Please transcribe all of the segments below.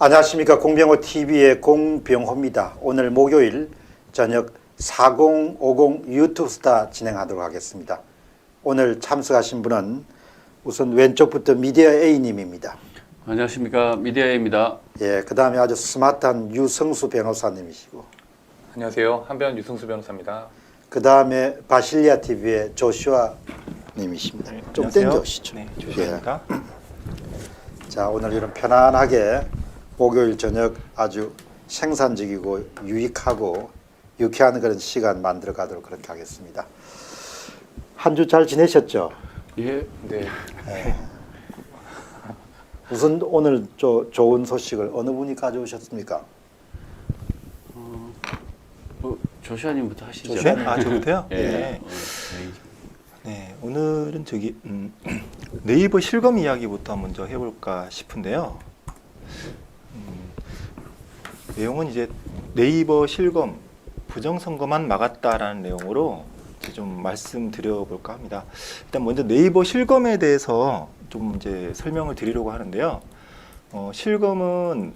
안녕하십니까. 공병호 TV의 공병호입니다. 오늘 목요일 저녁 4050 유튜브 스타 진행하도록 하겠습니다. 오늘 참석하신 분은 우선 왼쪽부터 미디어 A님입니다. 안녕하십니까. 미디어 A입니다. 예, 그 다음에 아주 스마트한 유성수 변호사님이시고, 안녕하세요. 한변 유승수 변호사입니다. 그 다음에 바실리아 TV의 조슈아 님이십니다. 네, 좀 안녕하세요. 땡겨오시죠. 네, 조슈아입니다. 자, 오늘 이런 편안하게 목요일 저녁 아주 생산적이고 유익하고 유쾌한 그런 시간 만들어 가도록 그렇게 하겠습니다. 한 주 잘 지내셨죠? 예. 네. 우선 오늘 좋은 소식을 어느 분이 가져오셨습니까? 조슈아님부터 하시죠. 조슈아? 아, 저부터요? 예. 네. 네, 오늘은 네이버 실검 이야기부터 먼저 해볼까 싶은데요. 내용은 이제 네이버 실검 부정선거만 막았다라는 내용으로 이제 좀 말씀드려볼까 합니다. 일단 먼저 네이버 실검에 대해서 좀 이제 설명을 드리려고 하는데요. 실검은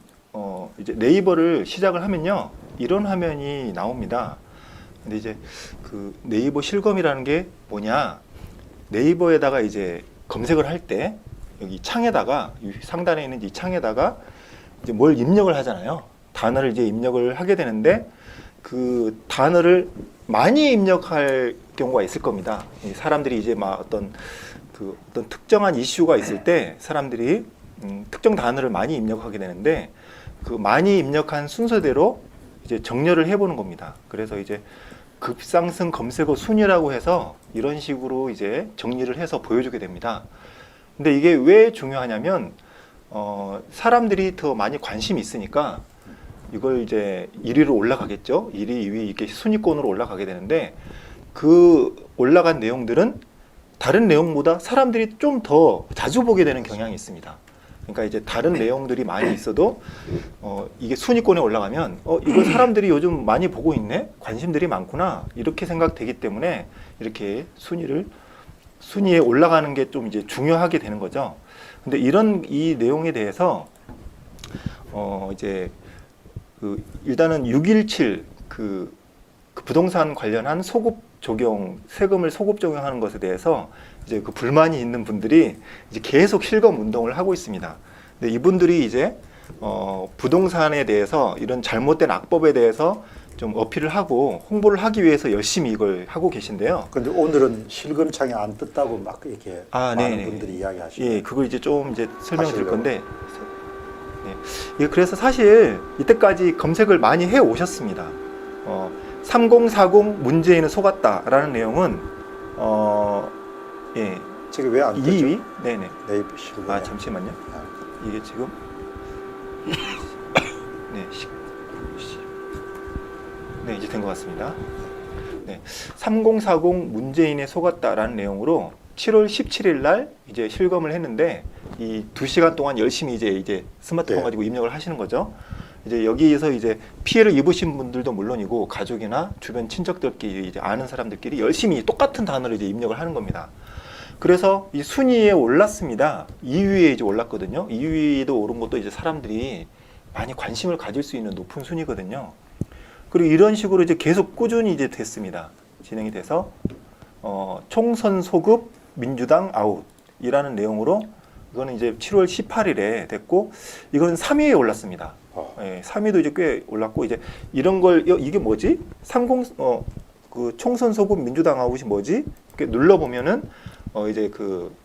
이제 네이버를 시작을 하면요, 이런 화면이 나옵니다. 근데 이제 그 네이버 실검이라는 게 뭐냐? 네이버에다가 이제 검색을 할 때 여기 창에다가 상단에 있는 이 창에다가 이제 뭘 입력을 하잖아요. 단어를 이제 입력을 하게 되는데 그 단어를 많이 입력할 경우가 있을 겁니다. 사람들이 이제 막 어떤 특정한 이슈가 있을 때 사람들이 특정 단어를 많이 입력하게 되는데 그 많이 입력한 순서대로 이제 정렬을 해보는 겁니다. 그래서 이제 급상승 검색어 순위라고 해서 이런 식으로 이제 정리를 해서 보여주게 됩니다. 근데 이게 왜 중요하냐면 사람들이 더 많이 관심이 있으니까 이걸 이제 1위로 올라가겠죠. 1위, 2위 이렇게 순위권으로 올라가게 되는데 그 올라간 내용들은 다른 내용보다 사람들이 좀 더 자주 보게 되는 경향이 있습니다. 그러니까 이제 다른 내용들이 많이 있어도 이게 순위권에 올라가면 이걸 사람들이 요즘 많이 보고 있네, 관심들이 많구나 이렇게 생각되기 때문에 이렇게 순위에 올라가는 게 좀 이제 중요하게 되는 거죠. 근데 이 내용에 대해서 이제 일단은 617 그 부동산 관련한 세금을 소급 적용하는 것에 대해서 이제 그 불만이 있는 분들이 이제 계속 실검 운동을 하고 있습니다. 근데 이분들이 이제 부동산에 대해서 이런 잘못된 악법에 대해서 좀 어필을 하고 홍보를 하기 위해서 열심히 이걸 하고 계신데요. 근데 오늘은 실검창에 안 떴다고 막 이렇게 많은 네네. 분들이 이야기하시고, 예, 그걸 이제 좀 이제 설명을 드릴 건데, 네. 그래서 사실 이때까지 검색을 많이 해 오셨습니다. 3040 문재인은 속았다라는 내용은 예, 지금 왜 안 뜨죠? 2위? 네네. 네이버 실검. 아, 잠시만요. 이게 지금 네, 이제 된 것 같습니다. 네, 3040 문재인에 속았다라는 내용으로 7월 17일 날 이제 실검을 했는데 이 2시간 동안 열심히 이제 스마트폰 네. 가지고 입력을 하시는 거죠. 이제 여기에서 이제 피해를 입으신 분들도 물론이고 가족이나 주변 친척들끼리 이제 아는 사람들끼리 열심히 똑같은 단어를 이제 입력을 하는 겁니다. 그래서 이 순위에 올랐습니다. 2위에 이제 올랐거든요. 2위도 오른 것도 이제 사람들이 많이 관심을 가질 수 있는 높은 순위거든요. 그리고 이런 식으로 이제 계속 꾸준히 이제 됐습니다. 진행이 돼서 총선 소급 민주당 아웃이라는 내용으로 이거는 이제 7월 18일에 됐고 이거는 3위에 올랐습니다. 예, 3위도 이제 꽤 올랐고 이제 이런 걸 이게 뭐지? 그 총선 소급 민주당 아웃이 뭐지? 이렇게 눌러 보면은 이제 그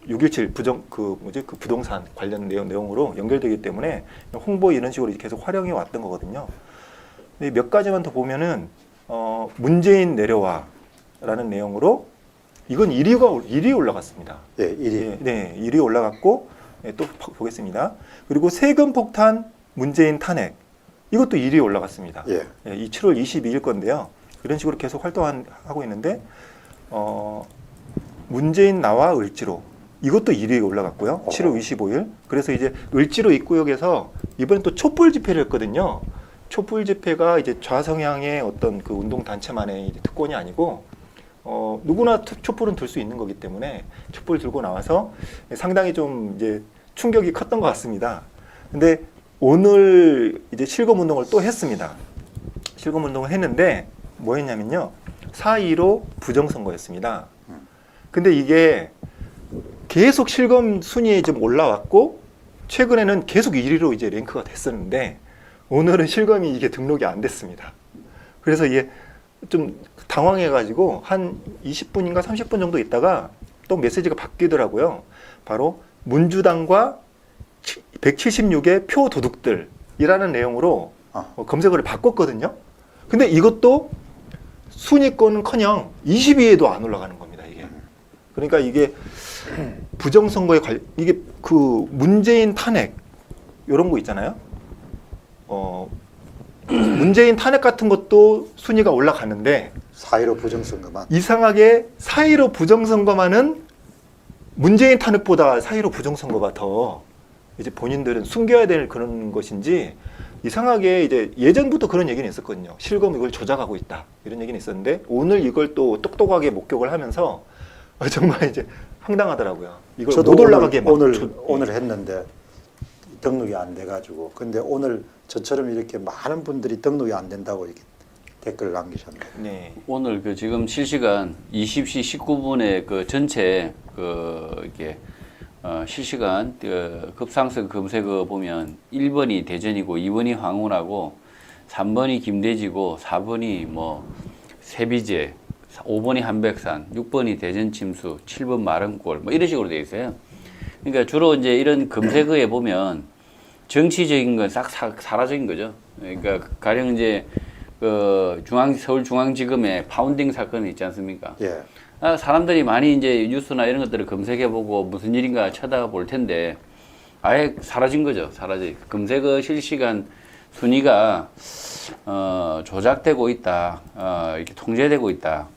617 그 부동산 관련 내용으로 연결되기 때문에 홍보 이런 식으로 계속 활용해 왔던 거거든요. 근데 몇 가지만 더 보면은 문재인 내려와라는 내용으로 이건 1위 올라갔습니다. 예, 1위. 네, 1위 올라갔고 또 보겠습니다. 그리고 세금 폭탄 문재인 탄핵 이것도 1위 올라갔습니다. 예. 이 7월 22일 건데요. 이런 식으로 계속 활동하고 있는데 문재인 나와 을지로 이것도 1위에 올라갔고요. 7월 25일. 그래서 이제 을지로 입구역에서 이번엔 또 촛불 집회를 했거든요. 촛불 집회가 이제 좌성향의 어떤 그 운동 단체만의 특권이 아니고 누구나 촛불은 들 수 있는 거기 때문에 촛불 들고 나와서 상당히 좀 이제 충격이 컸던 것 같습니다. 근데 오늘 이제 실검 운동을 또 했습니다. 실검 운동을 했는데 뭐 했냐면요. 4.15 부정선거였습니다. 근데 이게 계속 실검 순위에 좀 올라왔고 최근에는 계속 1위로 이제 랭크가 됐었는데 오늘은 실검이 이게 등록이 안 됐습니다. 그래서 이게 좀 당황해가지고 한 20분인가 30분 정도 있다가 또 메시지가 바뀌더라고요. 바로 문주당과 176의 표 도둑들이라는 내용으로 검색어를 바꿨거든요. 근데 이것도 순위권은커녕 20위에도 안 올라가는 겁니다. 이게 그러니까 이게 부정선거에 이게 그 문재인 탄핵 이런 거 있잖아요. 문재인 탄핵 같은 것도 순위가 올라가는데 4.15 부정선거만. 이상하게 4.15 부정선거만은 문재인 탄핵보다 4.15 부정선거가 더 이제 본인들은 숨겨야 될 그런 것인지 이상하게 이제 예전부터 그런 얘기는 있었거든요. 실검 이걸 조작하고 있다 이런 얘기는 있었는데 오늘 이걸 또 똑똑하게 목격을 하면서 정말 이제 황당하더라고요. 이걸 저도 못 올라가게 막 오늘 했는데 등록이 안 돼가지고 근데 오늘 저처럼 이렇게 많은 분들이 등록이 안 된다고 이렇게 댓글을 남기셨네요. 네. 오늘 그 지금 실시간 20시 19분에 그 전체 그 이렇게 실시간 급상승 검색어 보면 1번이 대전이고 2번이 황운하고 3번이 김대지고 4번이 뭐 세비제 5번이 한백산 6번이 대전 침수 7번 마른골 뭐 이런 식으로 돼 있어요. 그러니까 주로 이제 이런 검색어에 보면 정치적인 건 싹 사라진 거죠. 그러니까 가령 이제 그 서울중앙지검의 파운딩 사건이 있지 않습니까? 예. 사람들이 많이 이제 뉴스나 이런 것들을 검색해보고 무슨 일인가 쳐다볼 텐데 아예 사라진 거죠. 검색어 실시간 순위가 조작되고 있다. 이렇게 통제되고 있다.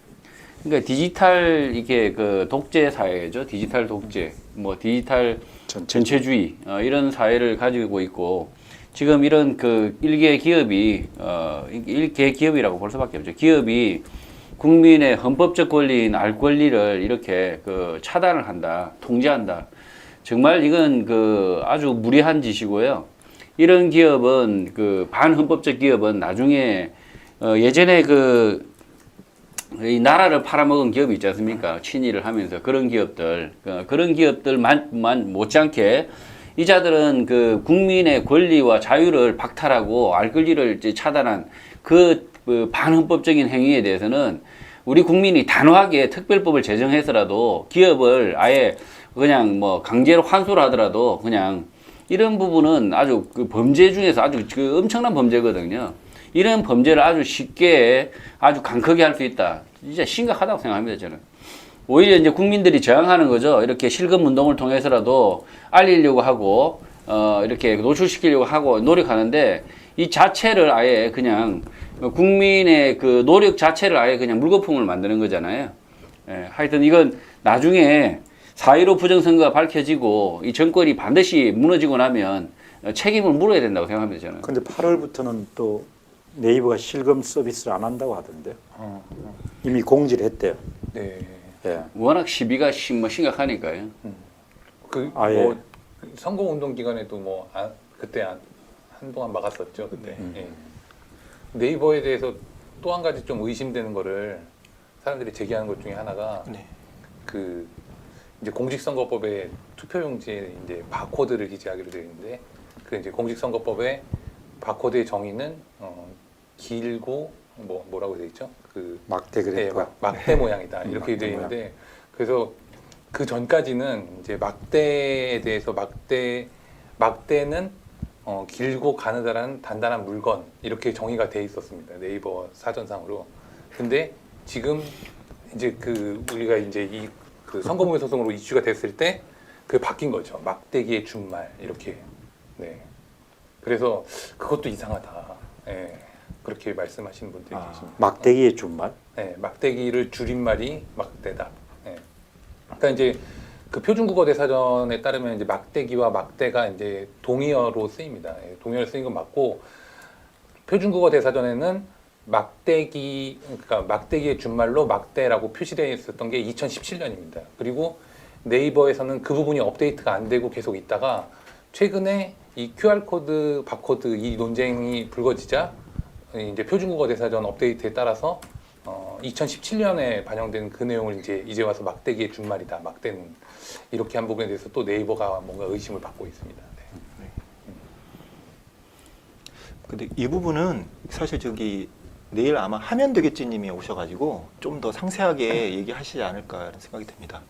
그러니까 디지털 이게 그 독재 사회죠. 디지털 독재, 뭐 디지털 전체주의 이런 사회를 가지고 있고 지금 이런 그 일개 기업이 일개 기업이라고 볼 수밖에 없죠. 기업이 국민의 헌법적 권리인 알 권리를 이렇게 그 차단을 한다, 통제한다. 정말 이건 그 아주 무리한 짓이고요. 이런 기업은 그 반헌법적 기업은 나중에 예전에 이 나라를 팔아먹은 기업이 있지 않습니까? 친일을 하면서 그런 기업들만 못지않게 이 자들은 그 국민의 권리와 자유를 박탈하고 알 권리를 차단한 그 반헌법적인 행위에 대해서는 우리 국민이 단호하게 특별법을 제정해서라도 기업을 아예 그냥 뭐 강제로 환수를 하더라도 그냥 이런 부분은 아주 그 범죄 중에서 아주 그 엄청난 범죄거든요. 이런 범죄를 아주 쉽게 아주 강하게 할 수 있다. 진짜 심각하다고 생각합니다, 저는. 오히려 이제 국민들이 저항하는 거죠. 이렇게 실검 운동을 통해서라도 알리려고 하고, 이렇게 노출시키려고 하고 노력하는데 이 자체를 아예 그냥 국민의 그 노력 자체를 아예 그냥 물거품을 만드는 거잖아요. 예, 하여튼 이건 나중에 4.15 부정선거가 밝혀지고 이 정권이 반드시 무너지고 나면 책임을 물어야 된다고 생각합니다, 저는. 근데 8월부터는 또 네이버가 실검 서비스를 안 한다고 하던데요. 이미 공지를 했대요. 네. 예. 워낙 시비가 심각하니까요. 뭐 선거 운동 기간에도 뭐 그때 한동안 막았었죠. 그때. 예. 네이버에 대해서 또 한 가지 좀 의심되는 거를 사람들이 제기하는 것 중에 하나가 그 이제 공직선거법에 투표용지에 이제 바코드를 기재하기로 되어 있는데 그 이제 공직선거법의 바코드의 정의는 길고 뭐라고 되어 있죠? 그 막대 그래프. 막대 모양이다 이렇게 되어 있는데 그래서 그 전까지는 이제 막대에 대해서 막대는 길고 가느다란 단단한 물건 이렇게 정의가 돼 있었습니다. 네이버 사전상으로. 근데 지금 이제 우리가 이제 그 선거법의 소송으로 이슈가 됐을 때 그 바뀐 거죠. 막대기의 준말 이렇게. 네. 그래서 그것도 이상하다. 네. 그렇게 말씀하시는 분들이 계십니다. 막대기의 준말? 네, 막대기를 줄임말이 막대다. 네. 그러니까 이제 그 표준국어대사전에 따르면 이제 막대기와 막대가 이제 동의어로 쓰입니다. 동의어로 쓰인 건 맞고 표준국어대사전에는 그러니까 막대기의 준말로 막대라고 표시되어 있었던 게 2017년입니다. 그리고 네이버에서는 그 부분이 업데이트가 안 되고 계속 있다가 최근에 이 QR 코드, 바코드 이 논쟁이 불거지자 이제 표준국어 대사전 업데이트에 따라서 2017년에 반영된 그 내용을 이제 와서 막대기의 준말이다, 막대는 이렇게 한 부분에 대해서 또 네이버가 뭔가 의심을 받고 있습니다. 네. 근데 이 부분은 사실 저기 내일 아마 하면 되겠지님이 오셔가지고 좀 더 상세하게 얘기하시지 않을까라는 생각이 듭니다.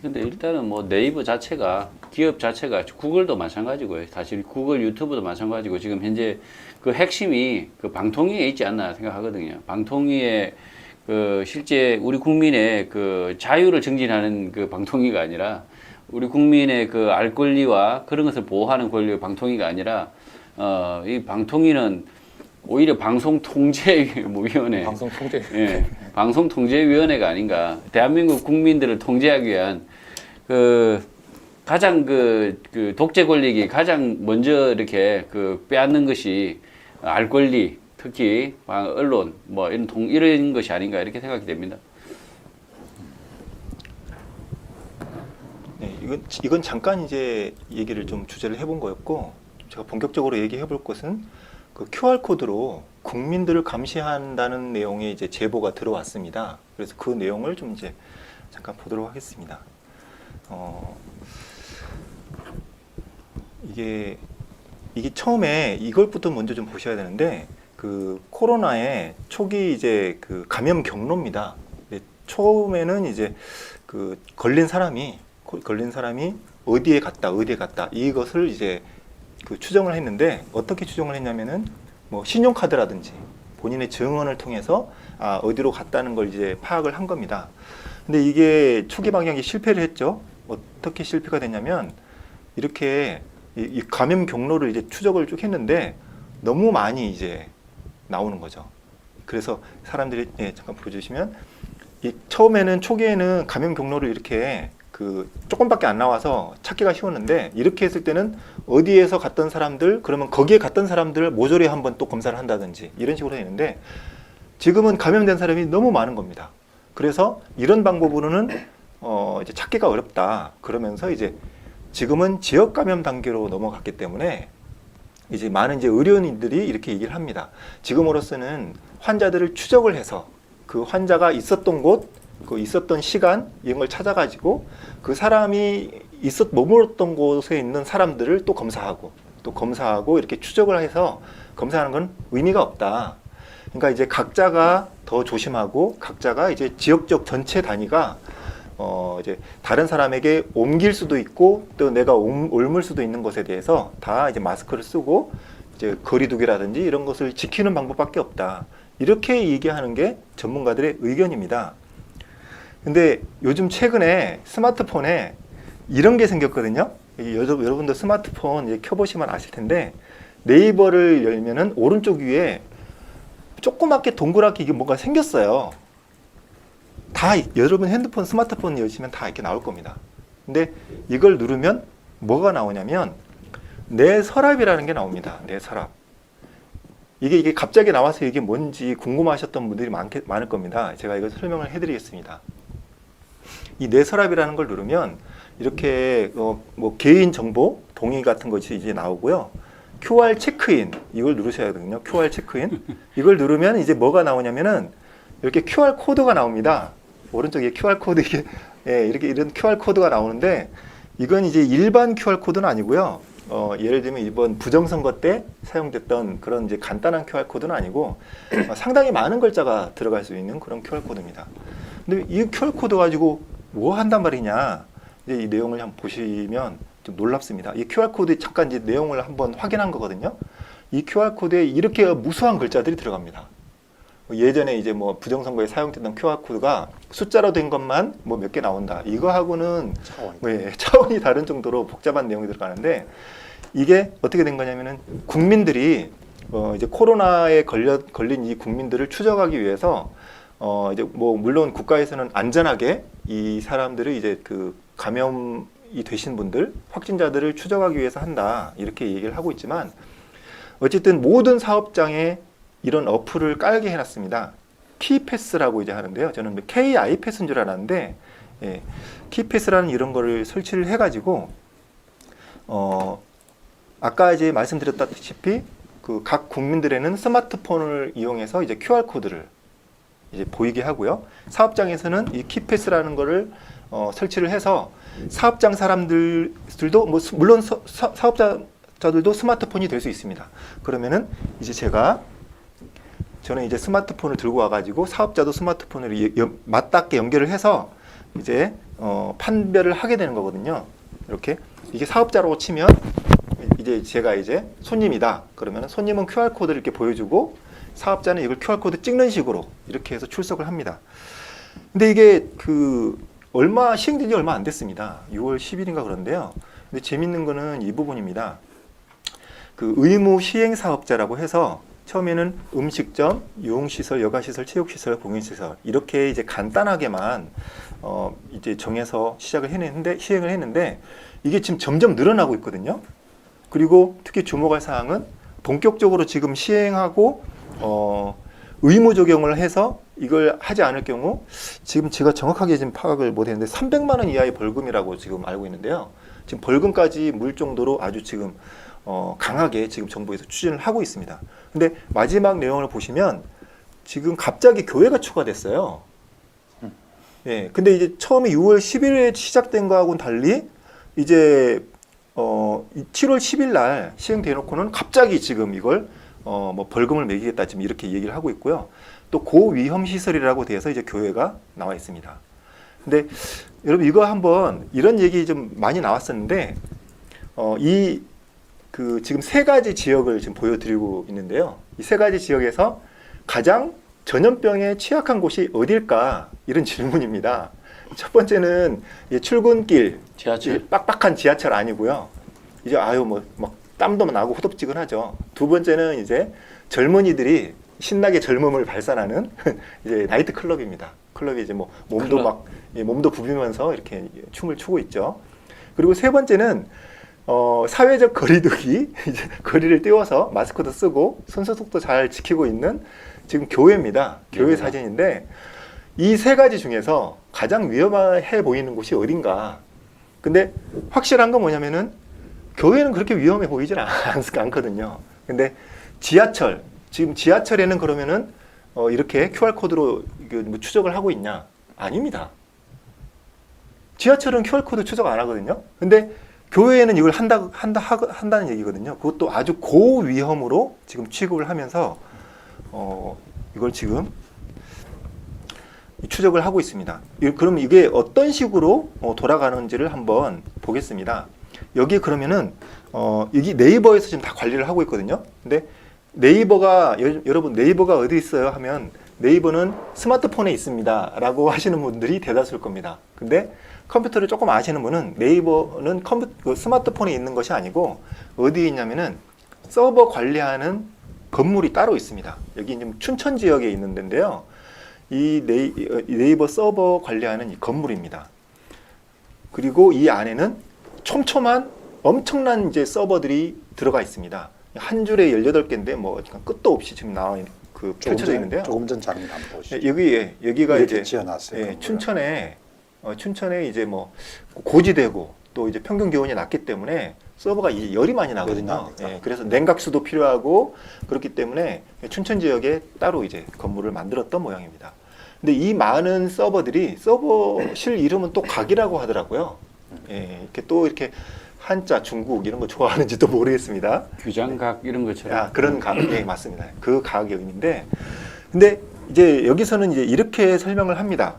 근데 일단은 뭐 네이버 자체가 기업 자체가 구글도 마찬가지고요. 사실 구글 유튜브도 마찬가지고 지금 현재 그 핵심이 그 방통위에 있지 않나 생각하거든요. 방통위에 그 실제 우리 국민의 그 자유를 증진하는 그 방통위가 아니라 우리 국민의 그 알 권리와 그런 것을 보호하는 권리의 방통위가 아니라 이 방통위는 오히려 방송통제위원회, 방송 통제. 예, 방송통제위원회가 아닌가. 대한민국 국민들을 통제하기 위한 그 가장 그 독재 권력이 가장 먼저 이렇게 그 빼앗는 것이 알 권리, 특히 언론 뭐 이런 것이 아닌가 이렇게 생각이 됩니다. 네, 이건 잠깐 이제 얘기를 좀 주제를 해본 거였고, 제가 본격적으로 얘기해 볼 것은 그 QR 코드로 국민들을 감시한다는 내용의 이제 제보가 들어왔습니다. 그래서 그 내용을 좀 이제 잠깐 보도록 하겠습니다. 이게 처음에 이걸부터 먼저 좀 보셔야 되는데, 그 코로나의 초기 이제 그 감염 경로입니다. 처음에는 이제 그 걸린 사람이 어디에 갔다 이것을 이제 그 추정을 했는데, 어떻게 추정을 했냐면은 뭐 신용카드라든지 본인의 증언을 통해서 어디로 갔다는 걸 이제 파악을 한 겁니다. 근데 이게 초기 방역이 실패를 했죠. 어떻게 실패가 됐냐면, 이렇게 이 감염 경로를 이제 추적을 쭉 했는데 너무 많이 이제 나오는 거죠. 그래서 사람들이 잠깐 보여주시면, 이 처음에는 초기에는 감염 경로를 이렇게 그 조금밖에 안 나와서 찾기가 쉬웠는데, 이렇게 했을 때는 어디에서 갔던 사람들, 그러면 거기에 갔던 사람들 모조리 한번 또 검사를 한다든지 이런 식으로 되는데, 지금은 감염된 사람이 너무 많은 겁니다. 그래서 이런 방법으로는 이제 찾기가 어렵다. 그러면서 이제 지금은 지역 감염 단계로 넘어갔기 때문에 이제 많은 이제 의료인들이 이렇게 얘기를 합니다. 지금으로서는 환자들을 추적을 해서 그 환자가 있었던 곳, 그 있었던 시간 이런 걸 찾아가지고 그 사람이 머물렀던 곳에 있는 사람들을 또 검사하고 이렇게 추적을 해서 검사하는 건 의미가 없다. 그러니까 이제 각자가 더 조심하고, 각자가 이제 지역적 전체 단위가 이제 다른 사람에게 옮길 수도 있고, 또 내가 옮을 수도 있는 것에 대해서 다 이제 마스크를 쓰고 이제 거리두기라든지 이런 것을 지키는 방법밖에 없다. 이렇게 얘기하는 게 전문가들의 의견입니다. 근데 요즘 최근에 스마트폰에 이런 게 생겼거든요. 여러분들 스마트폰 이제 켜보시면 아실 텐데, 네이버를 열면은 오른쪽 위에 조그맣게 동그랗게 이게 뭔가 생겼어요. 다 여러분 핸드폰, 스마트폰 여시면 다 이렇게 나올 겁니다. 근데 이걸 누르면 뭐가 나오냐면 내 서랍이라는 게 나옵니다. 내 서랍. 이게 갑자기 나와서 이게 뭔지 궁금하셨던 분들이 많을 겁니다. 제가 이걸 설명을 해드리겠습니다. 이 내 서랍이라는 걸 누르면 이렇게 뭐 개인 정보 동의 같은 것이 이제 나오고요. QR 체크인 이걸 누르셔야 되거든요. QR 체크인 이걸 누르면 이제 뭐가 나오냐면은 이렇게 QR 코드가 나옵니다. 오른쪽에 QR 코드 이렇게 이런 QR 코드가 나오는데, 이건 이제 일반 QR 코드는 아니고요. 예를 들면 이번 부정선거 때 사용됐던 그런 이제 간단한 QR 코드는 아니고 상당히 많은 글자가 들어갈 수 있는 그런 QR 코드입니다. 근데 이 QR 코드 가지고 뭐 한단 말이냐? 이제 이 내용을 한번 보시면 좀 놀랍습니다. 이 QR 코드 잠깐 이제 내용을 한번 확인한 거거든요. 이 QR 코드에 이렇게 무수한 글자들이 들어갑니다. 예전에 이제 뭐 부정선거에 사용됐던 QR 코드가 숫자로 된 것만 뭐 몇 개 나온다. 이거하고는 차원이 다른 정도로 복잡한 내용이 들어가는데, 이게 어떻게 된 거냐면은 국민들이 이제 코로나에 걸린 이 국민들을 추적하기 위해서 이제 뭐 물론 국가에서는 안전하게 이 사람들을 이제 그 감염이 되신 분들, 확진자들을 추적하기 위해서 한다. 이렇게 얘기를 하고 있지만, 어쨌든 모든 사업장에 이런 어플을 깔게 해놨습니다. 키패스라고 이제 하는데요. 저는 KI패스인 줄 알았는데, 키패스라는 이런 거를 설치를 해가지고 아까 이제 말씀드렸다시피 그 각 국민들에는 스마트폰을 이용해서 이제 QR 코드를 이제 보이게 하고요. 사업장에서는 이 키패스라는 거를 설치를 해서 사업장 사람들도 뭐 물론 사업자들도 스마트폰이 될 수 있습니다. 그러면은 이제 저는 이제 스마트폰을 들고 와가지고 사업자도 스마트폰을 맞닿게 연결을 해서 이제 판별을 하게 되는 거거든요. 이렇게 이게 사업자라고 치면 이제 제가 이제 손님이다. 그러면 손님은 QR 코드를 이렇게 보여주고 사업자는 이걸 QR 코드 찍는 식으로 이렇게 해서 출석을 합니다. 근데 이게 시행된 지 얼마 안 됐습니다. 6월 10일인가 그런데요. 근데 재밌는 거는 이 부분입니다. 그 의무 시행 사업자라고 해서 처음에는 음식점, 유흥시설, 여가시설, 체육시설, 공연시설 이렇게 이제 간단하게만 이제 정해서 시행을 했는데 이게 지금 점점 늘어나고 있거든요. 그리고 특히 주목할 사항은 본격적으로 지금 시행하고 의무 적용을 해서 이걸 하지 않을 경우 지금 제가 정확하게 지금 파악을 못했는데 300만 원 이하의 벌금이라고 지금 알고 있는데요. 지금 벌금까지 물 정도로 아주 지금 강하게 지금 정부에서 추진을 하고 있습니다. 근데 마지막 내용을 보시면 지금 갑자기 교회가 추가됐어요. 예, 근데 이제 처음에 6월 10일에 시작된 거하고는 달리 이제 7월 10일 날 시행돼 놓고는 갑자기 지금 이걸 뭐 벌금을 매기겠다 지금 이렇게 얘기를 하고 있고요. 또 고위험 시설이라고 돼서 이제 교회가 나와 있습니다. 근데 여러분 이거 한번 이런 얘기 좀 많이 나왔었는데 지금 세 가지 지역을 지금 보여드리고 있는데요. 이 세 가지 지역에서 가장 전염병에 취약한 곳이 어딜까? 이런 질문입니다. 첫 번째는 출근길, 지하철. 빡빡한 지하철 아니고요. 이제 막 땀도 나고 호덥지근하죠. 두 번째는 이제 젊은이들이 신나게 젊음을 발산하는 이제 나이트 클럽입니다. 클럽이 이제 뭐 몸도 부비면서 이렇게 춤을 추고 있죠. 그리고 세 번째는 사회적 거리두기, 이제 거리를 띄워서 마스크도 쓰고 손소독도 잘 지키고 있는 지금 교회입니다. 교회 사진인데 이 세 가지 중에서 가장 위험해 보이는 곳이 어딘가. 근데 확실한 건 뭐냐면은 교회는 그렇게 위험해 보이질 않거든요. 근데 지금 지하철에는 그러면은 이렇게 QR코드로 뭐 추적을 하고 있냐? 아닙니다. 지하철은 QR코드 추적 안 하거든요. 근데 교회에는 이걸 한다는 얘기거든요. 그것도 아주 고위험으로 지금 취급을 하면서 이걸 지금 추적을 하고 있습니다. 그럼 이게 어떤 식으로 돌아가는지를 한번 보겠습니다. 여기 그러면은 여기 네이버에서 지금 다 관리를 하고 있거든요. 근데 여러분 네이버가 어디 있어요 하면 네이버는 스마트폰에 있습니다 라고 하시는 분들이 대다수일 겁니다. 근데 컴퓨터를 조금 아시는 분은 네이버는 스마트폰에 있는 것이 아니고 어디에 있냐면은 서버 관리하는 건물이 따로 있습니다. 여기 지금 춘천 지역에 있는 데인데요. 이 네이버 서버 관리하는 이 건물입니다. 그리고 이 안에는 촘촘한 엄청난 이제 서버들이 들어가 있습니다. 한 줄에 18개인데 뭐 끝도 없이 지금 펼쳐져 있는데요. 조금 전 장면 한번 보시죠. 여기가 이제 지어놨어요. 춘천에 이제 뭐 고지대고 또 이제 평균 기온이 낮기 때문에 서버가 이제 열이 많이 나거든요. 그래서 냉각수도 필요하고 그렇기 때문에 춘천 지역에 따로 이제 건물을 만들었던 모양입니다. 근데 이 많은 서버들이 서버실 이름은 또 각이라고 하더라고요. 이렇게 또 이렇게 한자, 중국 이런 거 좋아하는지도 모르겠습니다. 규장각 이런 것처럼. 그런 각, 맞습니다. 그 가격인데, 근데 이제 여기서는 이제 이렇게 설명을 합니다.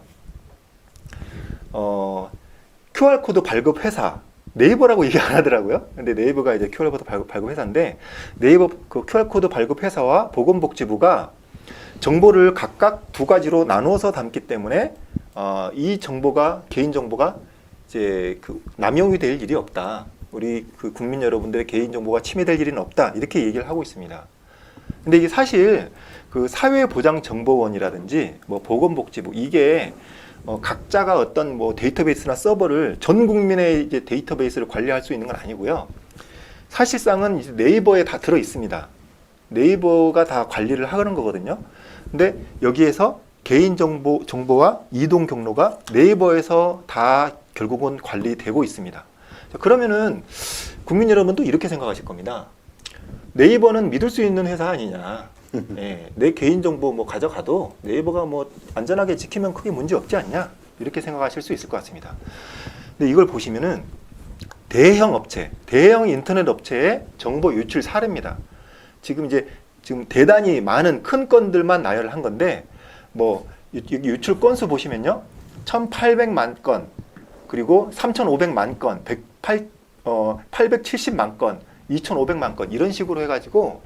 QR 코드 발급 회사 네이버라고 얘기 안 하더라고요. 근데 네이버가 이제 QR 코드 발급 회사인데 네이버 그 QR 코드 발급 회사와 보건복지부가 정보를 각각 두 가지로 나누어서 담기 때문에 이 정보가 개인 정보가 이제 남용이 될 일이 없다. 우리 국민 여러분들의 개인 정보가 침해될 일은 없다. 이렇게 얘기를 하고 있습니다. 근데 이게 사실 사회보장정보원이라든지 뭐 보건복지부 이게 각자가 어떤 뭐 데이터베이스나 서버를 전 국민의 이제 데이터베이스를 관리할 수 있는 건 아니고요. 사실상은 이제 네이버에 다 들어 있습니다. 네이버가 다 관리를 하는 거거든요. 근데 여기에서 개인 정보와 이동 경로가 네이버에서 다 결국은 관리되고 있습니다. 자, 그러면은 국민 여러분도 이렇게 생각하실 겁니다. 네이버는 믿을 수 있는 회사 아니냐. 예, 내 개인정보 뭐 가져가도 네이버가 뭐 안전하게 지키면 크게 문제 없지 않냐. 이렇게 생각하실 수 있을 것 같습니다. 근데 이걸 보시면은 대형 업체, 대형 인터넷 업체의 정보 유출 사례입니다. 지금 대단히 많은 큰 건들만 나열을 한 건데, 뭐 여기 유출 건수 보시면요, 1,800만 건, 그리고 3,500만 건, 870만 건, 2,500만 건 이런 식으로 해가지고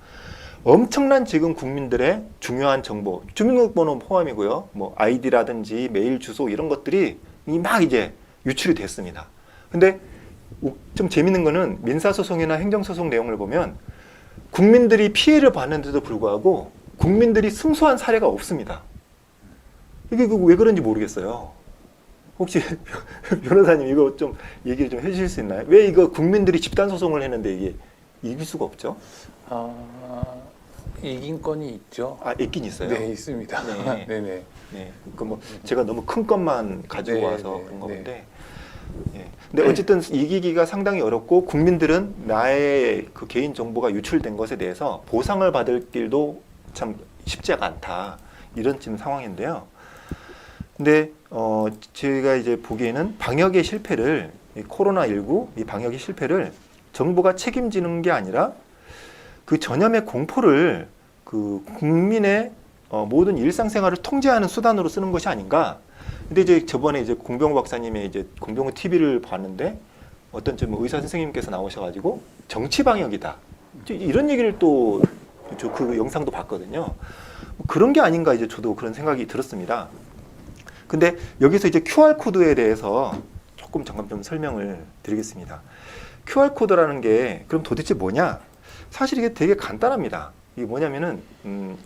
엄청난 지금 국민들의 중요한 정보, 주민등록번호 포함이고요, 뭐 아이디라든지 메일 주소 이런 것들이 막 이제 유출이 됐습니다. 근데 좀 재밌는 거는 민사소송이나 행정소송 내용을 보면 국민들이 피해를 봤는데도 불구하고 국민들이 승소한 사례가 없습니다. 이게 왜 그런지 모르겠어요. 혹시 변호사님 이거 좀 얘기를 좀 해주실 수 있나요? 왜 이거 국민들이 집단 소송을 했는데 이게 이길 수가 없죠? 이긴 건이 있죠. 있긴 있어요. 네, 있습니다. 네. 네네. 네, 뭐 제가 너무 큰 것만 가지고 네, 와서 네, 그런 네. 건데. 예. 근데 어쨌든 이기기가 상당히 어렵고 국민들은 나의 그 개인 정보가 유출된 것에 대해서 보상을 받을 길도 참 쉽지가 않다. 이런 지금 상황인데요. 근데 제가 이제 보기에는 방역의 실패를, 이 코로나19 이 방역의 실패를 정부가 책임지는 게 아니라 그 전염의 공포를 그 국민의 모든 일상생활을 통제하는 수단으로 쓰는 것이 아닌가. 근데 이제 저번에 이제 공병호 박사님의 이제 공병호 TV를 봤는데 어떤 좀 의사 선생님께서 나오셔가지고 정치 방역이다. 이런 얘기를 또 저 그 영상도 봤거든요. 그런 게 아닌가 이제 저도 그런 생각이 들었습니다. 근데 여기서 이제 QR코드에 대해서 조금 잠깐 좀 설명을 드리겠습니다. QR코드라는 게 그럼 도대체 뭐냐? 사실 이게 되게 간단합니다. 이게 뭐냐면은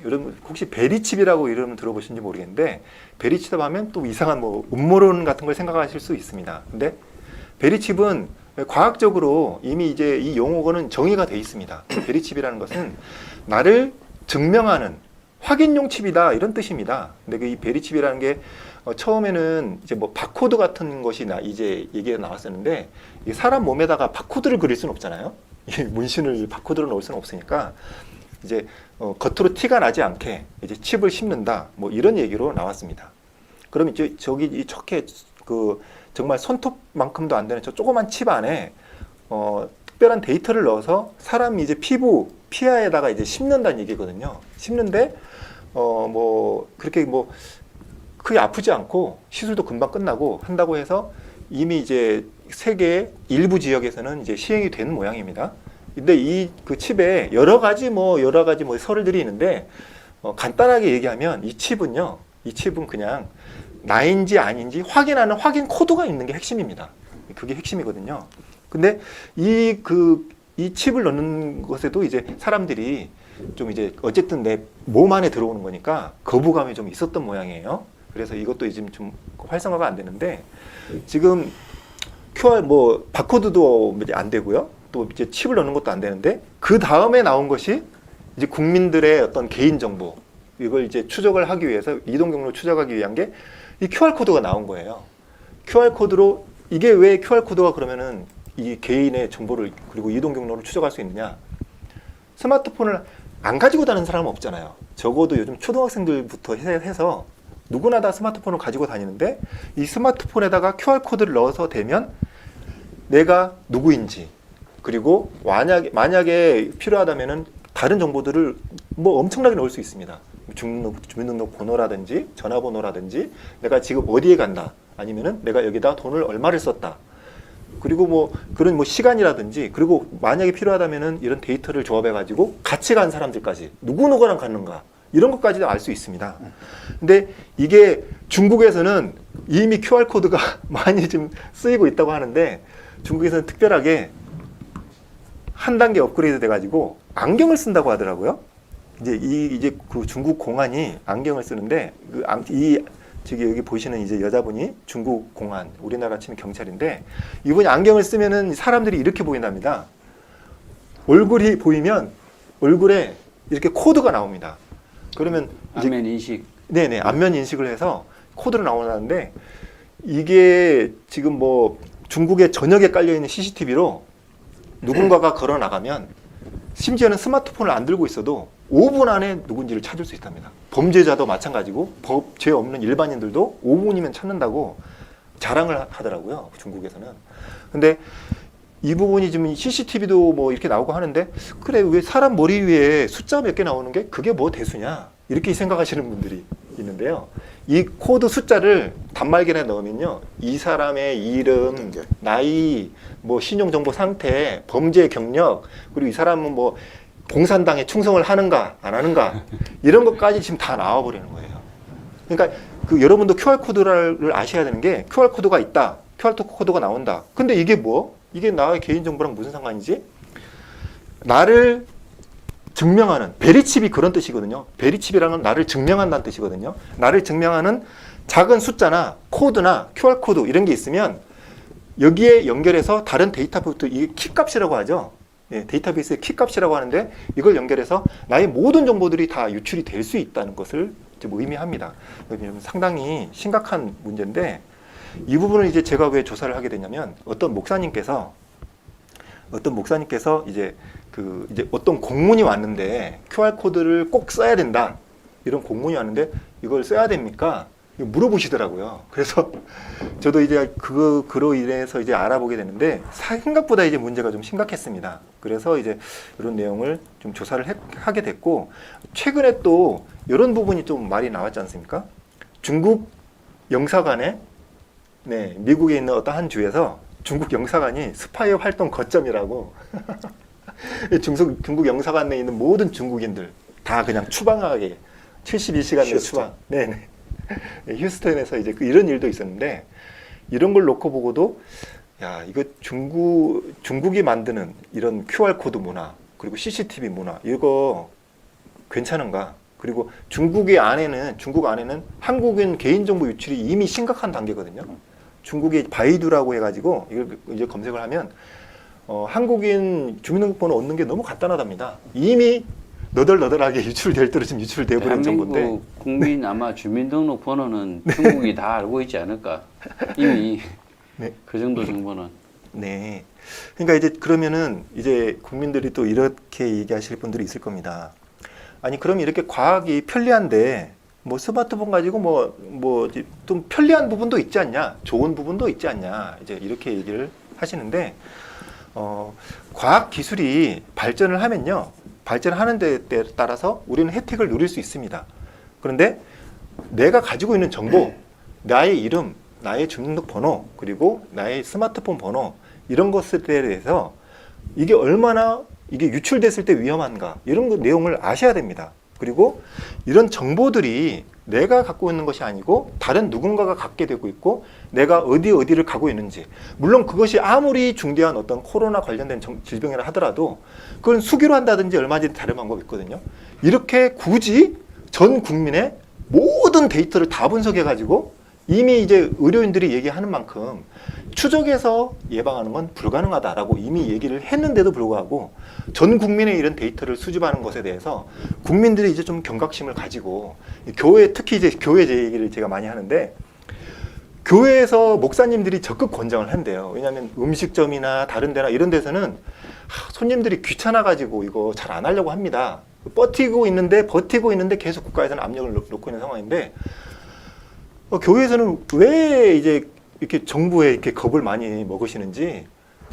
여러분 혹시 베리칩이라고 이름 들어보신지 모르겠는데 베리칩 하면 또 이상한 뭐 음모론 같은 걸 생각하실 수 있습니다. 근데 베리칩은 과학적으로 이미 이제 이 용어는 정의가 돼 있습니다. 베리칩이라는 것은 나를 증명하는 확인용 칩이다 이런 뜻입니다. 근데 이 베리칩이라는 게 처음에는 이제 뭐 바코드 같은 것이 이제 얘기가 나왔었는데 이 사람 몸에다가 바코드를 그릴 수는 없잖아요. 이 문신을 바코드로 넣을 수는 없으니까 이제 겉으로 티가 나지 않게 이제 칩을 심는다 뭐 이런 얘기로 나왔습니다. 그럼 이제 저기 이 척해 그 정말 손톱만큼도 안 되는 저 조그만 칩 안에 특별한 데이터를 넣어서 사람 이제 피하에다가 이제 심는다는 얘기거든요. 심는데 뭐 그렇게 뭐 크게 아프지 않고 시술도 금방 끝나고 한다고 해서 이미 이제 세계 일부 지역에서는 이제 시행이 된 모양입니다. 근데 이 그 칩에 여러 가지 뭐 설들이 있는데 간단하게 얘기하면 이 칩은 그냥 나인지 아닌지 확인하는 확인 코드가 있는 게 핵심입니다. 그게 핵심이거든요. 근데 이 칩을 넣는 것에도 이제 사람들이 좀 이제 어쨌든 내 몸 안에 들어오는 거니까 거부감이 좀 있었던 모양이에요. 그래서 이것도 지금 좀 활성화가 안 되는데 지금 QR 뭐 바코드도 이제 안 되고요. 또 이제 칩을 넣는 것도 안 되는데 그 다음에 나온 것이 이제 국민들의 어떤 개인 정보 이걸 이제 추적을 하기 위해서 이동 경로를 추적하기 위한 게 이 QR 코드가 나온 거예요. QR 코드로 이게 왜 QR 코드가 그러면은 이 개인의 정보를 그리고 이동 경로를 추적할 수 있느냐? 스마트폰을 안 가지고 다니는 사람은 없잖아요. 적어도 요즘 초등학생들부터 해서 누구나 다 스마트폰을 가지고 다니는데 이 스마트폰에다가 QR 코드를 넣어서 대면 내가 누구인지 그리고 만약에 필요하다면은 다른 정보들을 뭐 엄청나게 넣을 수 있습니다. 주민등록 번호라든지 전화번호라든지 내가 지금 어디에 간다 아니면은 내가 여기다 돈을 얼마를 썼다 그리고 뭐 그런 뭐 시간이라든지 그리고 만약에 필요하다면은 이런 데이터를 조합해 가지고 같이 간 사람들까지 누구랑 갔는가 이런 것까지도 알 수 있습니다. 근데 이게 중국에서는 이미 QR 코드가 많이 좀 쓰이고 있다고 하는데 중국에서는 특별하게 한 단계 업그레이드 돼가지고 안경을 쓴다고 하더라고요. 이제 그 중국 공안이 안경을 쓰는데 저기 여기 보시는 이제 여자분이 중국 공안, 우리나라 치면 경찰인데 이분이 안경을 쓰면은 사람들이 이렇게 보인답니다. 얼굴이 보이면 얼굴에 이렇게 코드가 나옵니다. 그러면 이제 안면 인식. 네네 안면 인식을 해서 코드로 나오는데 이게 지금 뭐 중국의 전역에 깔려 있는 CCTV로 누군가가 걸어 나가면 심지어는 스마트폰을 안 들고 있어도 5분 안에 누군지를 찾을 수 있답니다. 범죄자도 마찬가지고 죄 없는 일반인들도 5분이면 찾는다고 자랑을 하더라고요. 중국에서는. 근데 이 부분이 지금 CCTV도 뭐 이렇게 나오고 하는데 그래 왜 사람 머리 위에 숫자 몇 개 나오는 게 그게 뭐 대수냐 이렇게 생각하시는 분들이 있는데요. 이 코드 숫자를 단말기에 넣으면요, 이 사람의 이름, 나이, 뭐 신용정보 상태, 범죄 경력, 그리고 이 사람은 뭐 공산당에 충성을 하는가 안 하는가 이런 것까지 지금 다 나와버리는 거예요. 그러니까 그 여러분도 QR 코드를 아셔야 되는 게 QR 코드가 있다, QR 코드가 나온다. 근데 이게 뭐? 이게 나의 개인정보랑 무슨 상관이지? 나를 증명하는, 베리칩이 그런 뜻이거든요. 베리칩이라는 건 나를 증명한다는 뜻이거든요. 나를 증명하는 작은 숫자나 코드나 QR코드 이런 게 있으면 여기에 연결해서 다른 데이터부터 이게 키값이라고 하죠. 예, 데이터베이스의 키값이라고 하는데 이걸 연결해서 나의 모든 정보들이 다 유출이 될 수 있다는 것을 좀 의미합니다. 상당히 심각한 문제인데 이 부분을 이제 제가 왜 조사를 하게 됐냐면 어떤 목사님께서 이제 어떤 공문이 왔는데 QR 코드를 꼭 써야 된다 이런 공문이 왔는데 이걸 써야 됩니까? 물어보시더라고요. 그래서 저도 이제 그로 인해서 이제 알아보게 되는데 생각보다 이제 문제가 좀 심각했습니다. 그래서 이제 이런 내용을 좀 조사를 하게 됐고 최근에 또 이런 부분이 좀 말이 나왔지 않습니까? 중국 영사관에 미국에 있는 어떤 한 주에서 중국 영사관이 스파이 활동 거점이라고 중국 영사관 내에 있는 모든 중국인들 다 그냥 추방하게 72시간 내 추방. 네네. 휴스턴에서 이제 이런 일도 있었는데 이런 걸 놓고 보고도 야 이거 중국이 만드는 이런 QR 코드 문화 그리고 CCTV 문화 이거 괜찮은가? 그리고 중국 안에는 한국인 개인정보 유출이 이미 심각한 단계거든요. 중국의 바이두라고 해가지고 이걸 이제 검색을 하면 한국인 주민등록번호 얻는 게 너무 간단하답니다. 이미 너덜너덜하게 유출될 대로 지금 유출되어 버린 정보인데. 대한민국 국민 아마 주민등록번호는 중국이 다 알고 있지 않을까? 이미 네. 그 정도 정보는. 네. 그러니까 이제 그러면은 이제 국민들이 또 이렇게 얘기하실 분들이 있을 겁니다. 아니 그럼 이렇게 과학이 편리한데 뭐 스마트폰 가지고 좀 편리한 부분도 있지 않냐, 좋은 부분도 있지 않냐 이제 이렇게 얘기를 하시는데 과학 기술이 발전을 하면요. 발전하는 데 따라서 우리는 혜택을 누릴 수 있습니다. 그런데 내가 가지고 있는 정보, 나의 이름, 나의 주민등록번호, 그리고 나의 스마트폰 번호 이런 것에 대해서 이게 얼마나 이게 유출됐을 때 위험한가 이런 내용을 아셔야 됩니다. 그리고 이런 정보들이 내가 갖고 있는 것이 아니고 다른 누군가가 갖게 되고 있고 내가 어디를 가고 있는지 물론 그것이 아무리 중대한 어떤 코로나 관련된 질병이라 하더라도 그건 수기로 한다든지 얼마든지 다른 방법이 있거든요. 이렇게 굳이 전 국민의 모든 데이터를 다 분석해 가지고 이미 이제 의료인들이 얘기하는 만큼 추적해서 예방하는 건 불가능하다라고 이미 얘기를 했는데도 불구하고 전 국민의 이런 데이터를 수집하는 것에 대해서 국민들이 이제 좀 경각심을 가지고 특히 이제 교회 제 얘기를 제가 많이 하는데 교회에서 목사님들이 적극 권장을 한대요. 왜냐하면 음식점이나 다른 데나 이런 데서는 손님들이 귀찮아 가지고 이거 잘 안 하려고 합니다. 버티고 있는데 계속 국가에서는 압력을 놓고 있는 상황인데 교회에서는 왜 이제 이렇게 정부에 이렇게 겁을 많이 먹으시는지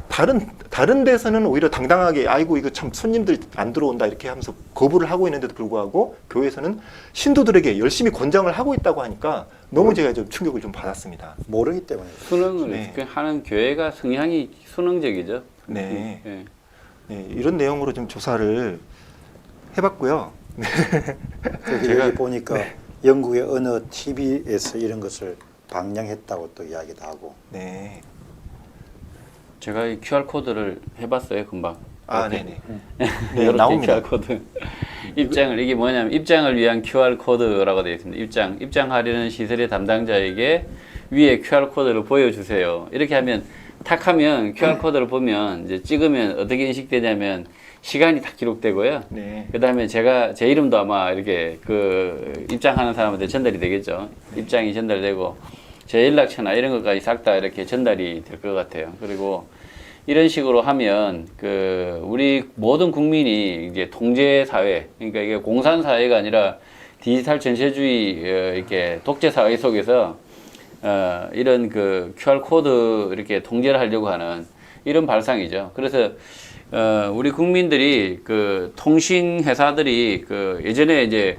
다른 데서는 오히려 당당하게 아이고 이거 참 손님들 안 들어온다 이렇게 하면서 거부를 하고 있는데도 불구하고 교회에서는 신도들에게 열심히 권장을 하고 있다고 하니까 너무 제가 좀 충격을 좀 받았습니다. 모르기 때문에. 수능을 하는 교회가 성향이 수능적이죠. 네. 네, 이런 내용으로 좀 조사를 해봤고요. 제가 보니까 영국의 어느 TV에서 이런 것을 방영했다고 또 이야기도 하고. 네. 제가 이 QR 코드를 해봤어요 금방. 네네. 네, 나옵니다. QR 코드. 입장을 이게 뭐냐면 입장을 위한 QR 코드라고 되어 있습니다. 입장하려는 시설의 담당자에게 위에 QR 코드를 보여주세요. 이렇게 하면 탁 하면 QR 코드를 보면 이제 찍으면 어떻게 인식되냐면 시간이 다 기록되고요. 네. 그다음에 제 이름도 아마 이렇게 그 입장하는 사람한테 전달이 되겠죠. 입장이 전달되고 제 연락처나 이런 것까지 싹 다 이렇게 전달이 될 것 같아요. 그리고 이런 식으로 하면 그 우리 모든 국민이 이제 통제 사회, 그러니까 이게 공산 사회가 아니라 디지털 전체주의 이렇게 독재 사회 속에서 이런 그 QR 코드 이렇게 통제를 하려고 하는 이런 발상이죠. 그래서 우리 국민들이 그 통신 회사들이 그 예전에 이제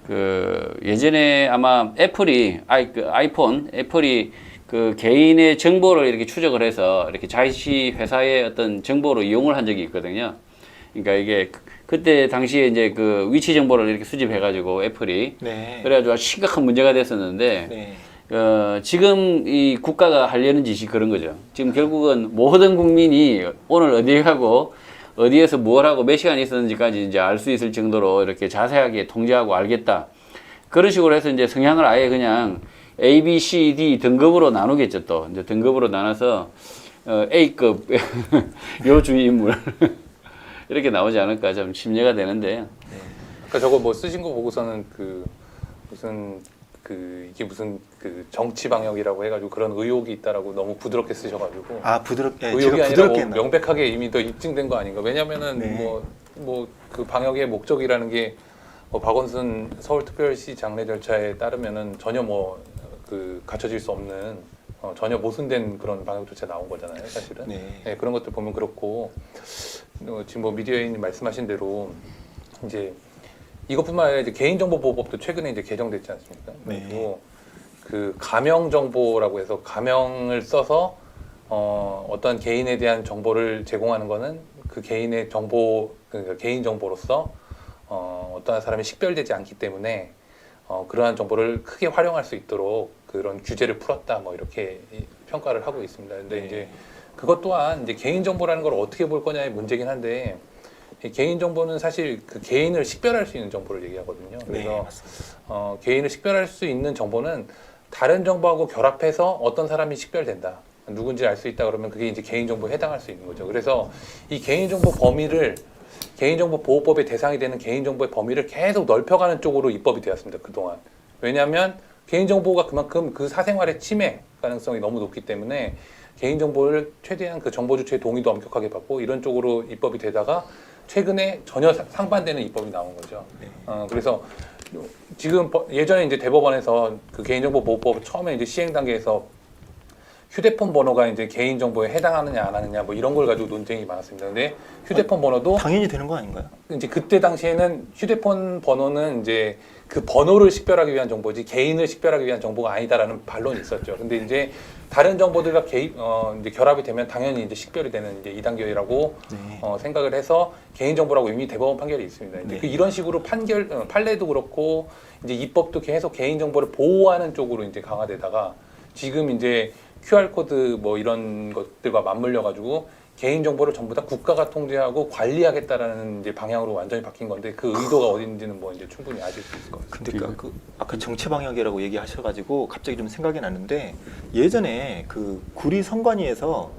그 예전에 아마 애플이 아이폰 애플이 그 개인의 정보를 이렇게 추적을 해서 이렇게 자시 회사의 어떤 정보로 이용을 한 적이 있거든요. 그러니까 이게 그때 당시에 이제 그 위치 정보를 이렇게 수집해가지고 애플이 네. 그래가지고 심각한 문제가 됐었는데 네. 지금 이 국가가 하려는 짓이 그런 거죠. 지금 결국은 모든 국민이 오늘 어디에 가고 어디에서 뭘 하고 몇 시간 있었는지까지 이제 알 수 있을 정도로 이렇게 자세하게 통제하고 알겠다. 그런 식으로 해서 이제 성향을 아예 그냥 A, B, C, D 등급으로 나누겠죠. 또 이제 등급으로 나눠서 A급 요주의 인물 이렇게 나오지 않을까 좀 심려가 되는데요. 그러니까 저거 뭐 쓰신 거 보고서는 그 무슨 이게 무슨 그 정치 방역이라고 해가지고 그런 의혹이 있다라고 너무 부드럽게 쓰셔가지고 부드럽게 의혹이 제가 아니라 부드럽게 뭐 명백하게 이미 더 입증된 거 아닌가? 왜냐면은 네. 뭐 그 방역의 목적이라는 게 박원순 서울특별시 장례 절차에 따르면은 전혀 그 갖춰질 수 없는 전혀 모순된 그런 방역 조치가 나온 거잖아요, 사실은. 네. 그런 것들 보면 그렇고 지금 뭐 미디어인 말씀하신 대로 이제 이것뿐만 아니라 이제 개인정보보호법도 최근에 이제 개정됐지 않습니까? 네. 그리고 그 가명 정보라고 해서 가명을 써서 어떤 개인에 대한 정보를 제공하는 거는 그 개인의 정보, 그러니까 개인 정보로서 어떤 사람이 식별되지 않기 때문에 그러한 정보를 크게 활용할 수 있도록 그런 규제를 풀었다, 뭐 이렇게 평가를 하고 있습니다. 근데 이제 그것 또한 이제 개인 정보라는 걸 어떻게 볼 거냐의 문제긴 한데. 개인 정보는 사실 그 개인을 식별할 수 있는 정보를 얘기하거든요. 그래서 개인을 식별할 수 있는 정보는 다른 정보하고 결합해서 어떤 사람이 식별된다, 누군지 알 수 있다 그러면 그게 이제 개인 정보에 해당할 수 있는 거죠. 그래서 이 개인 정보 범위를 개인정보 보호법의 대상이 되는 개인 정보의 범위를 계속 넓혀가는 쪽으로 입법이 되었습니다. 그동안. 왜냐하면 개인 정보가 그만큼 그 사생활의 침해 가능성이 너무 높기 때문에 개인 정보를 최대한 그 정보 주체의 동의도 엄격하게 받고 이런 쪽으로 입법이 되다가 최근에 전혀 상반되는 입법이 나온 거죠. 그래서 지금 예전에 이제 대법원에서 그 개인정보보호법 처음에 이제 시행 단계에서 휴대폰 번호가 이제 개인 정보에 해당하느냐 안 하느냐 뭐 이런 걸 가지고 논쟁이 많았습니다. 근데 휴대폰 번호도 당연히 되는 거 아닌가요? 이제 그때 당시에는 휴대폰 번호는 이제 그 번호를 식별하기 위한 정보지 개인을 식별하기 위한 정보가 아니다라는 반론이 있었죠. 근데 이제 다른 정보들과 이제 결합이 되면 당연히 이제 식별이 되는 이제 2단계라고 생각을 해서 개인 정보라고 이미 대법원 판결이 있습니다. 이제 그 이런 식으로 판례도 그렇고 이제 입법도 계속 개인 정보를 보호하는 쪽으로 이제 강화되다가 지금 이제 QR 코드 뭐 이런 것들과 맞물려 가지고 개인 정보를 전부 다 국가가 통제하고 관리하겠다라는 이제 방향으로 완전히 바뀐 건데 그 의도가 어딘지는 뭐 이제 충분히 아실 수 있을 것 같습니다. 근데 아까 정치 방역이라고 얘기하셔가지고 갑자기 좀 생각이 났는데 예전에 그 구리 선관위에서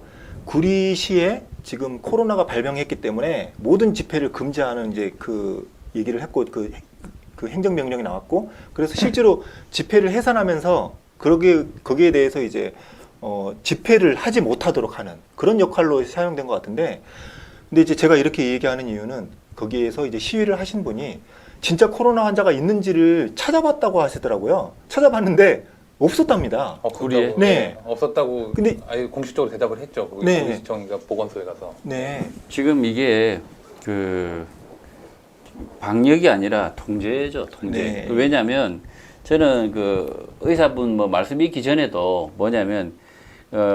구리시에 지금 코로나가 발병했기 때문에 모든 집회를 금지하는 이제 그 얘기를 했고 그 행정명령이 나왔고 그래서 실제로 집회를 해산하면서 거기에 대해서 이제 집회를 하지 못하도록 하는 그런 역할로 사용된 것 같은데 근데 이제 제가 이렇게 얘기하는 이유는 거기에서 이제 시위를 하신 분이 진짜 코로나 환자가 있는지를 찾아봤다고 하시더라고요. 찾아봤는데 없었답니다. 구리에? 네. 없었다고 근데 아예 공식적으로 대답을 했죠. 네. 구리시청인가 보건소에 가서. 네. 지금 이게 그 방역이 아니라 통제죠, 통제. 네. 왜냐하면 저는 그 의사분 뭐 말씀 있기 전에도 뭐냐면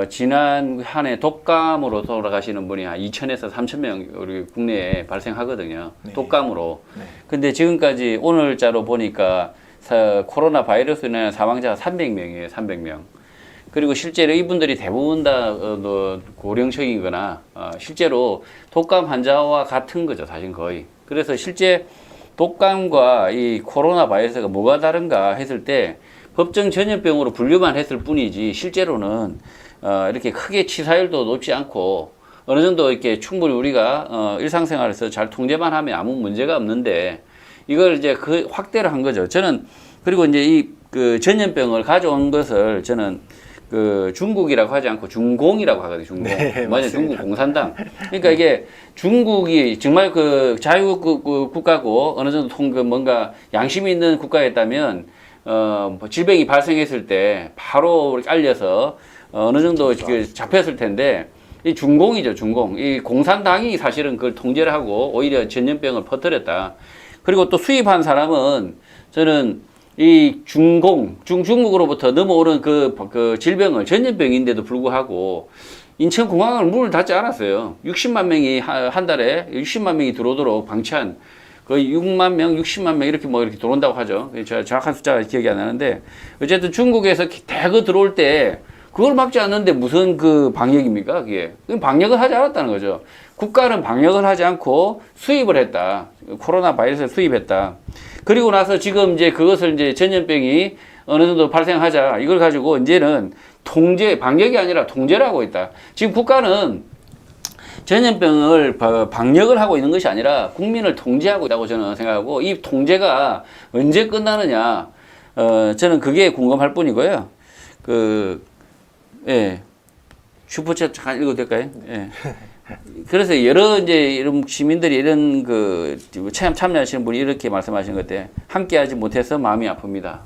지난 한 해 독감으로 돌아가시는 분이 한 2,000에서 3,000명 우리 국내에 발생하거든요. 네. 독감으로. 네. 근데 지금까지 오늘자로 보니까 코로나 바이러스로 인한 사망자가 300명이에요. 300명. 그리고 실제로 이분들이 대부분 다 고령층이거나 실제로 독감 환자와 같은 거죠. 사실 거의. 그래서 실제 독감과 이 코로나 바이러스가 뭐가 다른가 했을 때 법정 전염병으로 분류만 했을 뿐이지 실제로는 이렇게 크게 치사율도 높지 않고 어느 정도 이렇게 충분히 우리가 일상생활에서 잘 통제만 하면 아무 문제가 없는데 이걸 이제 확대를 한 거죠. 저는 그리고 이제 이 그 전염병을 가져온 것을 저는 그 중국이라고 하지 않고 중공이라고 하거든요. 중공. 네, 맞아요. 맞습니다. 중국 공산당. 그러니까 이게 중국이 정말 그 자유 국가고 어느 정도 뭔가 양심이 있는 국가였다면 뭐 질병이 발생했을 때 바로 알려서 어느 정도 그 잡혔을 텐데 이 중공이죠, 중공. 이 공산당이 사실은 그걸 통제를 하고 오히려 전염병을 퍼뜨렸다. 그리고 또 수입한 사람은 저는 이 중국으로부터 넘어오는 그 질병을 전염병인데도 불구하고 인천공항을 문을 닫지 않았어요. 60만 명이 한 달에 60만 명이 들어오도록 방치한 거의 6만 명, 60만 명 이렇게 뭐 이렇게 들어온다고 하죠. 제가 정확한 숫자가 기억이 안 나는데 어쨌든 중국에서 대거 들어올 때 그걸 막지 않는데 무슨 그 방역입니까? 그게 방역을 하지 않았다는 거죠. 국가는 방역을 하지 않고 수입을 했다. 코로나 바이러스를 수입했다. 그리고 나서 지금 이제 그것을 이제 전염병이 어느 정도 발생하자 이걸 가지고 이제는 방역이 아니라 통제를 하고 있다. 지금 국가는 전염병을 방역을 하고 있는 것이 아니라 국민을 통제하고 있다고 저는 생각하고 이 통제가 언제 끝나느냐 저는 그게 궁금할 뿐이고요. 예. 슈퍼챗 잠깐 읽어도 될까요? 예. 그래서 여러 이제 이런 시민들이 이런 참여하시는 분이 이렇게 말씀하시는 것 같아요. 함께하지 못해서 마음이 아픕니다.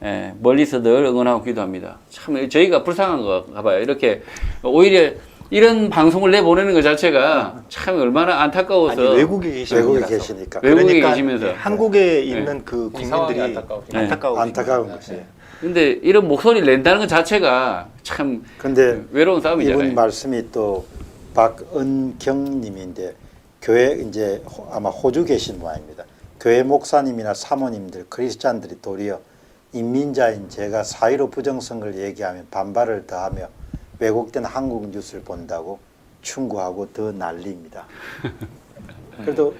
예, 멀리서 늘 응원하고 기도합니다. 참 저희가 불쌍한가 봐요. 이렇게 오히려 이런 방송을 내보내는 것 자체가 참 얼마나 안타까워서. 아니, 외국에 계시니까. 외국에 그러니까 계시면서. 한국에 있는 그 이 상황이 국민들이 안타까우시죠. 안타까운 거지. 근데 이런 목소리를 낸다는 것 자체가 참 근데 외로운 싸움이잖아요. 이분 말씀이 또 박은경님인데 교회 이제 아마 호주 계신 모양입니다. 교회 목사님이나 사모님들 크리스찬들이 도리어 인민자인 제가 4.15 부정선거를 얘기하면 반발을 더하며 왜곡된 한국 뉴스를 본다고 충고하고 더 난리입니다. 그래도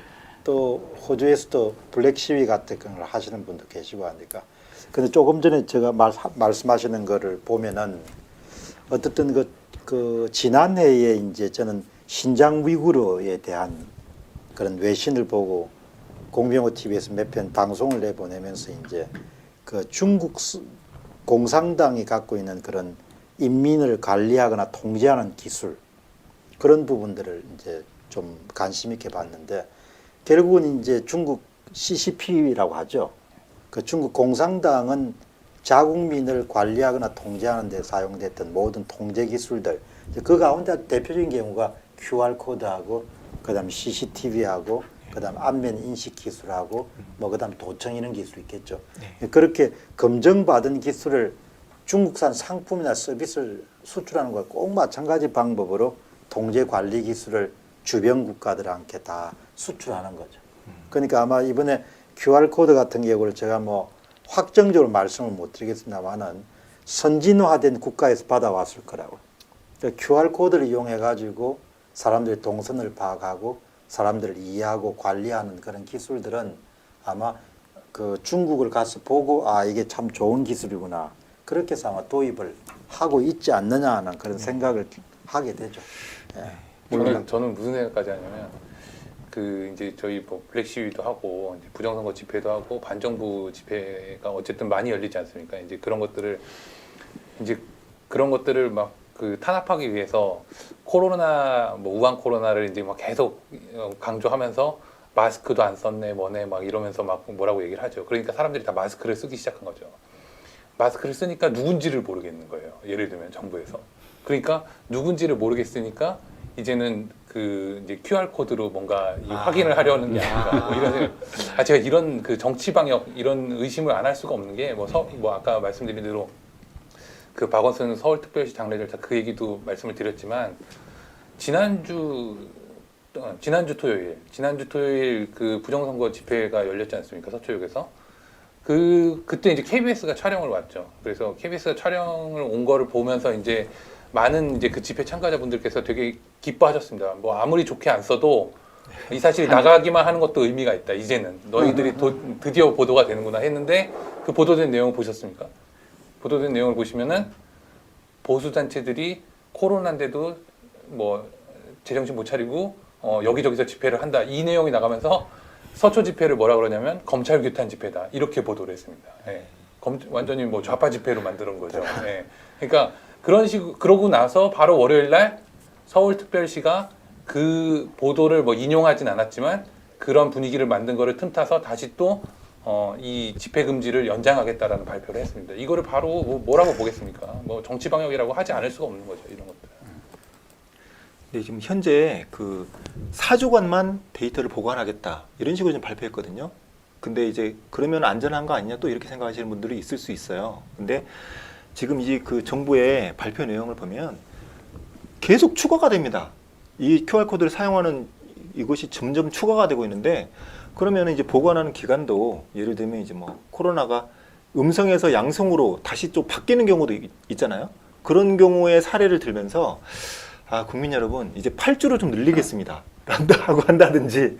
또 호주에서도 블랙 시위 같은 걸 하시는 분도 계시고 하니까. 근데 조금 전에 제가 말씀하시는 거를 보면은 어떻든 그 지난해에 이제 저는 신장 위구르에 대한 그런 외신을 보고 공병호 TV에서 몇 편 방송을 내보내면서 이제 그 중국 공산당이 갖고 있는 그런 인민을 관리하거나 통제하는 기술 그런 부분들을 이제 좀 관심 있게 봤는데 결국은 이제 중국 CCP라고 하죠. 그 중국 공산당은 자국민을 관리하거나 통제하는 데 사용됐던 모든 통제 기술들 그 가운데 대표적인 경우가 QR코드하고 그다음 CCTV하고 그다음 안면 인식 기술하고 뭐 그다음 도청 이런 기술이 있겠죠. 그렇게 검증받은 기술을 중국산 상품이나 서비스를 수출하는 것과 꼭 마찬가지 방법으로 통제 관리 기술을 주변 국가들한테 다 수출하는 거죠. 그러니까 아마 이번에 QR코드 같은 경우를 제가 뭐 확정적으로 말씀을 못 드리겠습니다만은 선진화된 국가에서 받아왔을 거라고. QR코드를 이용해 가지고 사람들의 동선을 파악하고 사람들을 이해하고 관리하는 그런 기술들은 아마 그 중국을 가서 보고 아 이게 참 좋은 기술이구나 그렇게 해서 아마 도입을 하고 있지 않느냐 하는 그런 생각을 하게 되죠. 예. 저는 무슨 생각까지 하냐면 그 이제 저희 뭐 블랙 시위도 하고 이제 부정선거 집회도 하고 반정부 집회가 어쨌든 많이 열리지 않습니까? 이제 그런 것들을 막 그 탄압하기 위해서 코로나 뭐 우한 코로나를 이제 막 계속 강조하면서 마스크도 안 썼네 뭐네 막 이러면서 막 뭐라고 얘기를 하죠. 그러니까 사람들이 다 마스크를 쓰기 시작한 거죠. 마스크를 쓰니까 누군지를 모르겠는 거예요. 예를 들면 정부에서. 그러니까 누군지를 모르겠으니까 이제는 그 이제 QR 코드로 뭔가 확인을 하려는 게 아닌가 뭐 이런 생각. 제가 이런 그 정치 방역 이런 의심을 안 할 수가 없는 게 뭐 아까 말씀드린 대로 그 박원순 서울특별시 장례절차 그 얘기도 말씀을 드렸지만 지난주 토요일 그 부정선거 집회가 열렸지 않습니까? 서초역에서. 그때 이제 KBS가 촬영을 왔죠. 그래서 KBS가 촬영을 온 거를 보면서 이제 많은 이제 그 집회 참가자분들께서 되게 기뻐하셨습니다. 뭐 아무리 좋게 안 써도 이 사실이 나가기만 하는 것도 의미가 있다. 이제는 너희들이 드디어 보도가 되는구나 했는데 그 보도된 내용을 보셨습니까? 보도된 내용을 보시면은 보수 단체들이 코로나인데도 뭐 제정신 못 차리고 여기저기서 집회를 한다. 이 내용이 나가면서 서초 집회를 뭐라 그러냐면 검찰 규탄 집회다. 이렇게 보도를 했습니다. 네. 완전히 뭐 좌파 집회로 만드는 거죠. 예. 그러니까 그런 식 그러고 나서 바로 월요일 날 서울특별시가 그 보도를 뭐 인용하진 않았지만 그런 분위기를 만든 거를 틈타서 다시 또 이 집회 금지를 연장하겠다라는 발표를 했습니다. 이거를 바로 뭐라고 보겠습니까? 뭐 정치 방역이라고 하지 않을 수가 없는 거죠. 이런 것들. 네, 지금 현재 그 사주관만 데이터를 보관하겠다 이런 식으로 좀 발표했거든요. 근데 이제 그러면 안전한 거 아니냐 또 이렇게 생각하시는 분들이 있을 수 있어요. 근데 지금 이제 그 정부의 발표 내용을 보면 계속 추가가 됩니다. 이 QR코드를 사용하는 이것이 점점 추가가 되고 있는데 그러면 이제 보관하는 기간도 예를 들면 이제 뭐 코로나가 음성에서 양성으로 다시 좀 바뀌는 경우도 있잖아요. 그런 경우의 사례를 들면서 아, 국민 여러분 이제 8주로 좀 늘리겠습니다. 라고 한다든지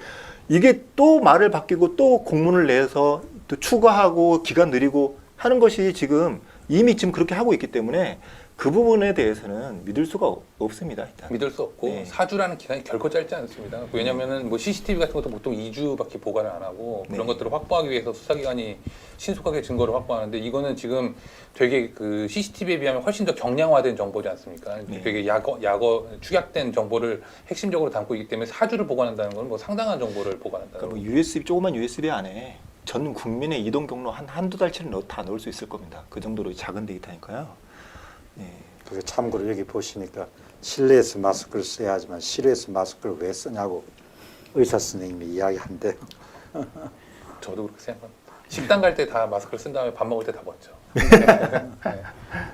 이게 또 말을 바뀌고 또 공문을 내서 또 추가하고 기간 늘리고 하는 것이 지금 이미 지금 그렇게 하고 있기 때문에 그 부분에 대해서는 믿을 수가 없습니다. 일단. 믿을 수 없고 네. 사주라는 기간이 결코 짧지 않습니다. 왜냐하면은 뭐 CCTV 같은 것도 보통 2주밖에 보관을 안 하고 그런 네. 것들을 확보하기 위해서 수사기관이 신속하게 증거를 확보하는데 이거는 지금 되게 그 CCTV에 비하면 훨씬 더 경량화된 정보지 않습니까? 네. 되게 약어 축약된 정보를 핵심적으로 담고 있기 때문에 사주를 보관한다는 건 뭐 상당한 정보를 보관한다는 그러니까 뭐 거죠. USB 조그만 USB 안에 전 국민의 이동 경로 한두 달치를 다 넣을 수 있을 겁니다. 그 정도로 작은 데이터니까요. 네. 그 참고로 여기 보시니까 실내에서 마스크를 써야 하지만 실외에서 마스크를 왜 쓰냐고 의사 선생님이 이야기한대요. 저도 그렇게 생각합니다. 식당 갈 때 다 마스크를 쓴 다음에 밥 먹을 때 다 벗죠. 네.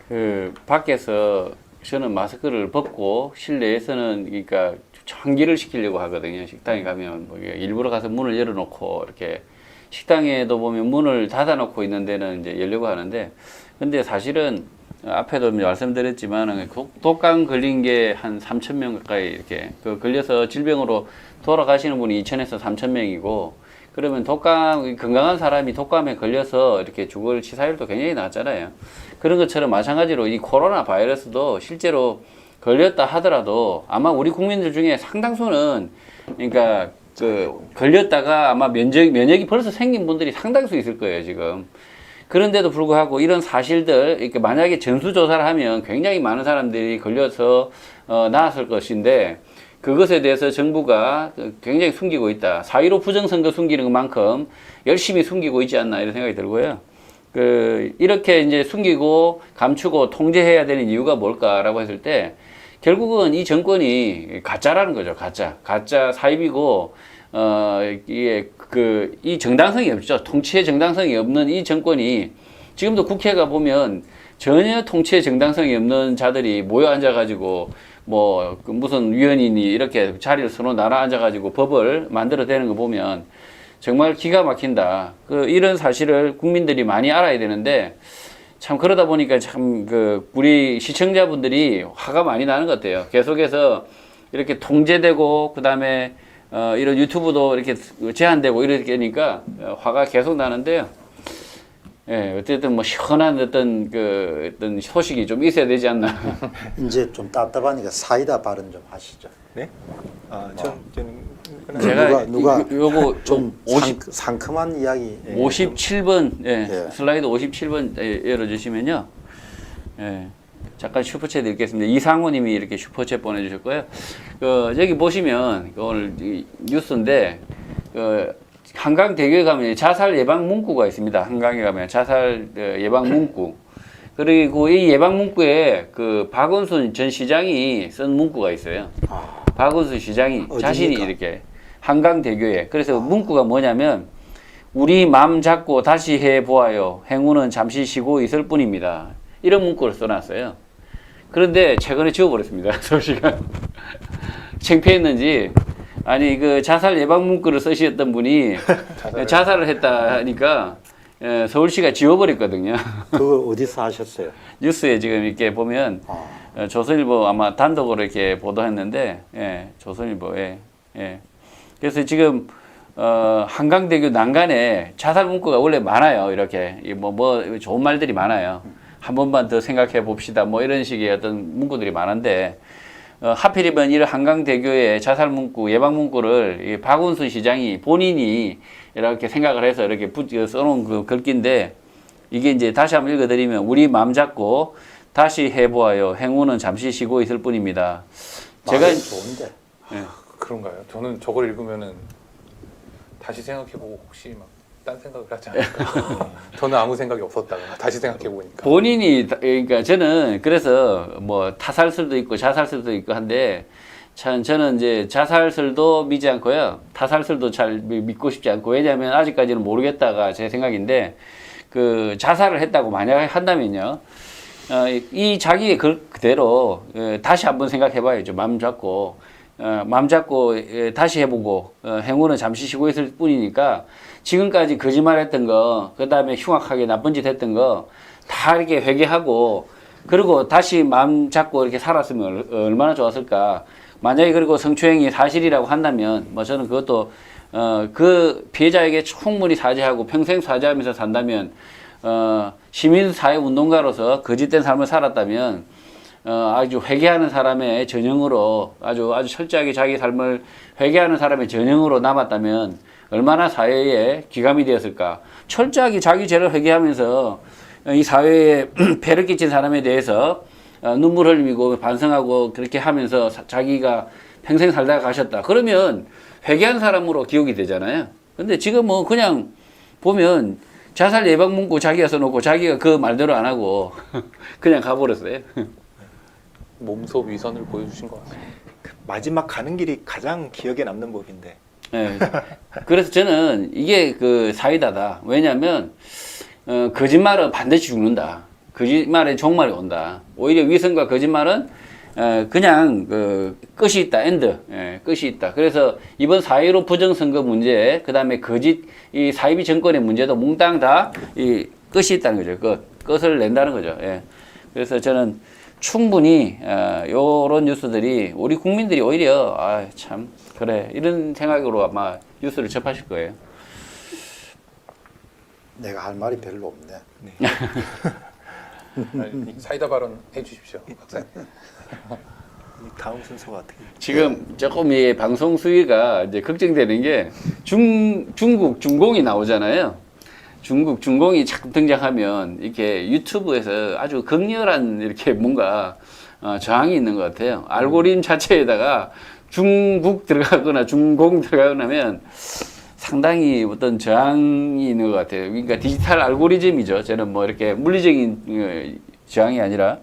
그 밖에서 저는 마스크를 벗고 실내에서는 그러니까 환기를 시키려고 하거든요. 식당에 가면 뭐 일부러 가서 문을 열어놓고 이렇게 식당에도 보면 문을 닫아놓고 있는 데는 이제 열려고 하는데 근데 사실은 앞에도 말씀드렸지만 독감 걸린 게 한 3,000명 가까이 이렇게 그 걸려서 질병으로 돌아가시는 분이 2,000에서 3,000명이고 그러면 독감 건강한 사람이 독감에 걸려서 이렇게 죽을 치사율도 굉장히 낮잖아요. 그런 것처럼 마찬가지로 이 코로나 바이러스도 실제로 걸렸다 하더라도 아마 우리 국민들 중에 상당수는 그러니까 그 걸렸다가 아마 면역이 벌써 생긴 분들이 상당수 있을 거예요, 지금. 그런데도 불구하고 이런 사실들, 이렇게 만약에 전수조사를 하면 굉장히 많은 사람들이 걸려서 나았을 것인데 그것에 대해서 정부가 굉장히 숨기고 있다. 4.15 부정선거 숨기는 것만큼 열심히 숨기고 있지 않나 이런 생각이 들고요. 이렇게 이제 숨기고 감추고 통제해야 되는 이유가 뭘까라고 했을 때 결국은 이 정권이 가짜라는 거죠. 가짜 사입이고, 이 정당성이 없죠. 통치의 정당성이 없는 이 정권이 지금도 국회가 보면 전혀 통치의 정당성이 없는 자들이 모여 앉아가지고 뭐 무슨 위원이니 이렇게 자리를 서로 나눠 앉아가지고 법을 만들어내는 거 보면 정말 기가 막힌다. 이런 사실을 국민들이 많이 알아야 되는데 참 그러다 보니까 참 우리 시청자분들이 화가 많이 나는 것 같아요. 계속해서 이렇게 통제되고 그다음에 이런 유튜브도 이렇게 제한되고 이렇게 하니까 화가 계속 나는데요. 예, 어쨌든 뭐 시원한 어떤 소식이 좀 있어야 되지 않나. 이제 좀 답답하니까 사이다 발언 좀 하시죠. 네? 아, 저는 제가 누가 요거 좀 50 상큼한 이야기. 57번 예. 슬라이드 57번 열어주시면요. 예. 잠깐 슈퍼챗 읽겠습니다. 이상호님이 이렇게 슈퍼챗 보내주셨고요. 여기 보시면 오늘 뉴스인데 한강대교에 가면 자살 예방 문구가 있습니다. 한강에 가면 자살 예방 문구. 그리고 이 예방 문구에 박원순 전 시장이 쓴 문구가 있어요. 박원순 시장이 어디입니까? 자신이 이렇게 한강대교에. 그래서 문구가 뭐냐면 우리 맘 잡고 다시 해보아요. 행운은 잠시 쉬고 있을 뿐입니다. 이런 문구를 써놨어요. 그런데 최근에 지워버렸습니다. 서울시가. 창피했는지 아니 자살 예방 문구를 쓰셨던 분이 자살을 했다 하니까 서울시가 지워버렸거든요. 그걸 어디서 하셨어요? 뉴스에 지금 이렇게 보면 조선일보 아마 단독으로 이렇게 보도했는데 조선일보에 그래서 지금 한강대교 난간에 자살 문구가 원래 많아요. 이렇게 뭐 좋은 말들이 많아요. 한 번만 더 생각해 봅시다. 뭐 이런 식의 어떤 문구들이 많은데 하필이면 이 한강대교에 자살 문구, 예방 문구를 박원순 시장이 본인이 이렇게 생각을 해서 이렇게 써놓은 글귀인데 이게 이제 다시 한번 읽어드리면 우리 마음 잡고 다시 해보아요. 행운은 잠시 쉬고 있을 뿐입니다. 제가 말은 좋은데 그런가요? 저는 저걸 읽으면은 다시 생각해보고 혹시 막 딴 생각을 하지 않을까. 저는 아무 생각이 없었다가 다시 생각해보니까. 본인이 그러니까 저는 그래서 뭐 타살설도 있고 자살설도 있고 한데 참 저는 이제 자살설도 믿지 않고요. 타살설도 잘 믿고 싶지 않고 왜냐하면 아직까지는 모르겠다가 제 생각인데 그 자살을 했다고 만약에 한다면요. 이 자기의 그대로 다시 한번 생각해봐야죠. 마음 잡고 다시 해보고 행운은 잠시 쉬고 있을 뿐이니까 지금까지 거짓말했던 거, 그 다음에 흉악하게 나쁜 짓 했던 거 다 이렇게 회개하고 그리고 다시 마음 잡고 이렇게 살았으면 얼마나 좋았을까. 만약에 그리고 성추행이 사실이라고 한다면 뭐 저는 그것도 그 피해자에게 충분히 사죄하고 평생 사죄하면서 산다면 시민사회 운동가로서 거짓된 삶을 살았다면 아주 회개하는 사람의 전형으로 아주 철저하게 자기 삶을 회개하는 사람의 전형으로 남았다면 얼마나 사회에 귀감이 되었을까. 철저하게 자기 죄를 회개하면서 이 사회에 폐를 끼친 사람에 대해서 눈물 흘리고 반성하고 그렇게 하면서 자기가 평생 살다가 가셨다. 그러면 회개한 사람으로 기억이 되잖아요. 근데 지금 뭐 그냥 보면 자살 예방 문구 자기가 써놓고 자기가 그 말대로 안 하고 그냥 가버렸어요. 몸소 위선을 보여주신 것 같습니다. 마지막 가는 길이 가장 기억에 남는 법인데. 네. 그래서 저는 이게 그 사이다다. 왜냐하면 거짓말은 반드시 죽는다. 거짓말에 종말이 온다. 오히려 위선과 거짓말은 그냥 그 끝이 있다. 엔드. 예, 끝이 있다. 그래서 이번 4.15 부정선거 문제, 그 다음에 거짓 이 사이비 정권의 문제도 몽땅 다 이 끝이 있다는 거죠. 끝을 낸다는 거죠. 예. 그래서 저는 충분히 요런 뉴스들이 우리 국민들이 오히려 참 그래 이런 생각으로 아마 뉴스를 접하실 거예요. 내가 할 말이 별로 없네. 사이다 발언 해주십시오, 박사님. 다음 순서가 어떻게? 지금 조금 이 방송 수위가 이제 걱정되는 게 중국 중공이 나오잖아요. 중국 중공이 자꾸 등장하면 이렇게 유튜브에서 아주 극렬한 이렇게 뭔가 저항이 있는 것 같아요. 알고리즘 자체에다가 중국 들어가거나 중공 들어가거나 하면 상당히 어떤 저항이 있는 것 같아요. 그러니까 디지털 알고리즘이죠. 저는 뭐 이렇게 물리적인 저항이 아니라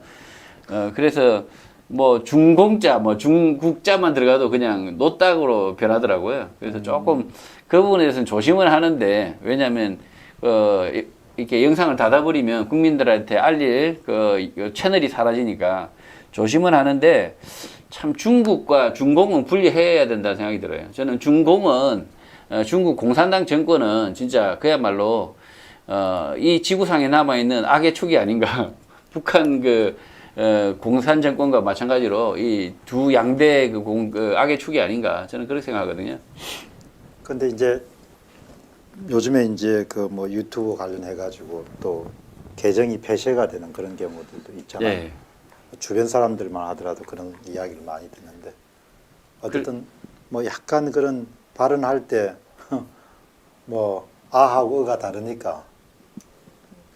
그래서 뭐 중공자, 뭐 중국자만 들어가도 그냥 노딱으로 변하더라고요. 그래서 조금 그 부분에 대해서는 조심을 하는데 왜냐하면 이렇게 영상을 닫아버리면 국민들한테 알릴 그 채널이 사라지니까 조심을 하는데 참 중국과 중공은 분리해야 된다는 생각이 들어요. 저는 중공은 중국 공산당 정권은 진짜 그야말로 이 지구상에 남아있는 악의 축이 아닌가. 북한 그 공산 정권과 마찬가지로 이 두 양대 그 악의 축이 아닌가. 저는 그렇게 생각하거든요. 근데 이제 요즘에 이제 그 뭐 유튜브 관련해 가지고 또 계정이 폐쇄가 되는 그런 경우들도 있잖아요. 예. 주변 사람들만 하더라도 그런 이야기를 많이 듣는데 어쨌든 뭐 약간 그런 발언할 때 뭐 아하고 어가 다르니까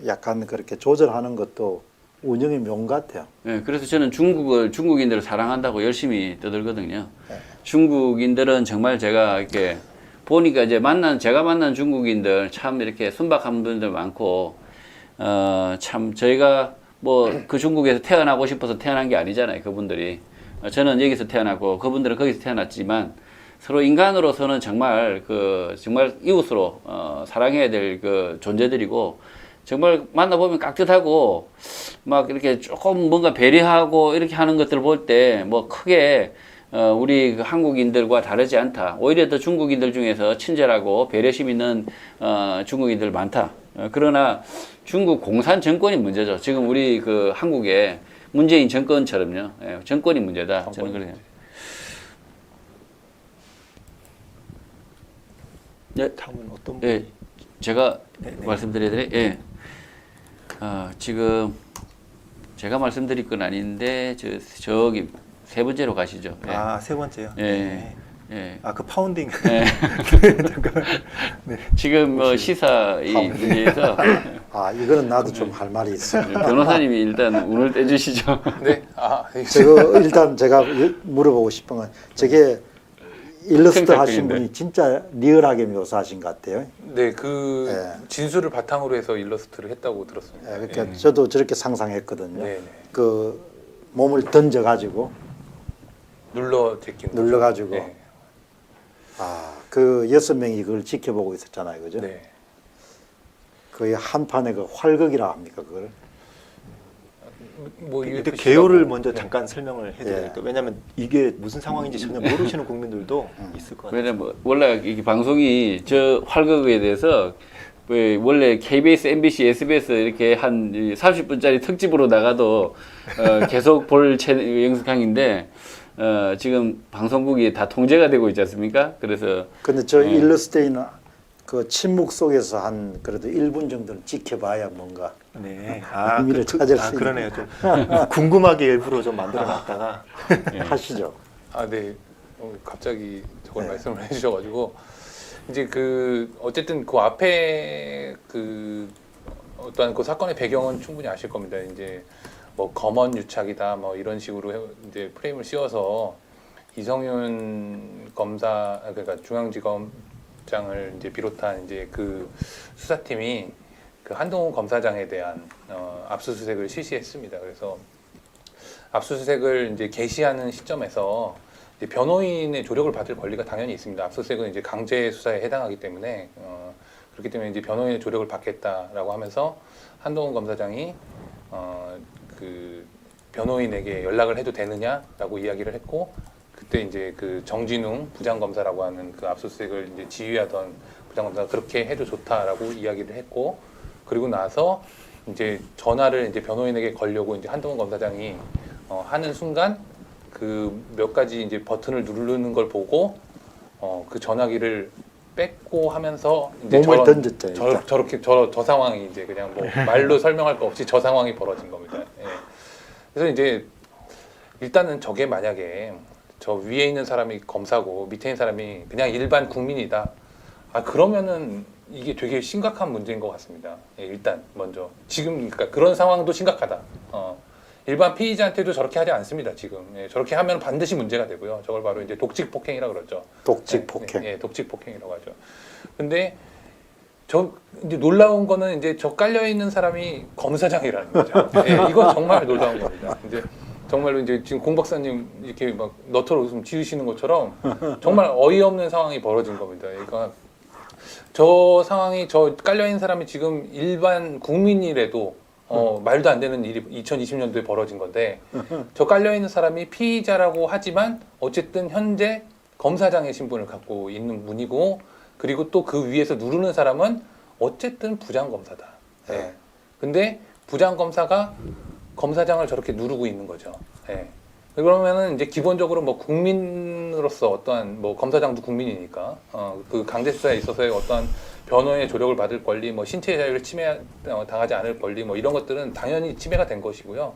약간 그렇게 조절하는 것도 운영의 명 같아요. 네, 그래서 저는 중국인들을 사랑한다고 열심히 떠들거든요. 네. 중국인들은 정말 제가 이렇게 보니까 이제 제가 만난 중국인들 참 이렇게 순박한 분들 많고, 참 저희가 뭐 그 중국에서 태어나고 싶어서 태어난 게 아니잖아요. 그분들이. 저는 여기서 태어났고 그분들은 거기서 태어났지만 서로 인간으로서는 정말 정말 이웃으로 사랑해야 될 그 존재들이고 정말 만나보면 깍듯하고 막 이렇게 조금 뭔가 배려하고 이렇게 하는 것들 볼 때 뭐 크게 우리 그 한국인들과 다르지 않다. 오히려 더 중국인들 중에서 친절하고 배려심 있는 중국인들 많다. 그러나 중국 공산 정권이 문제죠. 지금 우리 그 한국의 문재인 정권처럼요. 예, 정권이 문제다. 저는 그래요. 네, 다음은 어떤 분이? 예, 제가 네. 말씀드려야 되네. 예. 지금 제가 말씀드릴 건 아닌데 저기 세 번째로 가시죠. 예. 세 번째요. 예. 네. 예. 그 파운딩. 예. 잠깐. 네. 지금 뭐 시사 이 문제에서 아 이거는 나도 좀 할 말이 있어. 변호사님이 일단 운을 떼주시죠. 네. 저거 일단 제가 물어보고 싶은 건 저게 일러스트 하신 생각들인데. 분이 진짜 리얼하게 묘사하신 것 같아요. 네, 그 예. 진술을 바탕으로 해서 일러스트를 했다고 들었습니다. 예, 그러니까 예. 저도 저렇게 상상했거든요. 네, 네. 그 몸을 던져 가지고 눌러 제끼는. 눌러 가지고 네. 그 6명이 그걸 지켜보고 있었잖아요, 그죠? 네. 거의 한 판의 그 활극이라 합니까 그걸? 뭐 근데 UFC 가 개요를 뭐- 먼저 네. 잠깐 설명을 해드릴게요. 예. 왜냐하면 이게 무슨 상황인지 전혀 모르시는 국민들도 있을 것 같아요. 왜냐면 뭐 원래 이 방송이 저 활극에 대해서 왜 원래 KBS, MBC, SBS 이렇게 한 30분짜리 특집으로 나가도 계속 볼 영상인데 지금 방송국이 다 통제가 되고 있지 않습니까? 그래서 근데 저 예. 일러스트에는 그 침묵 속에서 한 그래도 1분 정도는 지켜봐야 뭔가 네. 의미를 찾을 수 있는. 그러네요. 좀 궁금하게 일부러 좀 만들어놨다가 하시죠. 네. 갑자기 저걸 네. 말씀을 해주셔가지고 이제 그 어쨌든 그 앞에 그 어떤 그 사건의 배경은 충분히 아실 겁니다. 이제 뭐 검언 유착이다 뭐 이런 식으로 이제 프레임을 씌워서 이성윤 검사 그러니까 중앙지검장을 이제 비롯한 이제 그 수사팀이 그 한동훈 검사장에 대한 압수수색을 실시했습니다. 그래서 압수수색을 이제 개시하는 시점에서 이제 변호인의 조력을 받을 권리가 당연히 있습니다. 압수수색은 이제 강제 수사에 해당하기 때문에 그렇기 때문에 이제 변호인의 조력을 받겠다라고 하면서 한동훈 검사장이 그 변호인에게 연락을 해도 되느냐라고 이야기를 했고 그때 이제 그 정진웅 부장검사라고 하는 그 압수수색을 이제 지휘하던 부장검사가 그렇게 해도 좋다라고 이야기를 했고 그리고 나서 이제 전화를 이제 변호인에게 걸려고 이제 한동훈 검사장이 하는 순간 그 몇 가지 이제 버튼을 누르는 걸 보고 그 전화기를 뺏고 하면서 이제 몸을 던졌죠, 일단. 저렇게 저 상황이 이제 그냥 뭐 말로 설명할 거 없이 저 상황이 벌어진 겁니다. 예. 그래서 이제 일단은 저게 만약에 저 위에 있는 사람이 검사고 밑에 있는 사람이 그냥 일반 국민이다. 그러면은 이게 되게 심각한 문제인 것 같습니다. 예, 일단 먼저 지금 그러니까 그런 상황도 심각하다. 일반 피의자한테도 저렇게 하지 않습니다. 지금 예, 저렇게 하면 반드시 문제가 되고요. 저걸 바로 이제 독직 폭행이라고 그러죠. 독직 폭행. 예, 독직 폭행이라고 하죠. 근데 저 이제 놀라운 거는 이제 저 깔려 있는 사람이 검사장이라는 거죠. 예, 이건 정말 놀라운 겁니다. 이제 정말로 이제 지금 공 박사님 이렇게 막 너털 웃음 지으시는 것처럼 정말 어이없는 상황이 벌어진 겁니다. 그러니까 저 상황이 저 깔려 있는 사람이 지금 일반 국민이라도 말도 안 되는 일이 2020년도에 벌어진 건데 저 깔려 있는 사람이 피의자라고 하지만 어쨌든 현재 검사장의 신분을 갖고 있는 분이고 그리고 또 그 위에서 누르는 사람은 어쨌든 부장검사다. 예. 근데 부장검사가 검사장을 저렇게 누르고 있는 거죠. 예. 그러면은 이제 기본적으로 뭐 국민으로서 어떠한 뭐 검사장도 국민이니까 그 강제 수사에 있어서의 어떠한 변호인의 조력을 받을 권리, 뭐 신체 자유를 침해 당하지 않을 권리, 뭐 이런 것들은 당연히 침해가 된 것이고요.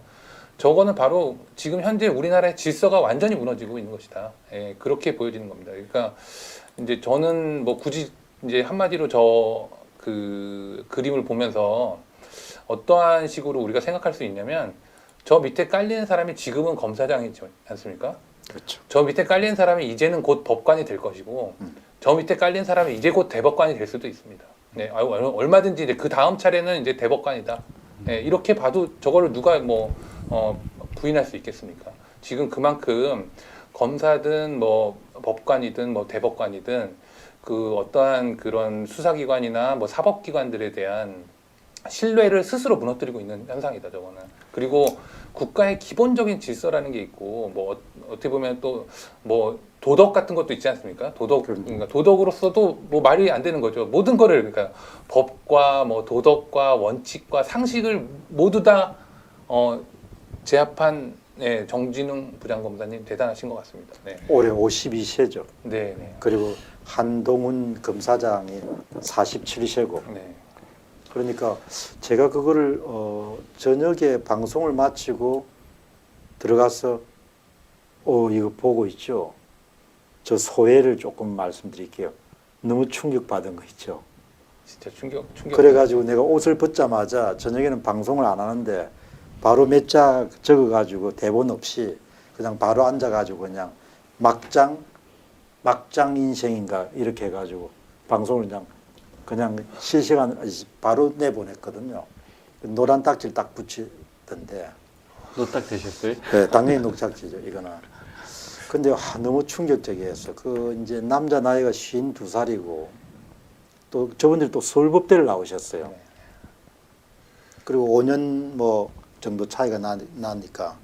저거는 바로 지금 현재 우리나라의 질서가 완전히 무너지고 있는 것이다. 예, 그렇게 보여지는 겁니다. 그러니까 이제 저는 뭐 굳이 이제 한마디로 저 그 그림을 보면서 어떠한 식으로 우리가 생각할 수 있냐면 저 밑에 깔리는 사람이 지금은 검사장이지 않습니까? 그렇죠. 저 밑에 깔린 사람이 이제는 곧 법관이 될 것이고 저 밑에 깔린 사람이 이제 곧 대법관이 될 수도 있습니다. 네, 얼마든지 이제 그 다음 차례는 이제 대법관이다. 네, 이렇게 봐도 저거를 누가 뭐 부인할 수 있겠습니까? 지금 그만큼 검사든 뭐 법관이든 뭐 대법관이든 그 어떠한 그런 수사기관이나 뭐 사법기관들에 대한 신뢰를 스스로 무너뜨리고 있는 현상이다 저거는. 그리고 국가의 기본적인 질서라는 게 있고 뭐 어떻게 보면 또 뭐 도덕 같은 것도 있지 않습니까? 그러니까 도덕으로서도 뭐 말이 안 되는 거죠. 모든 거를 그러니까 법과 뭐 도덕과 원칙과 상식을 모두 다 제압한 정진웅 부장검사님 대단하신 것 같습니다. 네. 올해 52세죠. 네, 네. 그리고 한동훈 검사장이 47세고. 네. 그러니까 제가 그거를 저녁에 방송을 마치고 들어가서 이거 보고 있죠. 저 소회를 조금 말씀드릴게요. 너무 충격받은 거 있죠. 진짜 충격. 그래가지고 내가 옷을 벗자마자 저녁에는 방송을 안 하는데 바로 몇 자 적어가지고 대본 없이 그냥 바로 앉아가지고 그냥 막장 인생인가 이렇게 해가지고 방송을 그냥 실시간 바로 내보냈거든요. 노란 딱지를 딱 붙이던데. 노딱 되셨어요? 네, 당연히 녹착지죠, 이거는. 근데 너무 충격적이었어. 그 이제 남자 나이가 52살이고 또 저분들이 또 서울법대를 나오셨어요. 네. 그리고 5년 뭐 정도 차이가 나니까.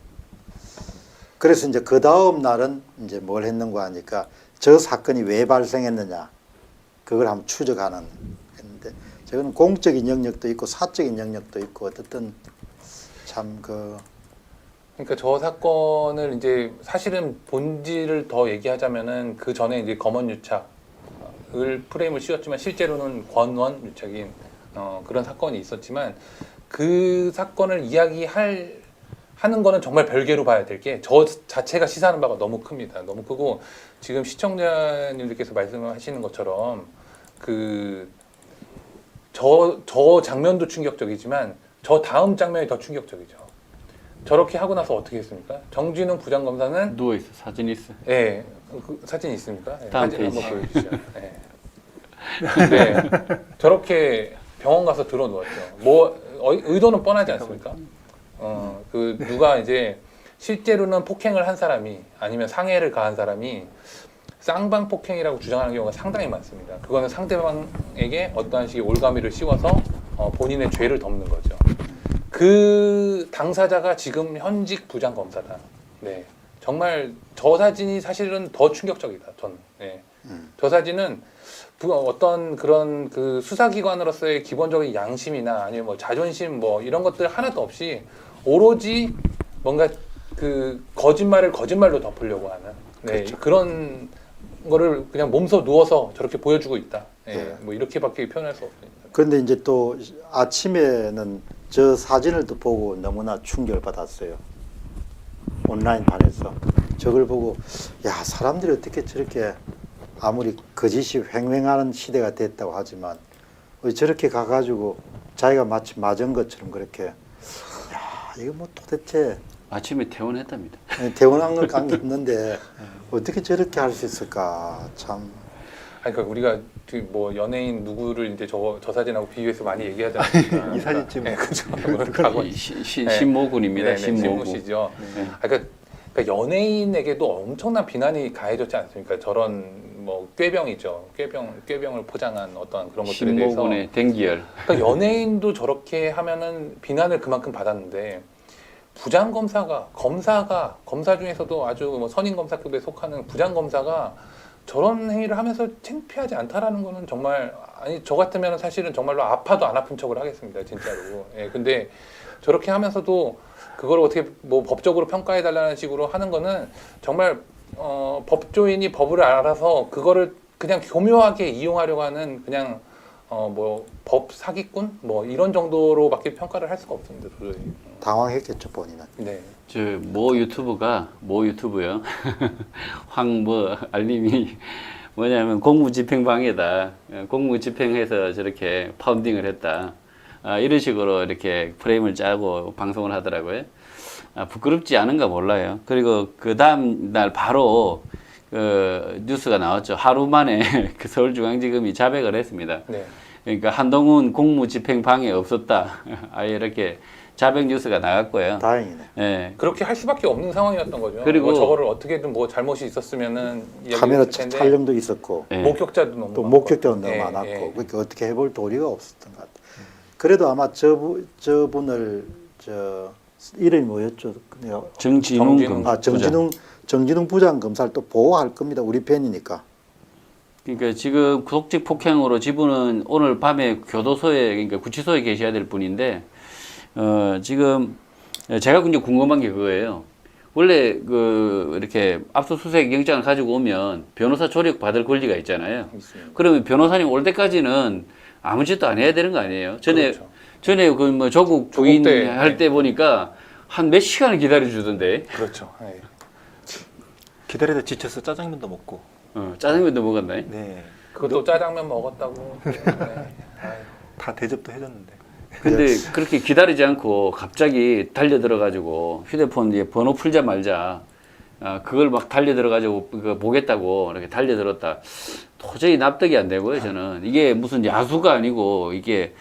그래서 이제 그 다음 날은 이제 뭘 했는가 하니까 저 사건이 왜 발생했느냐 그걸 한번 추적하는 했는데 저거는 공적인 영역도 있고 사적인 영역도 있고 어쨌든 참 그러니까 저 사건을 이제 사실은 본질을 더 얘기하자면은 그 전에 이제 검언 유착을 프레임을 씌웠지만 실제로는 권원 유착인 그런 사건이 있었지만 그 사건을 하는 거는 정말 별개로 봐야 될 게 저 자체가 시사하는 바가 너무 큽니다. 너무 크고 지금 시청자님들께서 말씀하시는 것처럼 저 장면도 충격적이지만 저 다음 장면이 더 충격적이죠. 저렇게 하고 나서 어떻게 했습니까? 정진웅 부장검사는 누워 있어. 사진 있어. 예, 그 사진 있습니까? 예, 다음 사진 페이지. 한번 보여주시죠. 예. 네, 저렇게 병원 가서 들어 누웠죠. 뭐 의도는 뻔하지 않습니까? 그 누가 이제 실제로는 폭행을 한 사람이 아니면 상해를 가한 사람이 쌍방 폭행이라고 주장하는 경우가 상당히 많습니다. 그거는 상대방에게 어떠한 식의 올가미를 씌워서 본인의 죄를 덮는 거죠. 그 당사자가 지금 현직 부장검사다. 네, 정말 저 사진이 사실은 더 충격적이다. 저는. 네. 저 사진은 어떤 그런 그 수사기관으로서의 기본적인 양심이나 아니면 뭐 자존심 뭐 이런 것들 하나도 없이 오로지 뭔가 그 거짓말을 거짓말로 덮으려고 하는 그렇죠. 그런 거를 그냥 몸소 누워서 저렇게 보여주고 있다. 네, 네. 뭐 이렇게밖에 표현할 수 없습니다. 그런데 이제 또 아침에는 저 사진을 또 보고 너무나 충격을 받았어요. 온라인판에서 저걸 보고 야 사람들이 어떻게 저렇게 아무리 거짓이 횡행하는 시대가 됐다고 하지만 왜 저렇게 가가지고 자기가 마치 맞은 것처럼 그렇게 야 이거 뭐 도대체 아침에 퇴원했답니다. 대원한 걸 깡겼는데 어떻게 저렇게 할 수 있을까 참. 아니, 그러니까 우리가 뭐 연예인 누구를 이제 저 사진하고 비교해서 많이 얘기하지 않습니까? 이 사진 찍은 네, 그렇죠. 이 신모군입니다. 네, 신모군. 신모씨죠. 그러니까 연예인에게도 엄청난 비난이 가해졌지 않습니까? 저런 뭐 꾀병이죠. 꾀병을 포장한 어떤 그런 것들에 대해서. 신모군의 댕기열. 그러니까 연예인도 저렇게 하면은 비난을 그만큼 받았는데 부장검사가 검사 중에서도 아주 뭐 선임 검사급에 속하는 부장검사가 저런 행위를 하면서 창피하지 않다라는 거는 정말 아니 저 같으면 사실은 정말로 아파도 안 아픈 척을 하겠습니다 진짜로. 예, 근데 저렇게 하면서도 그걸 어떻게 뭐 법적으로 평가해 달라는 식으로 하는 거는 정말 법조인이 법을 알아서 그거를 그냥 교묘하게 이용하려고 하는 그냥 뭐 법 사기꾼 뭐 이런 정도로밖에 평가를 할 수가 없습니다 도저히. 당황했겠죠 본인은. 네. 저 모 유튜브요. 황뭐 알림이 뭐냐면 공무집행방해다. 공무집행해서 저렇게 파운딩을 했다. 이런 식으로 이렇게 프레임을 짜고 방송을 하더라고요. 부끄럽지 않은가 몰라요. 그리고 그 다음 날 바로 그 뉴스가 나왔죠. 하루 만에 그 서울중앙지검이 자백을 했습니다. 네. 그러니까 한동훈 공무집행방해 없었다. 아예 이렇게 자백 뉴스가 나갔고요. 다행이네. 예. 그렇게 할 수밖에 없는 상황이었던 거죠. 그리고 뭐 저거를 어떻게든 뭐 잘못이 있었으면은 카메라 이야기했을 텐데 촬영도 있었고 예. 목격자도 너무 또 많고. 목격자도 너무 예, 많았고 예. 그러니까 어떻게 해볼 도리가 없었던 것 같아요. 그래도 아마 저분을 이름이 뭐였죠? 내가 정진웅 정진웅. 검- 정진웅 부장 검사를 또 보호할 겁니다. 우리 팬이니까. 그러니까 지금 구속직 폭행으로 지분은 오늘 밤에 교도소에 그러니까 구치소에 계셔야 될 분인데 지금 제가 굉장히 궁금한 게 그거예요. 원래 그 이렇게 압수수색 영장을 가지고 오면 변호사 조력 받을 권리가 있잖아요. 있습니다. 그러면 변호사님 올 때까지는 아무 짓도 안 해야 되는 거 아니에요? 그렇죠. 전에 그 뭐 조국 부인 때, 할 때 보니까 한 몇 시간을 기다려 주던데. 그렇죠. 예. 기다리다 지쳐서 짜장면도 먹고. 짜장면도 먹었나요? 네. 그것도 짜장면 먹었다고. 네. 아유. 다 대접도 해줬는데. 근데 그렇게 기다리지 않고 갑자기 달려들어가지고 휴대폰 이제 번호 풀자 말자 그걸 막 달려들어가지고 그거 보겠다고 이렇게 달려들었다. 도저히 납득이 안 되고요, 저는. 이게 무슨 야수가 아니고 이게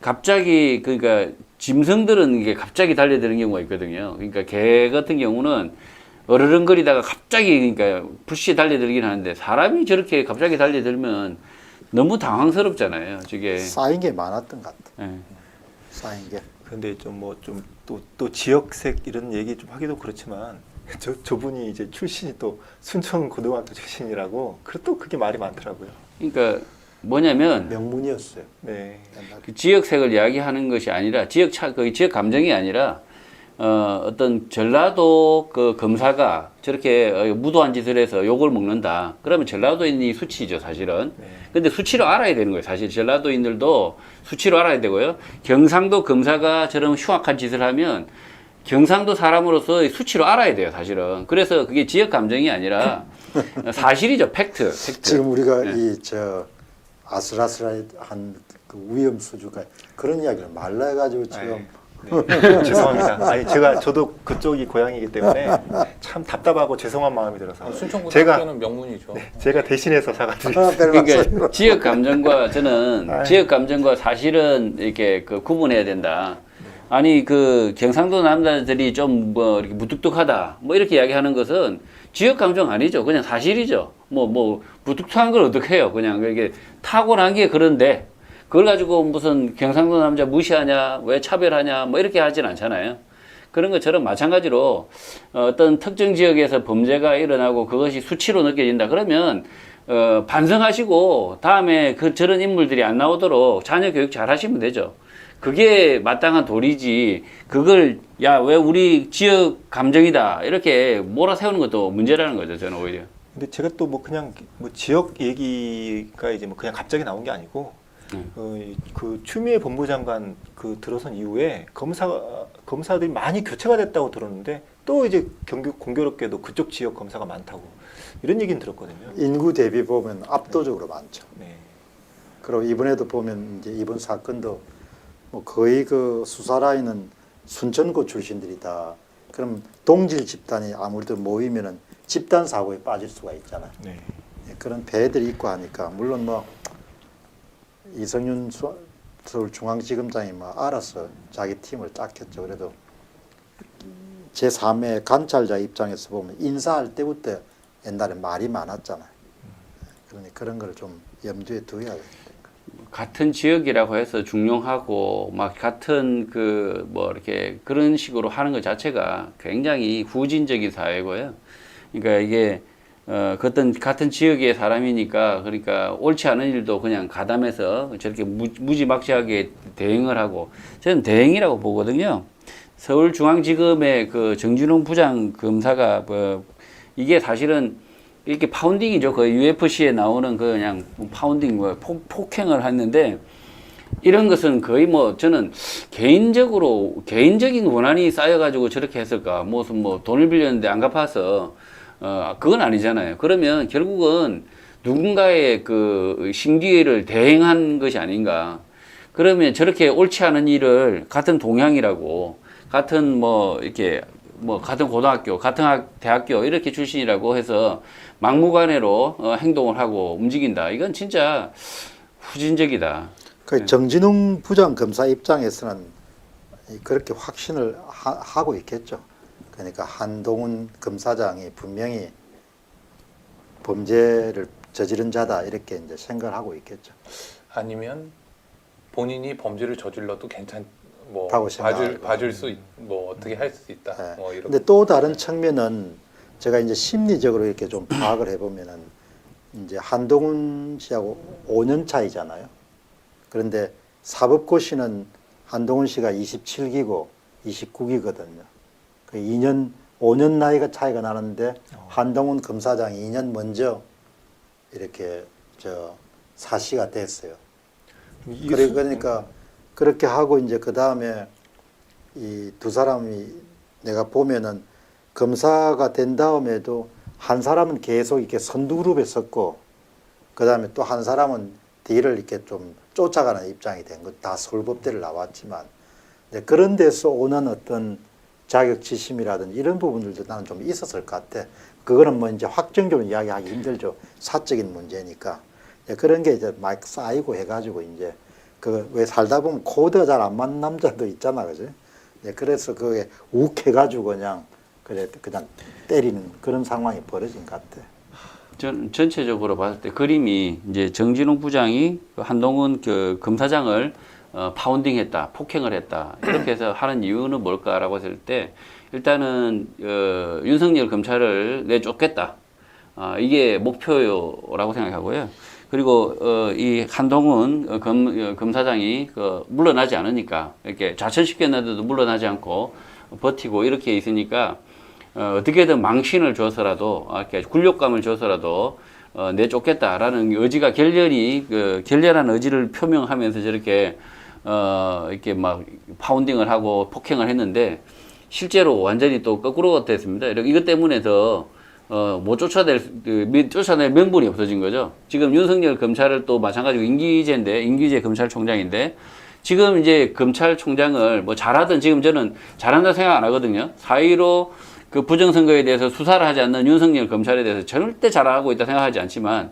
갑자기 그러니까 짐승들은 이게 갑자기 달려드는 경우가 있거든요. 그러니까 개 같은 경우는 어르렁거리다가 갑자기 그러니까 불시 달려들긴 하는데 사람이 저렇게 갑자기 달려들면 너무 당황스럽잖아요. 저게. 쌓인 게 많았던 것 같아. 예. 쌓인 게. 근데 좀 뭐 좀 또 지역색 이런 얘기 좀 하기도 그렇지만 저분이 이제 출신이 또 순천 고등학교 출신이라고 또 그게 말이 많더라고요. 그러니까 뭐냐면 명문이었어요. 네. 옛날에. 그 지역색을 이야기하는 것이 아니라 그 지역 감정이 아니라 어떤 전라도 그 검사가 저렇게 무도한 짓을 해서 욕을 먹는다. 그러면 전라도인이 수치죠, 사실은. 네. 근데 수치로 알아야 되는 거예요. 사실 전라도인들도 수치로 알아야 되고요. 경상도 검사가 저런 흉악한 짓을 하면 경상도 사람으로서 수치로 알아야 돼요, 사실은. 그래서 그게 지역 감정이 아니라 사실이죠, 팩트. 지금 우리가 네. 이 저 아슬아슬한 그 위험 수주가 그런 이야기를 말라 해가지고 지금 네. 죄송합니다. 아니 저도 그쪽이 고향이기 때문에 참 답답하고 죄송한 마음이 들어서 순천고등학교는 명문이죠. 제가 대신해서 사과드리겠습니다. 그러니까 지역 감정과 저는 지역 감정과 사실은 이렇게 그 구분해야 된다. 아니 그 경상도 남자들이 좀 뭐 이렇게 무뚝뚝하다 뭐 이렇게 이야기하는 것은 지역 감정 아니죠. 그냥 사실이죠. 뭐 무뚝뚝한 걸 어떻게 해요? 그냥 이게 타고난 게 그런데 그걸 가지고 무슨 경상도 남자 무시하냐, 왜 차별하냐, 뭐 이렇게 하진 않잖아요. 그런 것처럼 마찬가지로 어떤 특정 지역에서 범죄가 일어나고 그것이 수치로 느껴진다. 그러면 반성하시고 다음에 저런 인물들이 안 나오도록 자녀 교육 잘 하시면 되죠. 그게 마땅한 도리지. 그걸 야, 왜 우리 지역 감정이다 이렇게 몰아세우는 것도 문제라는 거죠. 저는 오히려. 근데 제가 또 뭐 그냥 뭐 지역 얘기가 이제 뭐 그냥 갑자기 나온 게 아니고 그 추미애 법무장관 그 들어선 이후에 검사들이 많이 교체가 됐다고 들었는데 또 이제 공교롭게도 그쪽 지역 검사가 많다고 이런 얘기는 들었거든요. 인구 대비 보면 압도적으로 많죠. 네. 그리고 이번에도 보면 이제 이번 사건도 뭐 거의 그 수사 라인은 순천고 출신들이다. 그럼 동질 집단이 아무래도 모이면은 집단 사고에 빠질 수가 있잖아요. 네. 그런 배들이 있고 하니까 물론 뭐 이성윤 서울중앙지검장이 뭐 알아서 자기 팀을 짰겠죠. 그래도 제3의 관찰자 입장에서 보면 인사할 때부터 옛날에 말이 많았잖아요. 그러니 그런 걸 좀 염두에 두어야겠다. 같은 지역이라고 해서 중용하고 막 같은 그 뭐 이렇게 그런 식으로 하는 것 자체가 굉장히 후진적인 사회고요. 그러니까 이게 어떤 같은 지역의 사람이니까 그러니까 옳지 않은 일도 그냥 가담해서 저렇게 무지막지하게 대응을 하고 저는 대행이라고 보거든요. 서울중앙지검의 그 정진홍 부장 검사가 뭐 이게 사실은 이렇게 파운딩이죠. 그 UFC에 나오는 그 그냥 파운딩 뭐 폭행을 했는데 이런 것은 거의 뭐 저는 개인적인 원한이 쌓여가지고 저렇게 했을까? 무슨 뭐 돈을 빌렸는데 안 갚아서 그건 아니잖아요. 그러면 결국은 누군가의 그 심기를 대행한 것이 아닌가. 그러면 저렇게 옳지 않은 일을 같은 동향이라고 같은 뭐 이렇게 뭐 같은 고등학교, 같은 대학교 이렇게 출신이라고 해서 막무가내로 행동을 하고 움직인다. 이건 진짜 후진적이다. 그 정진웅 부장 검사 입장에서는 그렇게 확신을 하고 있겠죠. 그러니까 한동훈 검사장이 분명히 범죄를 저지른 자다 이렇게 이제 생각을 하고 있겠죠. 아니면 본인이 범죄를 저질러도 뭐 라고 생각할 봐줄 수 뭐 어떻게 할 수 있다. 네. 뭐 이런. 근데 또 다른 측면은 제가 이제 심리적으로 이렇게 좀 파악을 해보면은 이제 한동훈 씨하고 5년 차이잖아요. 그런데 사법고시는 한동훈 씨가 27기고 29기거든요. 그 5년 나이가 차이가 나는데 한동훈 검사장이 2년 먼저 이렇게 사시가 됐어요. 그러니까 그렇게 하고 이제 그 다음에 이 두 사람이 내가 보면은 검사가 된 다음에도 한 사람은 계속 이렇게 선두 그룹에 섰고 그다음에 또 한 사람은 뒤를 이렇게 좀 쫓아가는 입장이 된 것. 다 서울법대를 나왔지만 그런 데서 오는 어떤 자격지심이라든지 이런 부분들도 나는 좀 있었을 것 같아. 그거는 뭐 이제 확정적으로 이야기하기 힘들죠. 사적인 문제니까. 그런 게 이제 막 쌓이고 해가지고 이제 그 왜 살다 보면 코드가 잘 안 맞는 남자도 있잖아, 그지? 그래서 그게 욱해가지고 그냥 때리는 그런 상황이 벌어진 것 같아. 전체적으로 봤을 때 그림이 이제 정진웅 부장이 그 한동훈 그 검사장을 파운딩했다, 폭행을 했다 이렇게 해서 하는 이유는 뭘까라고 했을 때 일단은 윤석열 검찰을 내쫓겠다. 이게 목표라고 생각하고요. 그리고 이 한동훈 검사장이 물러나지 않으니까 이렇게 좌천시켰는데도 물러나지 않고 버티고 이렇게 있으니까 어떻게든 망신을 줘서라도 이렇게 굴욕감을 줘서라도 내쫓겠다라는 의지가 결렬한 의지를 표명하면서 저렇게 이렇게 막 파운딩을 하고 폭행을 했는데 실제로 완전히 또 거꾸로 됐습니다. 이것 때문에서 못 쫓아낼 명분이 없어진 거죠. 지금 윤석열 검찰을 또 마찬가지로 임기제 검찰총장인데 지금 이제 검찰총장을 뭐 잘하든 지금 저는 잘한다 생각 안 하거든요. 4.15 그 부정선거에 대해서 수사를 하지 않는 윤석열 검찰에 대해서 절대 잘하고 있다 생각하지 않지만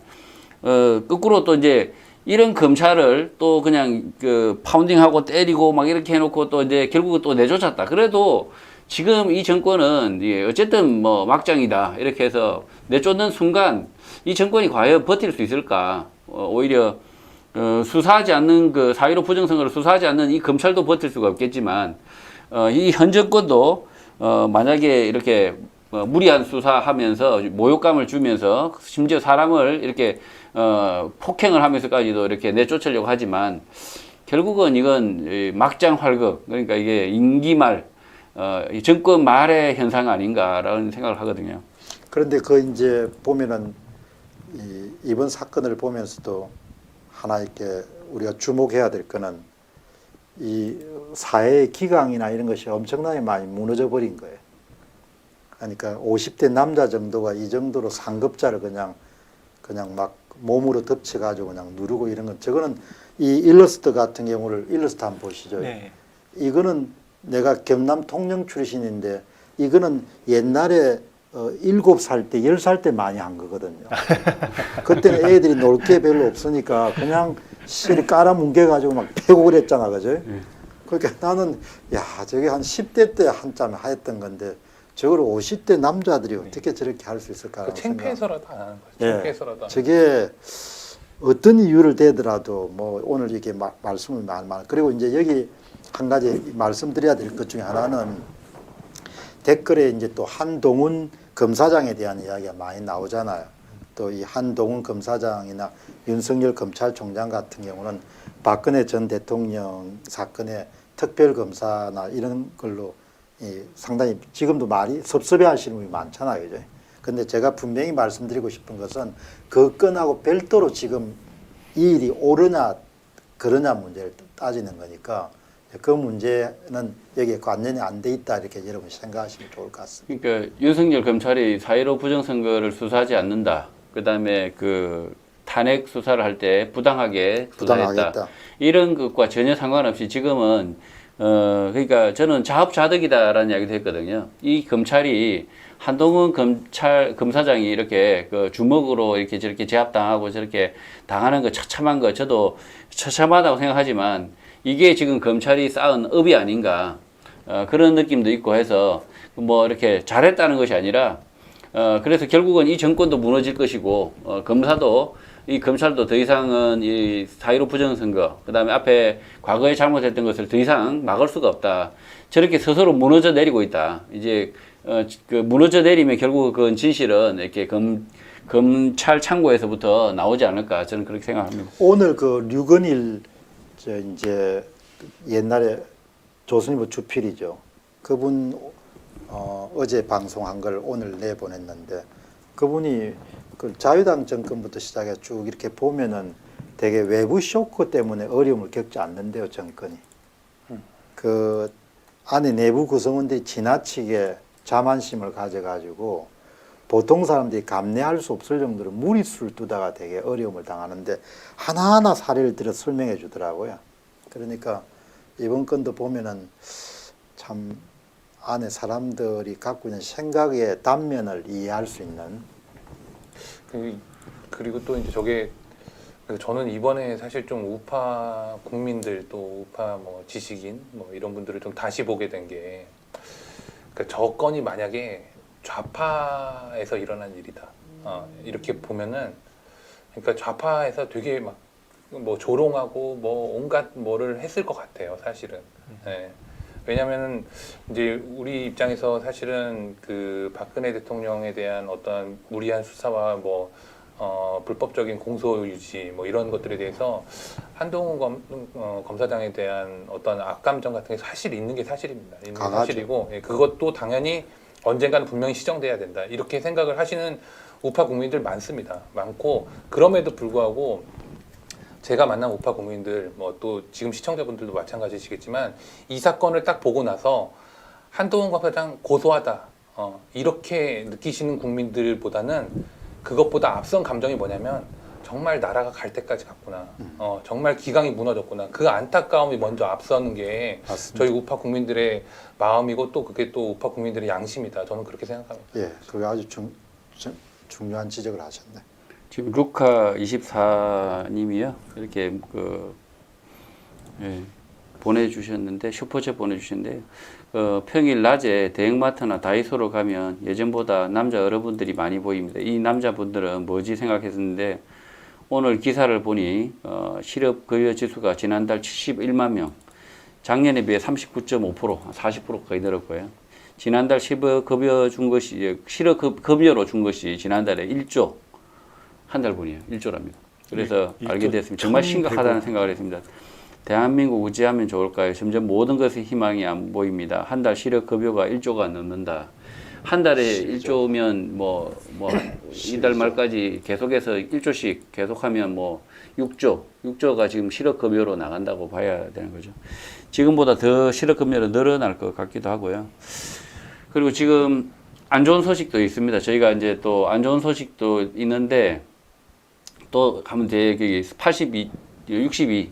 거꾸로 또 이제 이런 검찰을 또 그냥 그 파운딩하고 때리고 막 이렇게 해놓고 또 이제 결국은 또 내쫓았다. 그래도 지금 이 정권은 어쨌든 뭐 막장이다 이렇게 해서 내쫓는 순간 이 정권이 과연 버틸 수 있을까? 오히려 수사하지 않는 그 4.15 부정선거를 수사하지 않는 이 검찰도 버틸 수가 없겠지만 이 현 정권도 만약에 이렇게 무리한 수사하면서 모욕감을 주면서 심지어 사람을 이렇게 폭행을 하면서까지도 이렇게 내쫓으려고 하지만 결국은 이건 막장 활극 그러니까 이게 임기 정권 말의 현상 아닌가라는 생각을 하거든요. 그런데 그 이제 보면은 이번 사건을 보면서도 하나 이렇게 우리가 주목해야 될 거는 이 사회의 기강이나 이런 것이 엄청나게 많이 무너져 버린 거예요. 그러니까 50대 남자 정도가 이 정도로 상급자를 그냥 막 몸으로 덮쳐가지고 그냥 누르고 이런 건 저거는 이 일러스트 같은 경우를 일러스트 한번 보시죠. 네. 이거는 내가 경남 통영 출신인데 이거는 옛날에 7살 때, 10살 때 많이 한 거거든요. 그때는 애들이 놀 게 별로 없으니까 그냥 실 깔아뭉개가지고 막 패고 그랬잖아, 그죠? 그러니까 나는, 야, 저게 한 10대 때 한참 했던 건데, 저걸 50대 남자들이 어떻게 저렇게 할 수 있을까? 창피해서라도 안 하는 거죠. 예, 창피해서라도. 저게 어떤 이유를 대더라도 뭐 오늘 이렇게 말씀을 많이 그리고 이제 여기 한 가지 말씀드려야 될 것 중에 하나는 댓글에 이제 또 한동훈 검사장에 대한 이야기가 많이 나오잖아요. 또 이 한동훈 검사장이나 윤석열 검찰총장 같은 경우는 박근혜 전 대통령 사건의 특별검사나 이런 걸로 상당히 지금도 말이 섭섭해 하시는 분이 많잖아요. 그죠? 근데 제가 분명히 말씀드리고 싶은 것은 그 건하고 별도로 지금 이 일이 옳으냐 그러냐 문제를 따지는 거니까 그 문제는 여기에 관련이 안 돼 있다 이렇게 여러분 생각하시면 좋을 것 같습니다. 그러니까 윤석열 검찰이 4.15 부정선거를 수사하지 않는다. 그다음에 그 탄핵 수사를 할 때 부당하게 수사했다. 이런 것과 전혀 상관없이 지금은 그러니까 저는 자업자득이다라는 이야기도 했거든요. 이 검찰이 한동훈 검사장이 이렇게 그 주먹으로 이렇게 저렇게 제압당하고 저렇게 당하는 거 처참한 거 저도 처참하다고 생각하지만 이게 지금 검찰이 쌓은 업이 아닌가 그런 느낌도 있고 해서 뭐 이렇게 잘했다는 것이 아니라 그래서 결국은 이 정권도 무너질 것이고 검사도 이 검찰도 더 이상은 이 4.15 부정선거 그다음에 앞에 과거에 잘못했던 것을 더 이상 막을 수가 없다. 저렇게 스스로 무너져 내리고 있다. 이제 그 무너져 내리면 결국 그 진실은 이렇게 검찰 창고에서부터 나오지 않을까 저는 그렇게 생각합니다. 오늘 그 류건일 이제 옛날에 조선일보 주필이죠. 그분 어제 방송한 걸 오늘 내보냈는데 그분이 그 자유당 정권부터 시작해 쭉 이렇게 보면은 되게 외부 쇼크 때문에 어려움을 겪지 않는데요, 정권이. 그 안에 내부 구성원들이 지나치게 자만심을 가져가지고 보통 사람들이 감내할 수 없을 정도로 무리수를 두다가 되게 어려움을 당하는데 하나하나 사례를 들어 설명해 주더라고요. 그러니까 이번 건도 보면은 참 안에 사람들이 갖고 있는 생각의 단면을 이해할 수 있는. 그리고 또 이제 저게 저는 이번에 사실 좀 우파 국민들 또 우파 뭐 지식인 뭐 이런 분들을 좀 다시 보게 된 게 그러니까 저 건이 만약에 좌파에서 일어난 일이다. 이렇게 보면은 그러니까 좌파에서 되게 막 뭐 조롱하고 뭐 온갖 뭐를 했을 것 같아요, 사실은. 네. 왜냐면은 이제 우리 입장에서 사실은 그 박근혜 대통령에 대한 어떤 무리한 수사와 뭐 불법적인 공소 유지 뭐 이런 것들에 대해서 한동훈 검사장에 대한 어떤 악감정 같은 게 사실 있는 게 사실입니다. 있는 게 강하죠. 사실이고 예, 그것도 당연히 언젠가는 분명히 시정돼야 된다. 이렇게 생각을 하시는 우파 국민들 많습니다. 많고 그럼에도 불구하고 제가 만난 우파 국민들 뭐 또 지금 시청자분들도 마찬가지시겠지만 이 사건을 딱 보고 나서 한동훈 검사장 고소하다 이렇게 느끼시는 국민들보다는 그것보다 앞선 감정이 뭐냐면 정말 나라가 갈 때까지 갔구나. 정말 기강이 무너졌구나. 그 안타까움이 먼저 앞서는 게 맞습니다. 저희 우파 국민들의 마음이고 또 그게 또 우파 국민들의 양심이다. 저는 그렇게 생각합니다. 예, 그게 아주 중요한 지적을 하셨네. 지금 루카 24님이요 이렇게 보내주셨는데 슈퍼챗 보내주셨는데 평일 낮에 대형마트나 다이소로 가면 예전보다 남자 여러분들이 많이 보입니다. 이 남자분들은 뭐지 생각했었는데 오늘 기사를 보니 실업급여 지수가 지난달 71만 명, 작년에 비해 39.5%, 40%까지 늘었고요. 지난달 실업급여로 준 것이 지난달에 1조, 한 달분이에요. 1조랍니다. 그래서 알게 됐습니다. 정말 심각하다는 생각을 했습니다. 대한민국 어찌하면 좋을까요? 점점 모든 것의 희망이 안 보입니다. 한 달 실업급여가 1조가 넘는다. 한 달에 1조면 이달 말까지 계속해서 1조씩 계속하면 6조가 지금 실업급여로 나간다고 봐야 되는 거죠. 지금보다 더 실업급여로 늘어날 것 같기도 하고요. 그리고 지금 안 좋은 소식도 있습니다. 저희가 이제 또 안 좋은 소식도 있는데 또 가면 되게 62 이렇게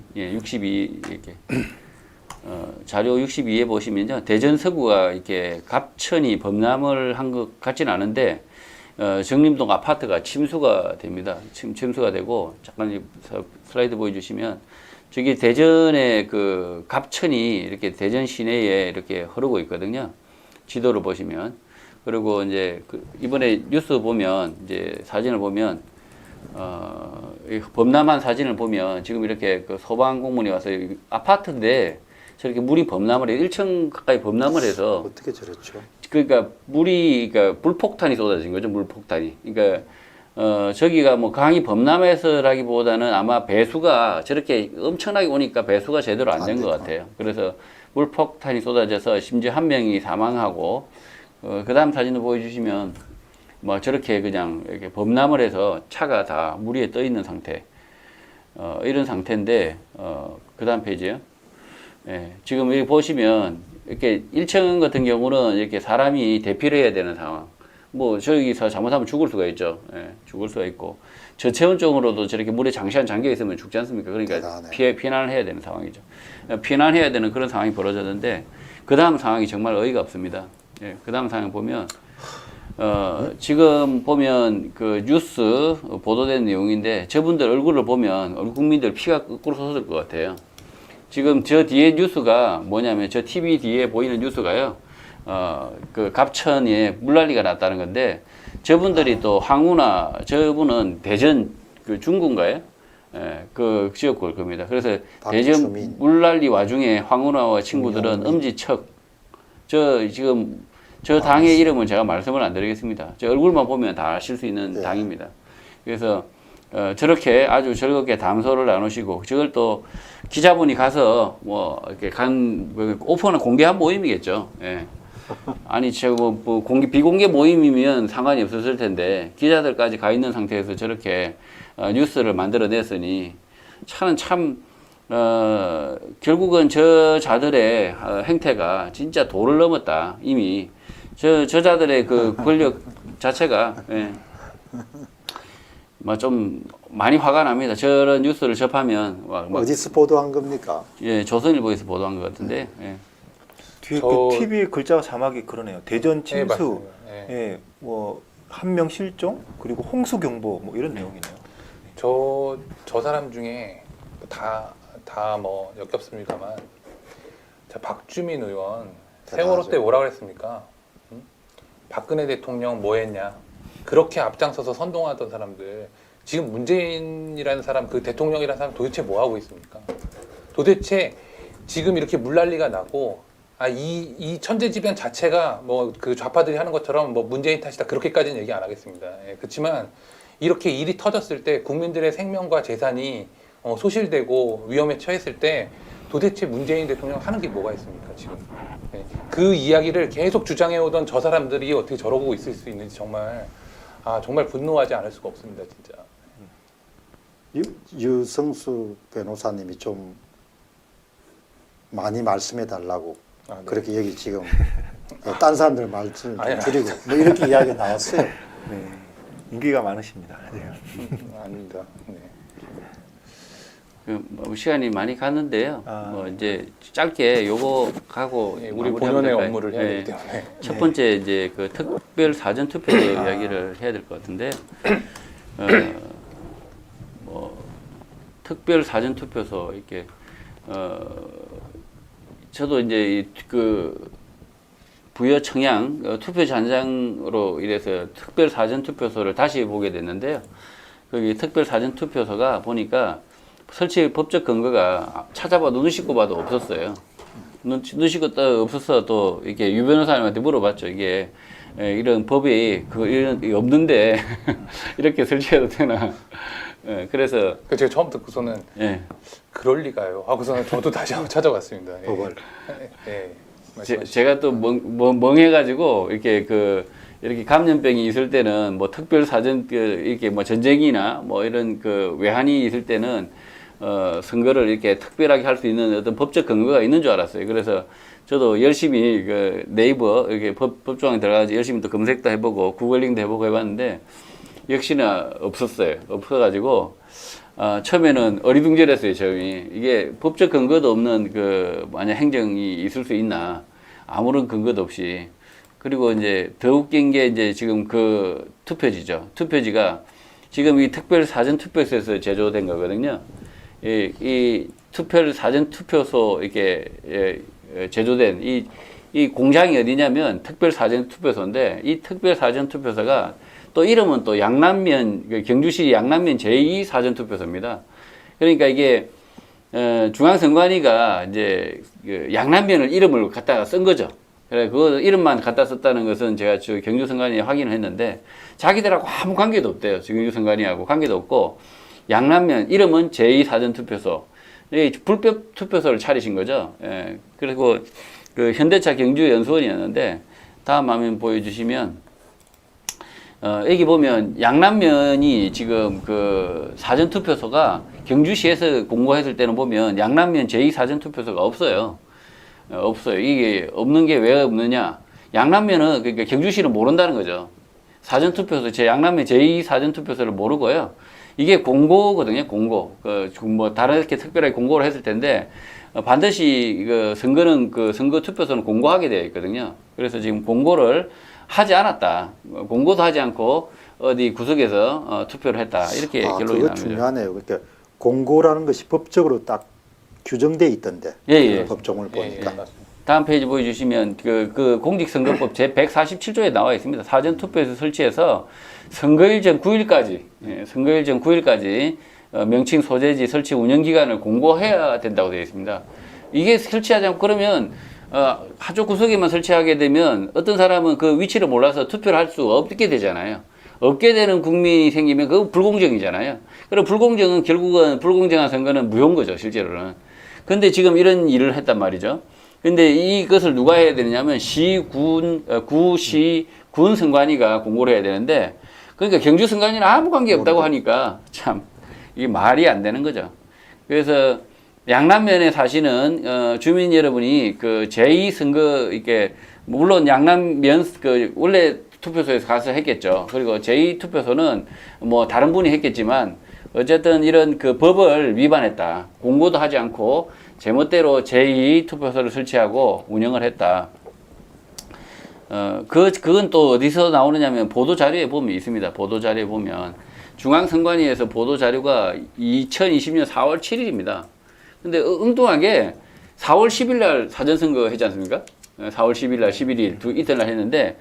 자료 62에 보시면요 대전 서구가 이렇게 갑천이 범람을 한 것 같지는 않은데 정림동 아파트가 침수가 됩니다. 침수가 되고 잠깐 슬라이드 보여주시면 저기 대전의 그 갑천이 이렇게 대전 시내에 이렇게 흐르고 있거든요. 지도를 보시면 그리고 이제 이번에 뉴스 보면 이제 사진을 보면 범람한 사진을 보면 지금 이렇게 그 소방 공무원이 와서 아파트인데 저렇게 물이 범람을 해요. 1층 가까이 범람을 해서 어떻게 저랬죠? 그러니까 그러니까 불폭탄이 쏟아진 거죠. 물폭탄이. 그러니까 저기가 뭐 강이 범람해서라기보다는 아마 배수가 저렇게 엄청나게 오니까 배수가 제대로 안 된 것 같아요. 그래서 물폭탄이 쏟아져서 심지어 한 명이 사망하고 그 다음 사진을 보여주시면 저렇게 그냥 이렇게 범람을 해서 차가 다 물 위에 떠 있는 상태. 이런 상태인데, 그 다음 페이지요. 예, 지금 여기 보시면, 이렇게 1층 같은 경우는 이렇게 사람이 대피를 해야 되는 상황. 저기서 잘못하면 죽을 수가 있죠. 예, 죽을 수가 있고. 저체온증으로도 저렇게 물에 장시간 잠겨 있으면 죽지 않습니까? 그러니까 피난을 해야 되는 상황이죠. 피난해야 되는 그런 상황이 벌어졌는데, 그 다음 상황이 정말 어이가 없습니다. 예, 그 다음 상황 보면, 지금 보면 그 뉴스 보도된 내용인데 저분들 얼굴을 보면 우리 국민들 피가 거꾸로 솟을 것 같아요. 지금 저 뒤에 뉴스가 뭐냐면 저 TV 뒤에 보이는 뉴스가요. 그 갑천에 물난리가 났다는 건데 저분들이 또 저분은 대전 그 중구인가요? 예, 그 지역구일 겁니다. 그래서 대전 물난리 와중에 황운하와 친구들은 엄지척 저 당의 이름은 제가 말씀을 안 드리겠습니다. 저 얼굴만 보면 다 아실 수 있는 당입니다. 그래서 저렇게 아주 즐겁게 담소를 나누시고 저걸 또 기자분이 가서 이렇게 오픈한 공개한 모임이겠죠. 예. 아니 비공개 모임이면 상관이 없었을 텐데 기자들까지 가 있는 상태에서 저렇게 뉴스를 만들어냈으니 참 결국은 저 자들의 행태가 진짜 도를 넘었다. 이미 저자들의 그 권력 자체가 예. 뭐 좀 많이 화가 납니다. 저런 뉴스를 접하면 막 어디서 보도한 겁니까? 예, 조선일보에서 보도한 것 같은데. 예. 뒤에 저- 그 TV 글자 자막이 그러네요. 대전 네, 침수, 맞습니다. 예. 예, 뭐 한 명 실종, 그리고 홍수 경보 뭐 이런 내용이네요. 저 사람 중에 다 뭐 역겹습니다만, 자, 박주민 의원 세월호 때 뭐라 그랬습니까? 응? 박근혜 대통령 뭐 했냐? 그렇게 앞장서서 선동하던 사람들, 지금 문재인이라는 사람, 그 대통령이라는 사람 도대체 뭐 하고 있습니까? 도대체 지금 이렇게 물난리가 나고, 이 천재지변 자체가 뭐 그 좌파들이 하는 것처럼 뭐 문재인 탓이다, 그렇게까지는 얘기 안 하겠습니다. 예, 그렇지만 이렇게 일이 터졌을 때 국민들의 생명과 재산이 소실되고 위험에 처했을 때 도대체 문재인 대통령 하는 게 뭐가 있습니까 지금? 예, 그 이야기를 계속 주장해오던 저 사람들이 어떻게 저러고 있을 수 있는지 정말 정말 분노하지 않을 수가 없습니다 진짜. 유성수 변호사님이 좀 많이 말씀해 달라고 네. 그렇게 여기 지금 딴 사람들 말씀을 좀 아니, 드리고 뭐 이렇게 이야기 나왔어요. 네, 인기가 많으십니다. 네. 아닙니다. 네. 뭐 시간이 많이 갔는데요. 아. 뭐 이제 짧게 요거 하고 예, 우리 마무리하면 본연의 될까요? 업무를 해야 예. 되기 때문에. 첫 번째 이제 그 특별 사전 투표 이야기를 해야 될 것 같은데, 뭐 특별 사전 투표소 이렇게 저도 이제 그 부여 청양 투표장으로 이래서 특별 사전 투표소를 다시 보게 됐는데요. 거기 특별 사전 투표소가 보니까 설치 법적 근거가 찾아봐도 눈 씻고 봐도 없었어요. 눈 씻고 또 없어서 또 이렇게 유 변호사님한테 물어봤죠. 이게 이런 법이 이런 게 없는데 이렇게 설치해도 되나? 그래서 제가 처음 듣고서는 예. 그럴 리가요 하고서는 저도 다시 한번 찾아봤습니다. 예. 법을. 예. 제가 또 멍해가지고 이렇게 이렇게 감염병이 있을 때는 뭐 특별 사전 이렇게 뭐 전쟁이나 뭐 이런 그 외환이 있을 때는 선거를 이렇게 특별하게 할 수 있는 어떤 법적 근거가 있는 줄 알았어요. 그래서 저도 열심히 그 네이버 이렇게 법조항에 들어가서 열심히 또 검색도 해보고 구글링도 해보고 해봤는데 역시나 없었어요. 없어가지고 처음에는 어리둥절했어요. 저희 이게 법적 근거도 없는 그 만약 행정이 있을 수 있나 아무런 근거도 없이. 그리고 이제 더 웃긴 게 이제 지금 그 투표지죠. 투표지가 지금 이 특별 사전 투표소에서 제조된 거거든요. 이 특별 사전 투표소 이렇게 제조된 이 공장이 어디냐면 특별 사전 투표소인데 이 특별 사전 투표소가 또 이름은 또 양남면 경주시 양남면 제2 사전 투표소입니다. 그러니까 이게 중앙선관위가 이제 그 양남면을 이름을 갖다가 쓴 거죠. 그래, 그 이름만 갖다 썼다는 것은 제가 저 경주선관위에 확인을 했는데 자기들하고 아무 관계도 없대요. 경주선관위하고 관계도 없고 양남면 이름은 제2사전투표소 불법 투표소를 차리신 거죠. 예, 그리고 그 현대차 경주연수원이었는데 다음 화면 보여주시면 여기 보면 양남면이 지금 그 사전투표소가 경주시에서 공고했을 때는 보면 양남면 제2사전투표소가 없어요. 없어요. 이게 없는 게 왜 없느냐? 양남면은 그러니까 경주시는 모른다는 거죠. 사전투표소 양남면 제2 사전투표소를 모르고요. 이게 공고거든요. 공고. 뭐 다르게 특별하게 공고를 했을 텐데 반드시 그 선거는 그 선거 투표소는 공고하게 되어 있거든요. 그래서 지금 공고를 하지 않았다. 공고도 하지 않고 어디 구석에서 투표를 했다. 이렇게 결론이 그거 납니다. 중요하네요. 그러니까 공고라는 것이 법적으로 딱 규정돼 있던데. 예. 법조문을 예, 보니까. 맞습니다. 다음 페이지 보여주시면 그 공직선거법 제 147조에 나와 있습니다. 사전투표에서 설치해서 선거일 전 9일까지, 선거일 전 9일까지 명칭 소재지 설치 운영 기간을 공고해야 된다고 되어 있습니다. 이게 설치하지 않고 그러면 한쪽 구석에만 설치하게 되면 어떤 사람은 그 위치를 몰라서 투표를 할 수 없게 되잖아요. 없게 되는 국민이 생기면 그거 불공정이잖아요. 그럼 불공정은 결국은 불공정한 선거는 무효인 거죠, 실제로는. 근데 지금 이런 일을 했단 말이죠. 근데 이것을 누가 해야 되느냐면 군 선관위가 공고를 해야 되는데 그러니까 경주 선관위는 아무 관계 없다고 하니까 참 이게 말이 안 되는 거죠. 그래서 양남면에 사시는 주민 여러분이 그 제2선거 이게 물론 양남면 그 원래 투표소에서 가서 했겠죠. 그리고 제2투표소는 뭐 다른 분이 했겠지만 어쨌든 이런 그 법을 위반했다. 공고도 하지 않고 제멋대로 제2투표소를 설치하고 운영을 했다. 그건 또 어디서 나오느냐면 보도자료에 보면 있습니다. 보도자료에 보면 중앙선관위에서 보도자료가 2020년 4월 7일입니다. 근데 엉뚱하게 4월 10일 날 사전선거 했지 않습니까? 4월 10일 날 11일 이틀 날 했는데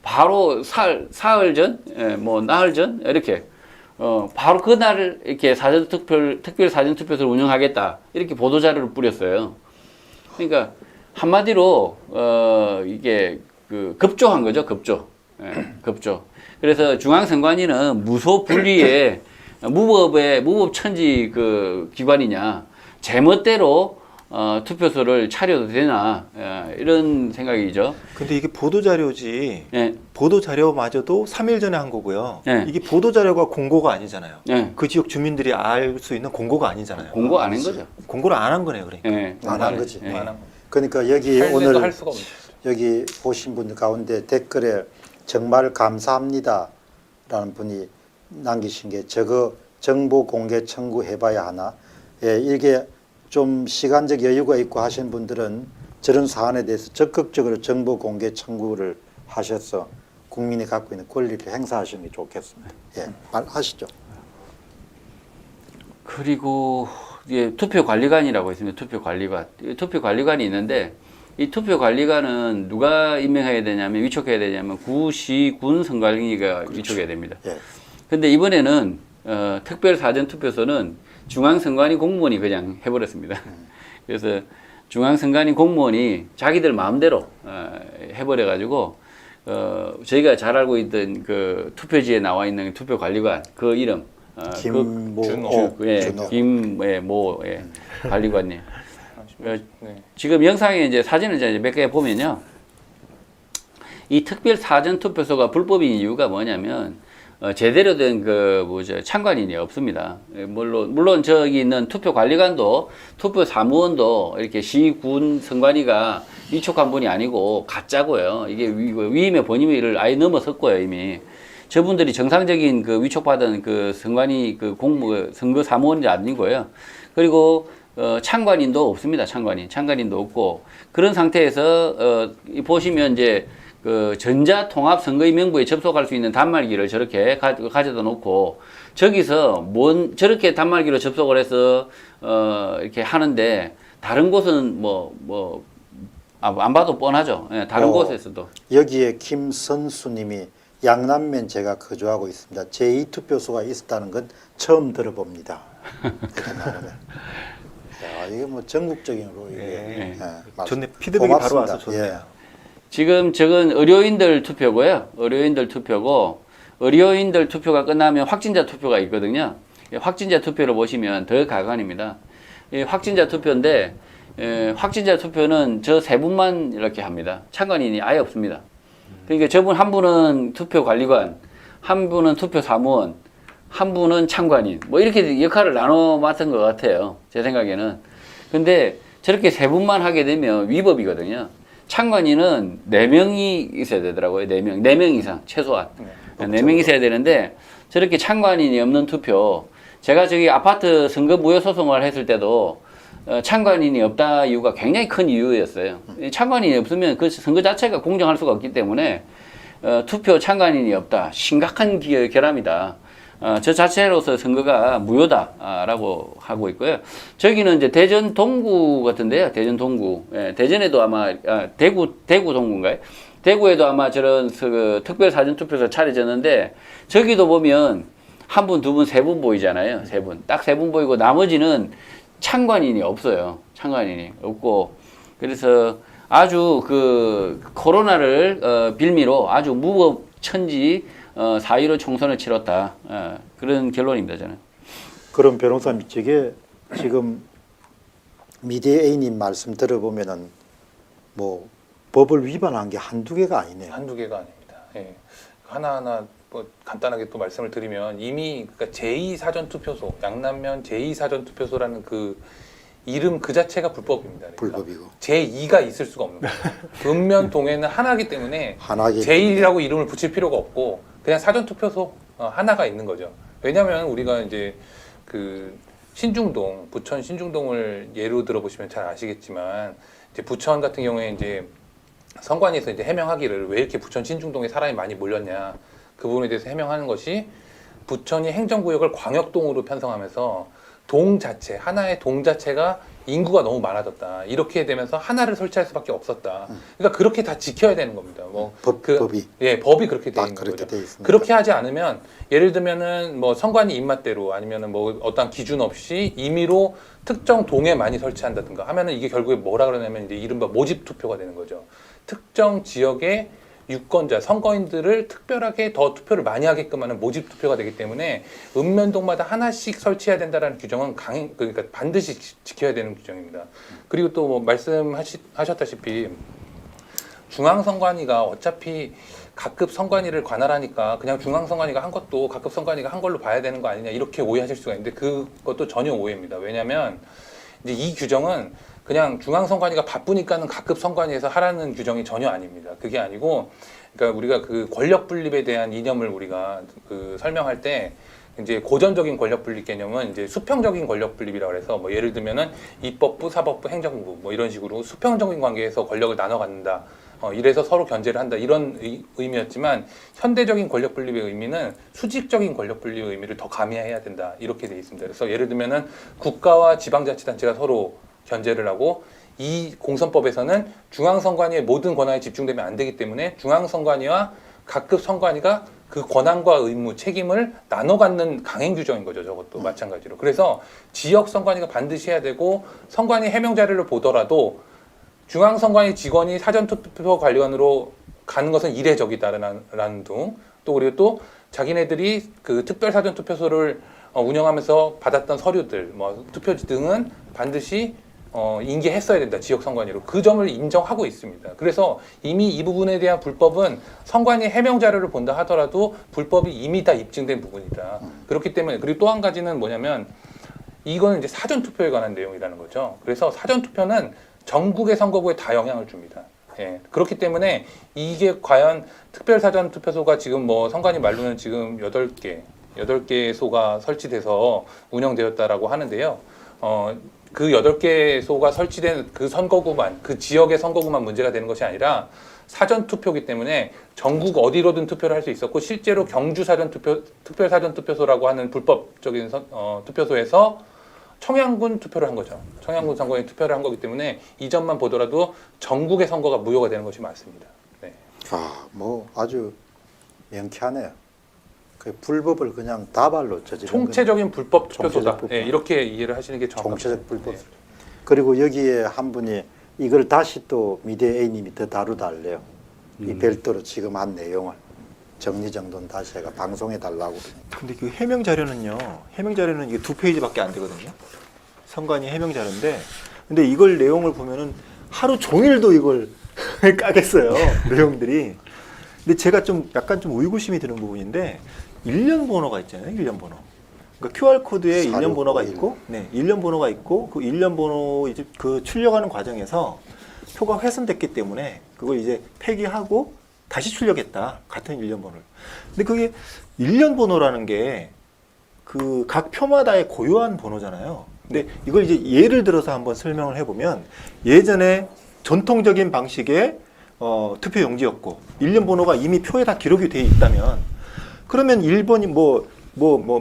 바로 사흘 전, 뭐 나흘 전 이렇게 바로 그날 이렇게 특별 사전투표소를 운영하겠다 이렇게 보도자료를 뿌렸어요. 그러니까 한마디로 이게 그 급조한 거죠, 급조. 급조. 그래서 중앙선관위는 무소불위의 무법천지 그 기관이냐, 제멋대로 투표소를 차려도 되나 이런 생각이죠. 근데 이게 보도자료지. 예. 보도자료마저도 3일 전에 한 거고요. 네. 이게 보도자료가 공고가 아니잖아요. 예. 그 지역 주민들이 알 수 있는 공고가 아니잖아요. 공고 안 한 거죠. 공고를 안 한 거네요, 그러니까. 예. 안 한 거지. 예. 그러니까 여기 할래도 오늘 할 수가 없는 거죠. 여기 보신 분들 가운데 댓글에 정말 감사합니다라는 분이 남기신 게 저거 정보 공개 청구해봐야 하나. 예, 이게 좀 시간적 여유가 있고 하신 분들은 저런 사안에 대해서 적극적으로 정보 공개 청구를 하셔서 국민이 갖고 있는 권리를 행사하시는 게 좋겠습니다. 예, 말하시죠. 그리고 예, 투표관리관이라고 있습니다. 투표관리관. 투표관리관이 있는데 이 투표관리관은 누가 임명해야 되냐면 위촉해야 되냐면 구시군 선관위가 위촉해야 됩니다. 예. 근데 이번에는 특별 사전 투표소는 중앙선관위 공무원이 그냥 해버렸습니다. 그래서 중앙선관위 공무원이 자기들 마음대로 해버려가지고 저희가 잘 알고 있던 그 투표지에 나와 있는 투표관리관 그 이름 김모 김모 관리관님. 네. 지금 영상에 이제 사진을 이제 몇 개 보면요. 이 특별 사전 투표소가 불법인 이유가 뭐냐면 제대로 된 그 뭐죠 참관인이 없습니다. 물론 저기 있는 투표 관리관도 투표 사무원도 이렇게 시군 선관위가 위촉한 분이 아니고 가짜고요. 이게 위임의 본임을 아예 넘어섰고요 이미. 저분들이 정상적인 그 위촉받은 그 선관위 그 선거 사무원이 아니고요. 그리고 참관인도 없습니다. 참관인도 없고 그런 상태에서 보시면 이제 그 전자통합선거인명부에 접속할 수 있는 단말기를 저렇게 가져다 놓고 저기서 저렇게 단말기로 접속을 해서 이렇게 하는데 다른 곳은 안 봐도 뻔하죠. 예, 다른 곳에서도 여기에 김선수님이 양남면 제가 거주하고 있습니다. 제2투표소가 있었다는 건 처음 들어봅니다. 이렇게 나오네. 야, 이게 뭐 전국적인으로 이게 네. 좋네. 피드백이 바로 와서 좋네요. 예. 지금 저건 의료인들 투표고요. 의료인들 투표고 의료인들 투표가 끝나면 확진자 투표가 있거든요. 확진자 투표를 보시면 더 가관입니다. 확진자 투표인데 확진자 투표는 저 세 분만 이렇게 합니다. 참관인이 아예 없습니다. 그러니까 저분 한 분은 투표관리관, 한 분은 투표사무원, 한 분은 참관인 뭐 이렇게 역할을 나눠 맡은 것 같아요. 제 생각에는. 근데 저렇게 세 분만 하게 되면 위법이거든요. 참관인은 4명이 있어야 되더라고요. 4명 이상 최소한. 4명 있어야 되는데 저렇게 참관인이 없는 투표. 제가 저기 아파트 선거 무효 소송을 했을 때도 참관인이 없다 이유가 굉장히 큰 이유였어요. 참관인이 없으면 그 선거 자체가 공정할 수가 없기 때문에 투표 참관인이 없다. 심각한 결함이다. 저 자체로서 선거가 무효다라고 하고 있고요. 저기는 이제 대전 동구 같은데요. 대전 동구. 예, 대전에도 아마 대구 동구인가요? 대구에도 아마 저런 그 특별 사전 투표소 차려졌는데 저기도 보면 한 분, 두 분, 세 분 보이잖아요. 세 분. 딱 세 분 보이고 나머지는 참관인이 없어요. 참관인이 없고 그래서 아주 그 코로나를 빌미로 아주 무법천지 사유로 총선을 치렀다. 그런 결론입니다, 저는. 그럼 변호사님, 저게 지금 미디어 A님 말씀 들어보면은 뭐 법을 위반한 게 한두 개가 아니네요. 한두 개가 아닙니다. 예. 하나하나 뭐 간단하게 또 말씀을 드리면 이미 그러니까 제2사전투표소, 양남면 제2사전투표소라는 그 이름 그 자체가 불법입니다. 그러니까 불법이고 제2가 있을 수가 없는 거예요. 읍면동에는 하나이기 때문에 하나기 제1이라고 이름을 붙일 필요가 없고 그냥 사전투표소 하나가 있는 거죠. 왜냐하면 우리가 이제 그 신중동, 부천 신중동을 예로 들어보시면 잘 아시겠지만 이제 부천 같은 경우에 이제 선관위에서 이제 해명하기를 왜 이렇게 부천 신중동에 사람이 많이 몰렸냐 그 부분에 대해서 해명하는 것이 부천이 행정구역을 광역동으로 편성하면서 동 자체, 하나의 동 자체가 인구가 너무 많아졌다. 이렇게 되면서 하나를 설치할 수밖에 없었다. 그러니까 그렇게 다 지켜야 되는 겁니다. 뭐 법이 예, 법이 그렇게 돼 딱 있는 그렇게 거죠. 돼 있습니다. 그렇게 하지 않으면 예를 들면은 뭐 선관위 입맛대로 아니면은 뭐 어떤 기준 없이 임의로 특정 동에 많이 설치한다든가 하면은 이게 결국에 뭐라 그러냐면 이제 이른바 모집 투표가 되는 거죠. 특정 지역의 유권자, 선거인들을 특별하게 더 투표를 많이 하게끔 하는 모집 투표가 되기 때문에 읍면동마다 하나씩 설치해야 된다는 규정은 그러니까 반드시 지켜야 되는 규정입니다. 그리고 또 뭐 말씀하셨다시피 중앙선관위가 어차피 각급 선관위를 관할하니까 그냥 중앙선관위가 한 것도 각급 선관위가 한 걸로 봐야 되는 거 아니냐 이렇게 오해하실 수가 있는데 그것도 전혀 오해입니다. 왜냐하면 이제 이 규정은 그냥 중앙선관위가 바쁘니까는 각급 선관위에서 하라는 규정이 전혀 아닙니다. 그게 아니고, 그러니까 우리가 그 권력 분립에 대한 이념을 우리가 그 설명할 때 이제 고전적인 권력 분립 개념은 이제 수평적인 권력 분립이라고 해서 뭐 예를 들면은 입법부, 사법부, 행정부 뭐 이런 식으로 수평적인 관계에서 권력을 나눠 갖는다. 이래서 서로 견제를 한다 이런 의미였지만 현대적인 권력 분립의 의미는 수직적인 권력 분립의 의미를 더 가미해야 된다 이렇게 돼 있습니다. 그래서 예를 들면은 국가와 지방자치단체가 서로 견제를 하고 이 공선법에서는 중앙선관위의 모든 권한이 집중되면 안 되기 때문에 중앙선관위와 각급 선관위가 그 권한과 의무, 책임을 나눠 갖는 강행 규정인 거죠. 저것도 마찬가지로. 그래서 지역 선관위가 반드시 해야 되고 선관위 해명 자료를 보더라도 중앙선관위 직원이 사전투표 관리관으로 가는 것은 이례적이다라는 등 또 그리고 또 자기네들이 그 특별사전투표소를 운영하면서 받았던 서류들, 뭐 투표지 등은 반드시 인계했어야 된다. 지역 선관위로. 그 점을 인정하고 있습니다. 그래서 이미 이 부분에 대한 불법은 선관위 해명 자료를 본다 하더라도 불법이 이미 다 입증된 부분이다. 그렇기 때문에 그리고 또 한 가지는 뭐냐면 이거는 이제 사전투표에 관한 내용이라는 거죠. 그래서 사전투표는 전국의 선거구에 다 영향을 줍니다. 예. 그렇기 때문에 이게 과연 특별사전투표소가 지금 뭐 선관위 말로는 지금 8개소가 설치돼서 운영되었다라고 하는데요. 그 8개소가 설치된 그 선거구만, 그 지역의 선거구만 문제가 되는 것이 아니라 사전투표기 때문에 전국 어디로든 투표를 할 수 있었고 실제로 경주 특별사전투표소라고 하는 불법적인 투표소에서 청양군 투표를 한 거죠. 청양군 선거에 투표를 한 거기 때문에 이 점만 보더라도 전국의 선거가 무효가 되는 것이 맞습니다. 네. 뭐 아주 명쾌하네요. 그 불법을 그냥 다발로 저지른 총체적인 불법 투표소다. 총체적 불법. 네, 이렇게 이해를 하시는 게 정확합니다. 총체적 불법. 네. 그리고 여기에 한 분이 이걸 다시 또 미대 A님이 더 다루다 할래요. 이 별도로 지금 한 내용을 정리정돈 다시 해가 방송해 달라고. 근데 그 해명 자료는요. 해명 자료는 이게 2페이지밖에 안 되거든요. 선관위 해명 자료인데, 근데 이걸 내용을 보면은 하루 종일도 이걸 까겠어요. 내용들이. 근데 제가 좀 약간 좀 의구심이 드는 부분인데, 일련 번호가 있잖아요. 일련 번호. 그러니까 QR 코드에 일련 번호가 있고, 네, 일련 번호가 있고, 그 일련 번호 이제 그 출력하는 과정에서 표가 훼손됐기 때문에 그걸 이제 폐기하고 다시 출력했다. 같은 일련 번호를. 근데 그게 일련 번호라는 게 그 각 표마다의 고유한 번호잖아요. 근데 이걸 이제 예를 들어서 한번 설명을 해보면 예전에 전통적인 방식의 투표 용지였고 일련 번호가 이미 표에 다 기록이 돼 있다면 그러면 1번이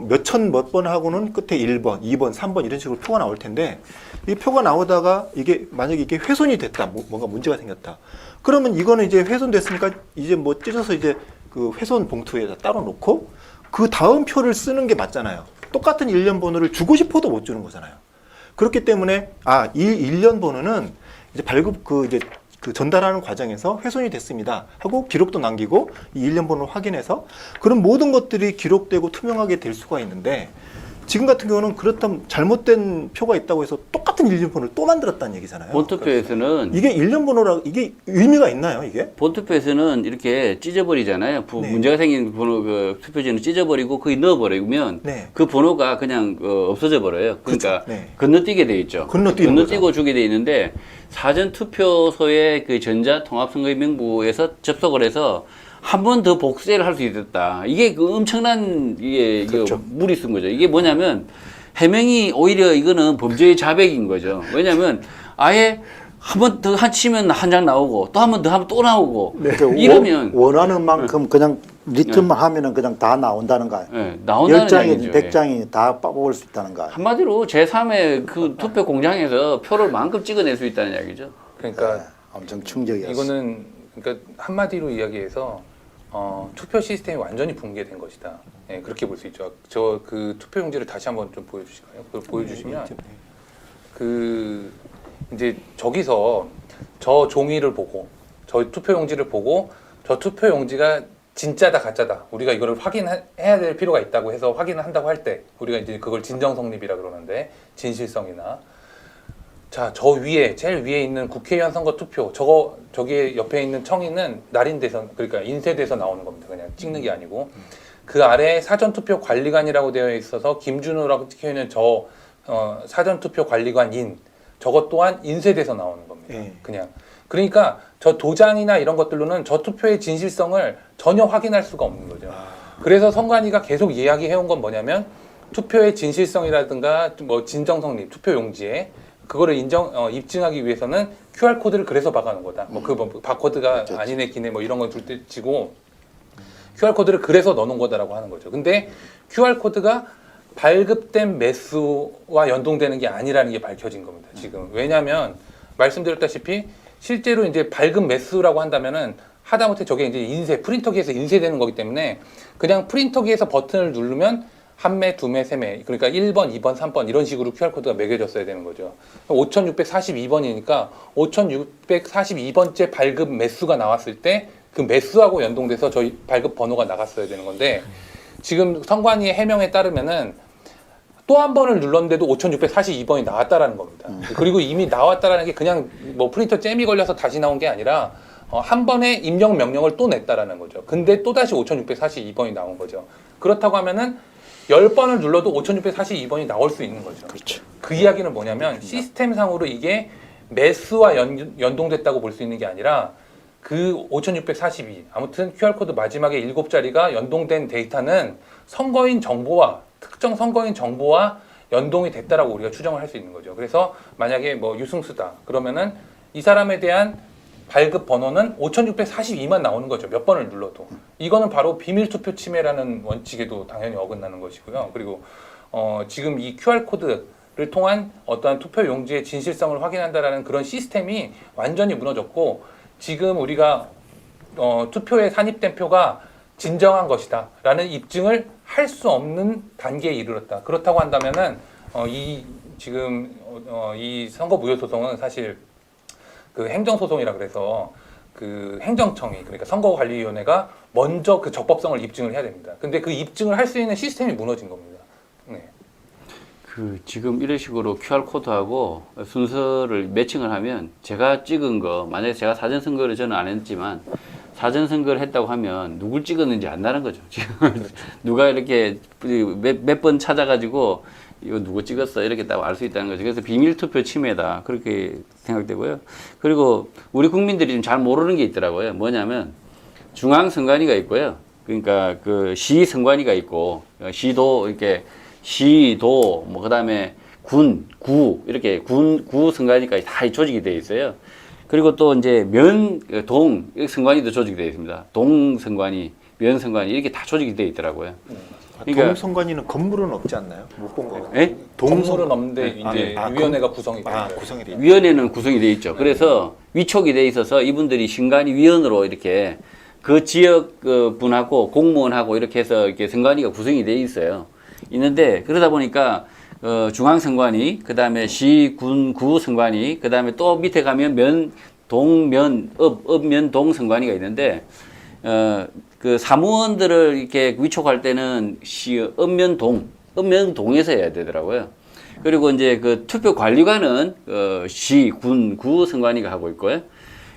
몇천 몇 번 하고는 끝에 1번, 2번, 3번 이런 식으로 표가 나올 텐데 이 표가 나오다가 이게 만약에 이게 훼손이 됐다. 뭔가 문제가 생겼다. 그러면 이거는 이제 훼손됐으니까 이제 뭐 찢어서 이제 그 훼손 봉투에다 따로 놓고 그 다음 표를 쓰는 게 맞잖아요. 똑같은 일련 번호를 주고 싶어도 못 주는 거잖아요. 그렇기 때문에 이 일련 번호는 이제 발급 그 전달하는 과정에서 훼손이 됐습니다 하고 기록도 남기고 이 일련 번호를 확인해서 그런 모든 것들이 기록되고 투명하게 될 수가 있는데 지금 같은 경우는 그렇다면 잘못된 표가 있다고 해서 똑같은 일련 번호를 또 만들었다는 얘기잖아요. 본투표에서는 이게 일련 번호라 이게 의미가 있나요, 이게? 본투표에서는 이렇게 찢어버리잖아요. 네. 문제가 생긴 번호 투표지는 찢어버리고 거기 넣어버리면 네. 그 번호가 그냥 없어져 버려요. 그러니까 그렇죠. 네. 건너뛰게 돼 있죠. 건너뛰는 건너뛰고 주게 돼 있는데 사전 투표소의 그 전자통합선거인명부에서 접속을 해서 한 번 더 복제를 할 수 있었다. 이게 그 엄청난 이게 그렇죠. 무리 쓴 거죠. 이게 뭐냐면 해명이 오히려 이거는 범죄의 자백인 거죠. 왜냐하면 아예 한 번 더 치면 한 장 나오고 또 한 번 더 하면 또 나오고 그러니까 이러면 원하는 만큼 그냥 리듬만 하면은 그냥 다 나온다는 거야. 나온다는 10장이, 얘기죠. 100장이 다 뽑을 수 있다는 거야. 한마디로 제3의 그 투표 공장에서 표를 마음껏 찍어낼 수 있다는 이야기죠. 그러니까 네, 엄청 충격이었어. 이거는 그러니까 한마디로 이야기해서 투표 시스템이 완전히 붕괴된 것이다. 예, 그렇게 볼 수 있죠. 저 그 투표용지를 다시 한번 좀 보여주실까요? 그걸 보여주시면 그 이제 저기서 저 종이를 보고 저 투표용지를 보고 저 투표용지가 진짜다 가짜다 우리가 이거를 확인해야 될 필요가 있다고 해서 확인을 한다고 할 때 우리가 이제 그걸 진정성립이라 그러는데 진실성이나 자, 저 위에 제일 위에 있는 국회의원 선거 투표 저기 옆에 있는 청이는 날인 대선 그러니까 인쇄돼서 나오는 겁니다. 그냥 찍는 게 아니고 그 아래 사전 투표 관리관이라고 되어 있어서 김준호라고 찍혀 있는 저 사전 투표 관리관인 저것 또한 인쇄돼서 나오는 겁니다. 그냥 그러니까 저 도장이나 이런 것들로는 저 투표의 진실성을 전혀 확인할 수가 없는 거죠. 그래서 선관위가 계속 이야기해온 건 뭐냐면 투표의 진실성이라든가 뭐 진정성립 투표 용지에 그거를 입증하기 위해서는 QR 코드를 그래서 박아놓은 거다. 뭐 바코드가 아니네 기네 뭐 이런 건 둘 때 치고 QR 코드를 그래서 넣어놓은 거다라고 하는 거죠. 근데 QR 코드가 발급된 매수와 연동되는 게 아니라는 게 밝혀진 겁니다. 지금 왜냐하면 말씀드렸다시피 실제로 이제 발급 매수라고 한다면은 하다못해 저게 이제 프린터기에서 인쇄되는 거기 때문에 그냥 프린터기에서 버튼을 누르면 한 매, 두 매, 세 매. 그러니까 1번, 2번, 3번 이런 식으로 QR코드가 매겨졌어야 되는 거죠. 5642번이니까 5642번째 발급 매수가 나왔을 때 그 매수하고 연동돼서 저희 발급 번호가 나갔어야 되는 건데 지금 선관위의 해명에 따르면은 또 한 번을 눌렀는데도 5642번이 나왔다라는 겁니다. 그리고 이미 나왔다라는 게 그냥 뭐 프린터 잼이 걸려서 다시 나온 게 아니라 한 번에 입력 명령을 또 냈다라는 거죠. 근데 또다시 5642번이 나온 거죠. 그렇다고 하면은 10번을 눌러도 5642번이 나올 수 있는 거죠. 그렇죠. 그 이야기는 뭐냐면 시스템상으로 이게 매수와 연동됐다고 볼 수 있는 게 아니라 그 5642 아무튼 QR코드 마지막에 7자리가 연동된 데이터는 선거인 정보와 특정 선거인 정보와 연동이 됐다라고 우리가 추정을 할 수 있는 거죠. 그래서 만약에 뭐 유승수다 그러면은 이 사람에 대한 발급 번호는 5642만 나오는 거죠. 몇 번을 눌러도. 이거는 바로 비밀투표 침해라는 원칙에도 당연히 어긋나는 것이고요. 그리고 지금 이 QR코드를 통한 어떠한 투표 용지의 진실성을 확인한다라는 그런 시스템이 완전히 무너졌고 지금 우리가 투표에 산입된 표가 진정한 것이다 라는 입증을 할 수 없는 단계에 이르렀다. 그렇다고 한다면은 지금 이 선거 무효 소송은 사실 그 행정소송이라 그래서 그 행정청이 그러니까 선거관리위원회가 먼저 그 적법성을 입증을 해야 됩니다. 근데 그 입증을 할 수 있는 시스템이 무너진 겁니다. 네. 그 지금 이런 식으로 QR 코드하고 순서를 매칭을 하면 제가 찍은 거 만약에 제가 사전 선거를 저는 안 했지만 사전 선거를 했다고 하면 누굴 찍었는지 안다는 거죠. 지금 누가 이렇게 몇 번 찾아가지고 이거 누구 찍었어 이렇게 딱 알 수 있다는 거죠. 그래서 비밀 투표 침해다 그렇게 생각되고요. 그리고 우리 국민들이 좀 잘 모르는 게 있더라고요. 뭐냐면 중앙 선관위가 있고요. 그러니까 그 시 선관위가 있고 시도 이렇게 시도 뭐 그다음에 군, 구 이렇게 구 선관위까지 다 조직이 되어 있어요. 그리고 또 이제 동 선관위도 조직이 되어 있습니다. 동 선관위, 면 선관위 이렇게 다 조직이 되어 있더라고요. 그러니까 동선관위는 건물은 없지 않나요? 못 본 거. 예? 동물은 없는데 이제 위원회가 구성이 돼요. 구성이 돼. 위원회는 구성이 되어 있죠. 그래서 위촉이 되어 있어서 이분들이 신관위 위원으로 이렇게 그 지역 분하고 공무원하고 이렇게 해서 이렇게 선관위가 구성이 되어 있어요. 있는데 그러다 보니까 중앙선관위, 그 다음에 시, 군, 구 선관위, 그 다음에 또 밑에 가면 면, 동 선관위가 있는데 그 사무원들을 이렇게 위촉할 때는 읍면, 동, 읍명동에서 해야 되더라고요. 그리고 이제 그 투표 관리관은 시, 군, 구 선관위가 하고 있고요.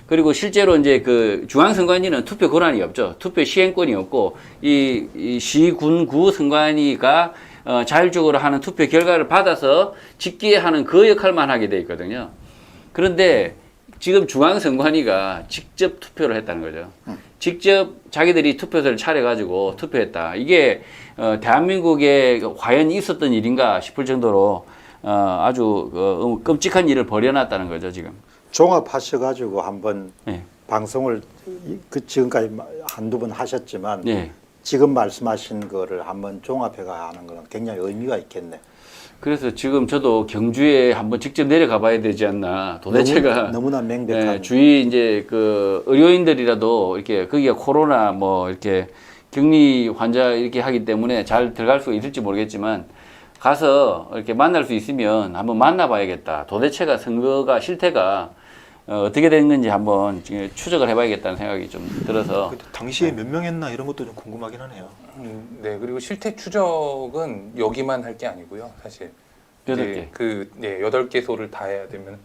그리고 실제로 이제 그 중앙선관위는 투표 권한이 없죠. 투표 시행권이 없고 이 시, 군, 구 선관위가 자율적으로 하는 투표 결과를 받아서 집계하는 그 역할만 하게 돼 있거든요. 그런데 지금 중앙선관위가 직접 투표를 했다는 거죠. 직접 자기들이 투표소를 차려가지고 투표했다. 이게 대한민국에 과연 있었던 일인가 싶을 정도로 아주 끔찍한 일을 벌여놨다는 거죠, 지금. 종합하셔가지고 한번 네. 방송을 지금까지 한두 번 하셨지만 네. 지금 말씀하신 거를 한번 종합해가 하는 거는 굉장히 의미가 있겠네. 그래서 지금 저도 경주에 한번 직접 내려가 봐야 되지 않나. 도대체가 너무나 명백한. 주위 이제 그 의료인들이라도 이렇게 거기가 코로나 뭐 이렇게 격리 환자 이렇게 하기 때문에 잘 들어갈 수 있을지 모르겠지만 가서 이렇게 만날 수 있으면 한번 만나봐야겠다. 도대체가 선거가 실태가 어떻게 된 건지 한번 추적을 해봐야겠다는 생각이 좀 들어서. 근데 당시에 몇 명 했나 이런 것도 좀 궁금하긴 하네요. 네, 그리고 실태 추적은 여기만 할 게 아니고요, 사실. 8개. 그, 네, 8개소를 다 해야 되면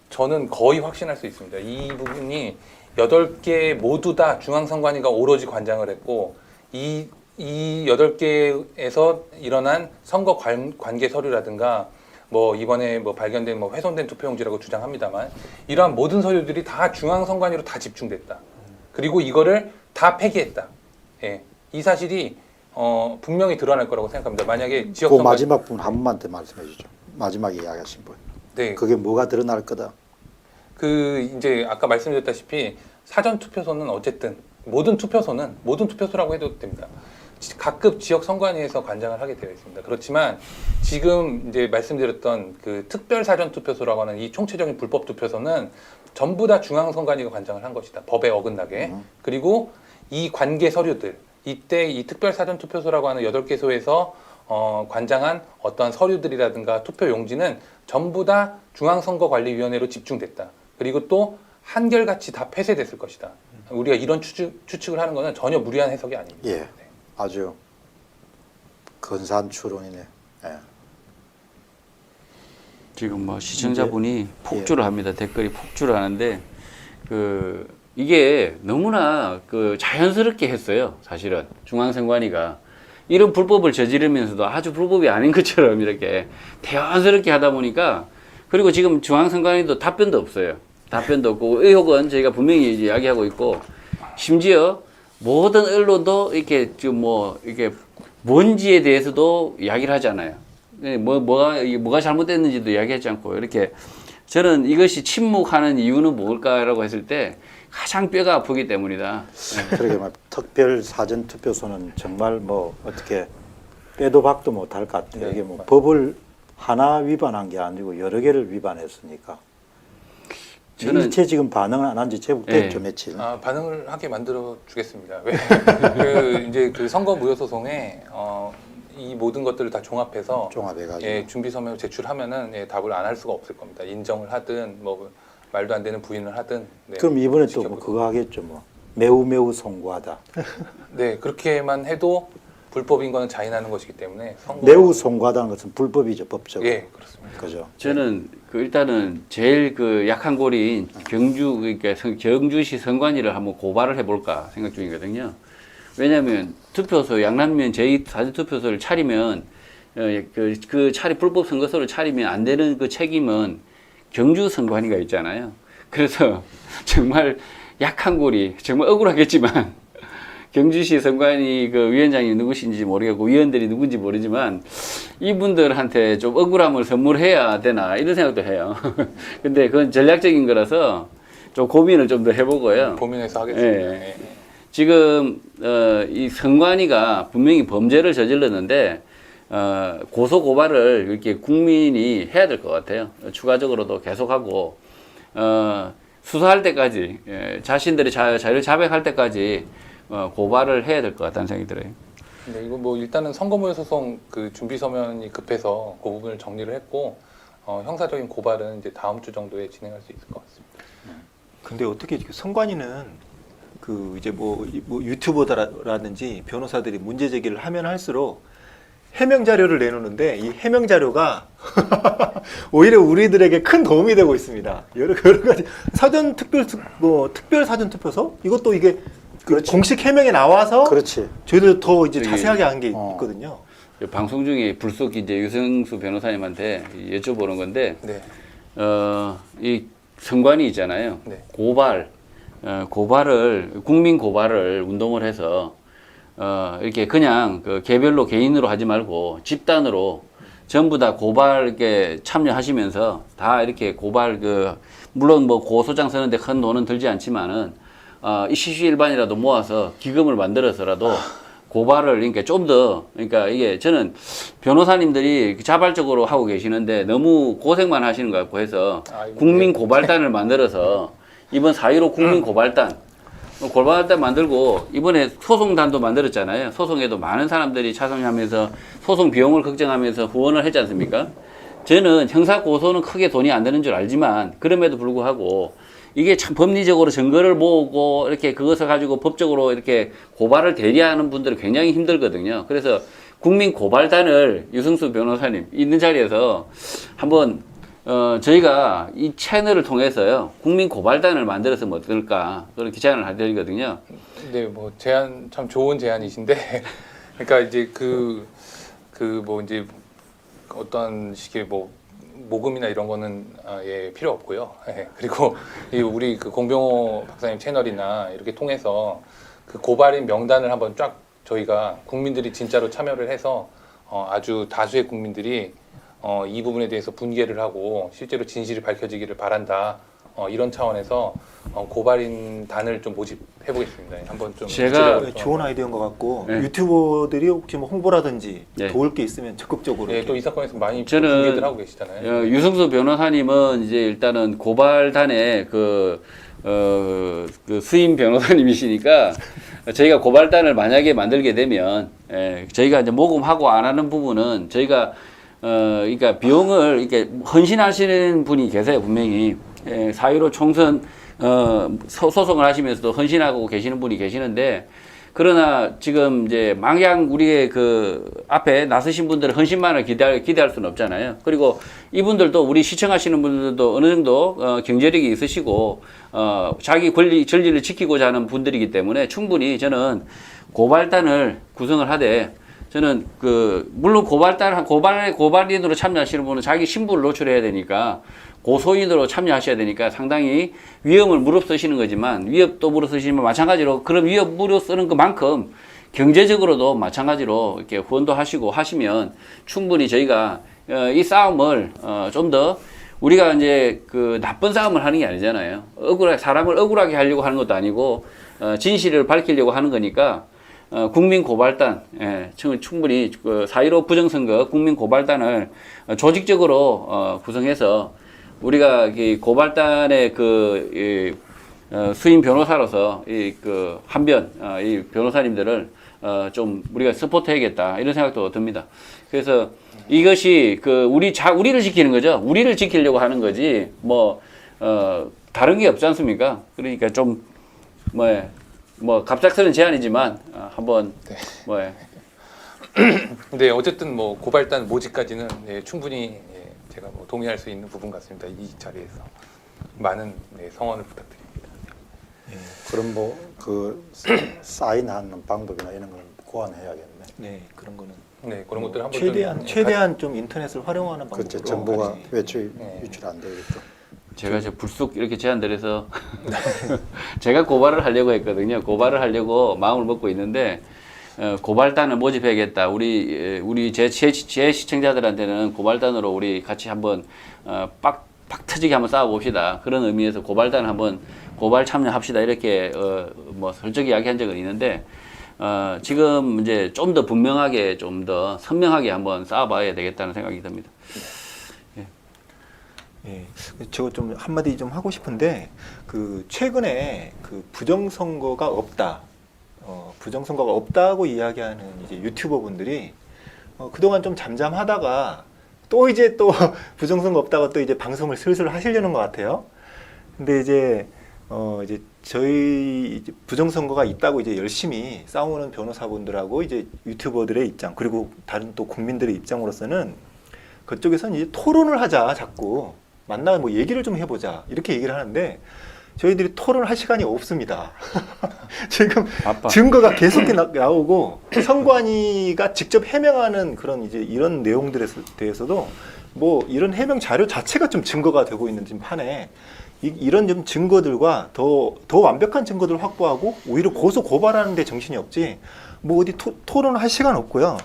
저는 거의 확신할 수 있습니다. 이 부분이 8개 모두 다 중앙선관위가 오로지 관장을 했고, 이 8개에서 일어난 선거 관계 서류라든가 뭐 이번에 뭐 발견된 뭐 훼손된 투표용지라고 주장합니다만 이러한 모든 서류들이 다 중앙선관위로 다 집중됐다. 그리고 이거를 다 폐기했다. 예. 이 사실이 분명히 드러날 거라고 생각합니다. 만약에 지역 그 선거 마지막 분 한 분만 더 말씀해 주죠. 마지막에 이야기하신 분. 네. 그게 뭐가 드러날 거다. 그 이제 아까 말씀드렸다시피 사전 투표소는 어쨌든 모든 투표소라고 해도 됩니다. 각급 지역 선관위에서 관장을 하게 되어 있습니다. 그렇지만 지금 이제 말씀드렸던 그 특별 사전 투표소라고 하는 이 총체적인 불법 투표소는 전부 다 중앙 선관위가 관장을 한 것이다. 법에 어긋나게. 그리고 이 관계 서류들 이때 이 특별 사전 투표소라고 하는 8개소에서 관장한 어떤 서류들이라든가 투표 용지는 전부 다 중앙선거관리위원회로 집중됐다. 그리고 또 한결같이 다 폐쇄됐을 것이다. 우리가 이런 추측을 하는 것은 전혀 무리한 해석이 아닙니다. 예. 네. 아주 근사한 추론이네. 예. 지금 뭐 시청자분이 폭주를 합니다. 댓글이 폭주를 하는데 이게 너무나 자연스럽게 했어요. 사실은 중앙선관위가 이런 불법을 저지르면서도 아주 불법이 아닌 것처럼 이렇게 자연스럽게 하다 보니까 그리고 지금 중앙선관위도 답변도 없어요. 답변도 없고 의혹은 저희가 분명히 이야기하고 있고 심지어 모든 언론도 이렇게 지금 뭐 이렇게 뭔지에 대해서도 이야기를 하잖아요. 뭐가 잘못됐는지도 이야기하지 않고 이렇게 저는 이것이 침묵하는 이유는 뭘까라고 했을 때 가장 뼈가 아프기 때문이다. 그러게 말 특별 사전 투표소는 정말 뭐 어떻게 빼도 박도 못할 것 같아요. 이게 뭐 법을 하나 위반한 게 아니고 여러 개를 위반했으니까. 저는 일체 지금 반응을 안 한 지 제법 됐죠, 예. 며칠. 반응을 하게 만들어 주겠습니다. 왜? 이제 그 선거 무효 소송에 이 모든 것들을 다 종합해서 종합해가지고. 예, 준비 서면 제출하면은 답을 안 할 수가 없을 겁니다. 인정을 하든 뭐 말도 안 되는 부인을 하든. 네, 그럼 이번에 또 뭐 지켜보도록. 그거 하겠죠, 뭐 매우 송구하다. 네, 그렇게만 해도 불법인 거는 자인하는 것이기 때문에 선거 매우 송구하다는 것은 불법이죠, 법적으로. 예, 그렇습니다. 그죠. 저는 일단은 제일 약한 골인 그러니까 경주시 선관위를 한번 고발을 해볼까 생각 중이거든요. 왜냐하면 투표소 양남면 제2사전투표소를 차리면 그 불법 선거소를 차리면 안 되는 그 책임은 경주 선관위가 있잖아요. 그래서 정말 약한 골이 정말 억울하겠지만 경주시 선관위 위원장이 누구신지 모르겠고 위원들이 누군지 모르지만 이분들한테 좀 억울함을 선물해야 되나 이런 생각도 해요. 근데 그건 전략적인 거라서 좀 고민을 좀 더 해보고요. 고민해서 하겠습니다. 예. 예. 지금 이 선관위가 분명히 범죄를 저질렀는데 고소 고발을 이렇게 국민이 해야 될 것 같아요. 추가적으로도 계속하고 수사할 때까지 자신들이 자유를 자백할 때까지 고발을 해야 될 것 같다는 생각이 들어요. 네, 이거 뭐 일단은 선거무효 소송 그 준비 서면이 급해서 그 부분을 정리를 했고 형사적인 고발은 이제 다음 주 정도에 진행할 수 있을 것 같습니다. 근데 어떻게 선관위는 이제 뭐 유튜버라든지 변호사들이 문제 제기를 하면 할수록 해명 자료를 내놓는데 이 해명 자료가 오히려 우리들에게 큰 도움이 되고 있습니다. 여러 가지 사전 특별 사전 투표소 이것도 이게 그 공식 해명에 나와서 그렇지. 저희들 더 이제 저기, 자세하게 한 게 어. 있거든요. 방송 중에 불쑥 이제 유승수 변호사님한테 여쭤보는 건데, 네. 이 선관위 있잖아요. 네. 고발을, 국민 고발을 운동을 해서, 이렇게 그냥 그 개별로 개인으로 하지 말고 집단으로 전부 다 고발 이렇게 참여하시면서 다 이렇게 고발 물론 뭐 고소장 쓰는데 큰 돈은 들지 않지만은, 이 시시일반이라도 모아서 기금을 만들어서라도 고발을, 그러니까 좀 더, 그러니까 이게 저는 변호사님들이 자발적으로 하고 계시는데 너무 고생만 하시는 것 같고 해서 아이고, 국민 네. 고발단을 만들어서 이번 4.15 국민 고발단 만들고 이번에 소송단도 만들었잖아요. 소송에도 많은 사람들이 참여하면서 소송 비용을 걱정하면서 후원을 했지 않습니까? 저는 형사 고소는 크게 돈이 안 드는 줄 알지만 그럼에도 불구하고 이게 참 법리적으로 증거를 모으고 이렇게 그것을 가지고 법적으로 이렇게 고발을 대리하는 분들은 굉장히 힘들거든요. 그래서 국민 고발단을 유승수 변호사님 있는 자리에서 한번 저희가 이 채널을 통해서요 국민 고발단을 만들었으면 어떨까 그렇게 제안을 해드리거든요. 네, 뭐 제안 참 좋은 제안이신데, 그러니까 이제 뭐 이제 어떤 식의 뭐 모금이나 이런 거는 예, 필요 없고요. 예, 그리고 이 우리 그 공병호 박사님 채널이나 이렇게 통해서 그 고발인 명단을 한번 쫙 저희가 국민들이 진짜로 참여를 해서 아주 다수의 국민들이 이 부분에 대해서 분개를 하고 실제로 진실이 밝혀지기를 바란다. 이런 차원에서 고발인 단을 좀 모집해 보겠습니다. 한번 좀 제가 구체적으로 좀 좋은 아이디어인 것 같고 네. 유튜버들이 혹시 뭐 홍보라든지 네. 도울 게 있으면 적극적으로 예, 이렇게. 또 이 사건에서 많이 저는 분개들 하고 계시잖아요. 유승수 변호사님은 이제 일단은 고발단의 그 수임 변호사님이시니까 저희가 고발단을 만약에 만들게 되면 저희가 이제 모금하고 안 하는 부분은 저희가 그러니까 비용을 이렇게 헌신하시는 분이 계세요 분명히 4.15 총선 소송을 하시면서도 헌신하고 계시는 분이 계시는데 그러나 지금 이제 망양 우리의 그 앞에 나서신 분들은 헌신만을 기대할 수는 없잖아요. 그리고 이분들도 우리 시청하시는 분들도 어느 정도 경제력이 있으시고 자기 권리 전리를 지키고자 하는 분들이기 때문에 충분히 저는 고발단을 구성을 하되 저는 물론 고발인으로 참여하시는 분은 자기 신분을 노출해야 되니까 고소인으로 참여하셔야 되니까 상당히 위험을 무릅쓰시는 거지만 위협도 무릅쓰시면 마찬가지로 그런 위협 무릅쓰는 것만큼 경제적으로도 마찬가지로 이렇게 후원도 하시고 하시면 충분히 저희가 이 싸움을 좀 더 우리가 이제 나쁜 싸움을 하는 게 아니잖아요. 사람을 억울하게 하려고 하는 것도 아니고 진실을 밝히려고 하는 거니까 국민 고발단, 충분히 4.15 부정선거 국민 고발단을 조직적으로 구성해서 우리가 이 고발단의 수임 변호사로서 한변 이 변호사님들을 좀 우리가 서포트해야겠다 이런 생각도 듭니다. 그래서 이것이 우리를 지키는 거죠. 우리를 지키려고 하는 거지 다른 게 없지 않습니까? 그러니까 좀 갑작스러운 제안이지만 한번 근데 어쨌든 뭐 고발단 모집까지는 충분히 제가 뭐 동의할 수 있는 부분 같습니다. 이 자리에서 많은 성원을 부탁드립니다. 그럼 사인하는 방법이나 이런 걸 고안해야겠네. 네, 그런 거는 네, 그런 것들 한번 최대한 좀 인터넷을 활용하는 방법으로 그렇죠. 정보가 같이. 유출 안 되겠죠. 제가 불쑥 이렇게 제안드려서 제가 고발을 하려고 했거든요. 고발을 하려고 마음을 먹고 있는데 고발단을 모집해야겠다. 우리 제 시청자들한테는 고발단으로 우리 같이 한번 빡 터지게 한번 싸워봅시다. 그런 의미에서 고발단 한번 고발 참여합시다. 이렇게 솔직히 이야기한 적은 있는데 지금 이제 좀 더 분명하게 좀 더 선명하게 한번 싸워봐야 되겠다는 생각이 듭니다. 예, 제가 좀 한마디 좀 하고 싶은데 최근에 부정선거가 없다, 부정선거가 없다고 이야기하는 이제 유튜버 분들이 그동안 좀 잠잠하다가 또 부정선거 없다가 또 이제 방송을 슬슬 하시려는 것 같아요. 근데 이제 이제 저희 이제 부정선거가 있다고 이제 열심히 싸우는 변호사분들하고 이제 유튜버들의 입장 그리고 다른 또 국민들의 입장으로서는 그쪽에서는 이제 토론을 하자 자꾸 만나 뭐 얘기를 좀 해보자 이렇게 얘기를 하는데 저희들이 토론을 할 시간이 없습니다. 지금 바빠. 증거가 계속 나오고 선관위가 직접 해명하는 그런 이제 이런 내용들에 대해서도 뭐 이런 해명 자료 자체가 좀 증거가 되고 있는 지금 판에 이런 좀 증거들과 더 완벽한 증거들을 확보하고 오히려 고소 고발하는 데 정신이 없지 뭐 어디 토론을 할 시간 없고요.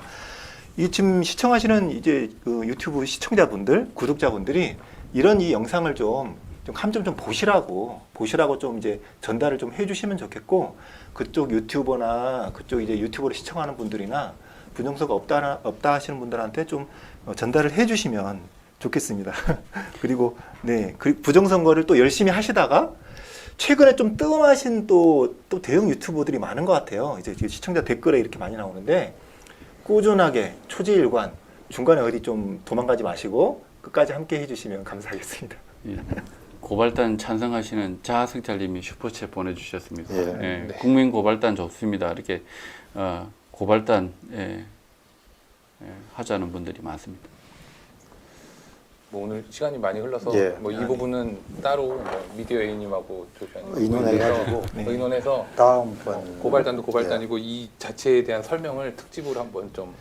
이 지금 시청하시는 이제 그 유튜브 시청자분들, 구독자분들이 이런 이 영상을 좀 감점 좀 보시라고 좀 이제 전달을 좀 해주시면 좋겠고 그쪽 유튜버나 그쪽 이제 유튜브를 시청하는 분들이나 부정선거 없다 하시는 분들한테 좀 전달을 해주시면 좋겠습니다. 그리고 네, 그 부정선거를 또 열심히 하시다가 최근에 좀 뜸하신 또 대형 유튜버들이 많은 것 같아요. 이제 시청자 댓글에 이렇게 많이 나오는데 꾸준하게 초지일관 중간에 어디 좀 도망가지 마시고 끝까지 함께 해주시면 감사하겠습니다. 예. 고발단 찬성하시는 자석잘님이 슈퍼챗 보내주셨습니다. 예. 예, 네. 국민 고발단 좋습니다. 이렇게 고발단 하자는 분들이 많습니다. 뭐 오늘 시간이 많이 흘러서 예. 뭐 이 부분은 따로 뭐 미디어 A님하고 조슈아님 의논해가지고 네. 의논해서 다음번 고발단도 고발단이고 이 자체에 대한 설명을 특집으로 한번 좀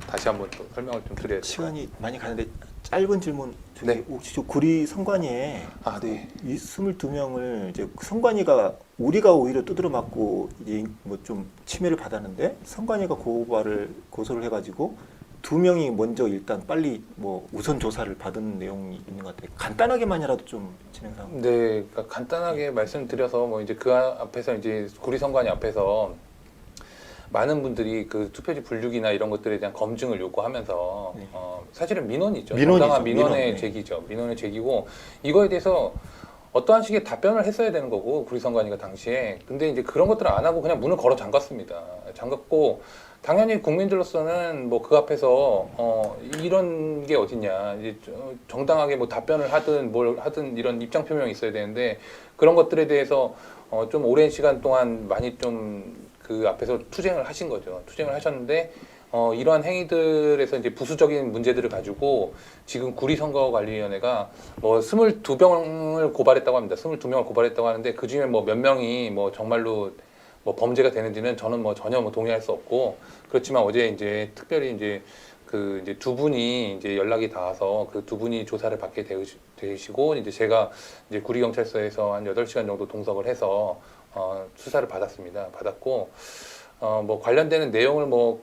다시 한번 또 설명을 좀 드려야 돼요. 시간이 많이 가는데 짧은 질문 저기 네. 혹시 저 구리 선관위에 네. 이 22명을 이제 선관위가 우리가 오히려 두드려 맞고 이제 뭐 좀 침해를 받았는데 선관위가 고소를 해가지고 2명이 먼저 일단 빨리 뭐 우선 조사를 받은 내용이 있는 것 같아요. 간단하게만이라도 좀 진행상. 네, 그러니까 간단하게 말씀드려서 뭐 이제 그 앞에서 이제 구리선관위 앞에서 많은 분들이 그 투표지 분류기나 이런 것들에 대한 검증을 요구하면서 네. 사실은 민원이죠. 민원이죠. 정당한 민원의 민원, 네. 제기죠. 민원의 제기고 이거에 대해서 어떠한 식의 답변을 했어야 되는 거고 구리선관위가 당시에 근데 이제 그런 것들을 안 하고 그냥 문을 걸어 잠갔습니다. 잠갔고 당연히 국민들로서는 뭐 그 앞에서 이런 게 어딨냐 이제 정당하게 뭐 답변을 하든 뭘 하든 이런 입장 표명이 있어야 되는데 그런 것들에 대해서 좀 오랜 시간 동안 많이 좀 그 앞에서 투쟁을 하신 거죠. 투쟁을 하셨는데 이러한 행위들에서 이제 부수적인 문제들을 가지고 지금 구리선거관리위원회가 뭐 22명을 고발했다고 합니다. 22명을 고발했다고 하는데 그 중에 뭐 몇 명이 뭐 정말로 뭐 범죄가 되는지는 저는 뭐 전혀 뭐 동의할 수 없고 그렇지만 어제 이제 특별히 이제 그 이제 두 분이 이제 연락이 닿아서 그 두 분이 조사를 받게 되시고 이제 제가 이제 구리경찰서에서 한 8시간 정도 동석을 해서 수사를 받았고 뭐 관련되는 내용을 뭐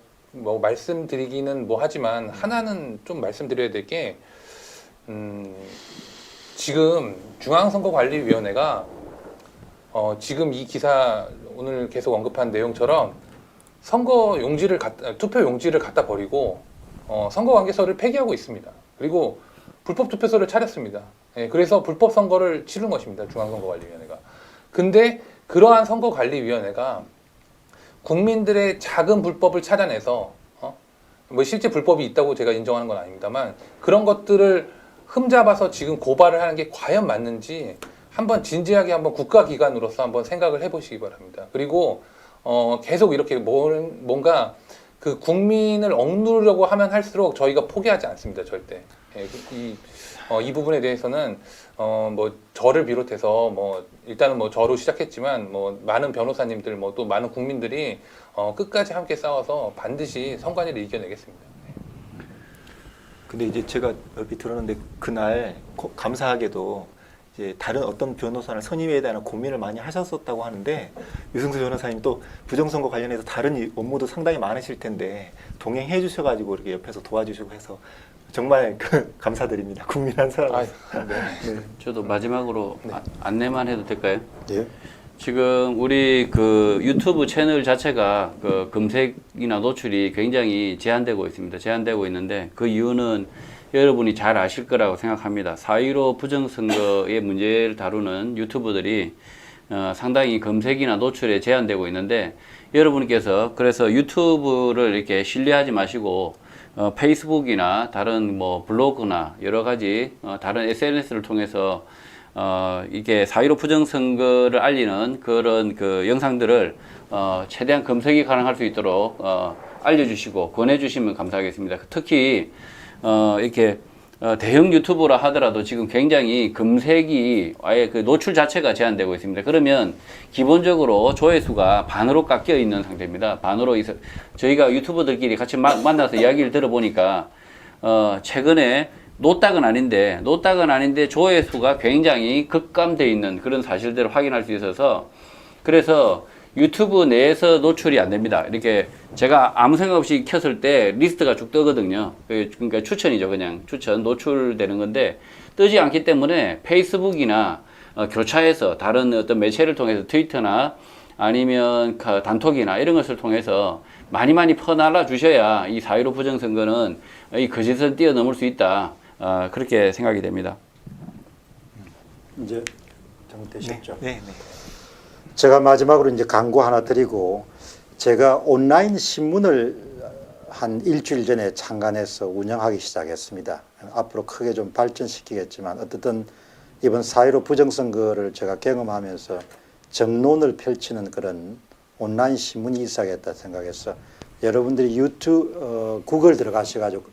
말씀드리기는 뭐 하지만 하나는 좀 말씀드려야 될 게 지금 중앙선거관리위원회가 지금 이 기사 오늘 계속 언급한 내용처럼 투표 용지를 갖다 버리고 선거관계서를 폐기하고 있습니다. 그리고 불법 투표소를 차렸습니다. 예, 그래서 불법 선거를 치른 것입니다. 중앙선거관리위원회가. 근데 그러한 선거관리위원회가 국민들의 작은 불법을 찾아내서 뭐 실제 불법이 있다고 제가 인정하는 건 아닙니다만 그런 것들을 흠잡아서 지금 고발을 하는 게 과연 맞는지 한번 진지하게 한번 국가기관으로서 한번 생각을 해보시기 바랍니다. 그리고 계속 이렇게 뭔가 그 국민을 억누르려고 하면 할수록 저희가 포기하지 않습니다. 절대. 예, 이 부분에 대해서는 뭐 저를 비롯해서 뭐 일단은 뭐 저로 시작했지만 뭐 많은 변호사님들 뭐 또 많은 국민들이 끝까지 함께 싸워서 반드시 선관위를 이겨내겠습니다. 근데 이제 제가 여기 들었는데 그날 감사하게도 이제 다른 어떤 변호사를 선임에 대한 고민을 많이 하셨었다고 하는데 유승수 변호사님 또 부정선거 관련해서 다른 업무도 상당히 많으실 텐데 동행해 주셔가지고 이렇게 옆에서 도와주시고 해서 정말 감사드립니다. 국민 한 사람으로서. 네. 저도 마지막으로 안내만 해도 될까요? 예. 지금 우리 그 유튜브 채널 자체가 그 검색이나 노출이 굉장히 제한되고 있습니다. 제한되고 있는데 그 이유는 여러분이 잘 아실 거라고 생각합니다. 4.15 부정선거의 문제를 다루는 유튜버들이 상당히 검색이나 노출에 제한되고 있는데 여러분께서 그래서 유튜브를 이렇게 신뢰하지 마시고 페이스북이나 다른 뭐 블로그나 여러 가지 다른 SNS를 통해서 이게 4.15 부정선거를 알리는 그런 그 영상들을 최대한 검색이 가능할 수 있도록 알려주시고 권해주시면 감사하겠습니다. 특히 이렇게 대형 유튜브라 하더라도 지금 굉장히 검색이 아예 그 노출 자체가 제한되고 있습니다. 그러면 기본적으로 조회수가 반으로 깎여 있는 상태입니다. 반으로 저희가 유튜버들끼리 같이 만나서 이야기를 들어보니까 최근에 노딱은 아닌데 조회수가 굉장히 급감돼 있는 그런 사실들을 확인할 수 있어서 그래서 유튜브 내에서 노출이 안 됩니다. 이렇게 제가 아무 생각 없이 켰을 때 리스트가 쭉 뜨거든요. 그러니까 추천이죠. 그냥 추천 노출되는 건데 뜨지 않기 때문에 페이스북이나 교차해서 다른 어떤 매체를 통해서 트위터나 아니면 단톡이나 이런 것을 통해서 많이 퍼날라 주셔야 이 4.15 부정선거는 이 거짓을 뛰어넘을 수 있다. 그렇게 생각이 됩니다. 이제 정되셨죠? 네, 네. 제가 마지막으로 이제 광고 하나 드리고 제가 온라인 신문을 한 일주일 전에 창간해서 운영하기 시작했습니다. 앞으로 크게 좀 발전시키겠지만 어쨌든 이번 4.15 부정선거를 제가 경험하면서 정론을 펼치는 그런 온라인 신문이 있어야겠다 생각해서 여러분들이 구글 들어가셔가지고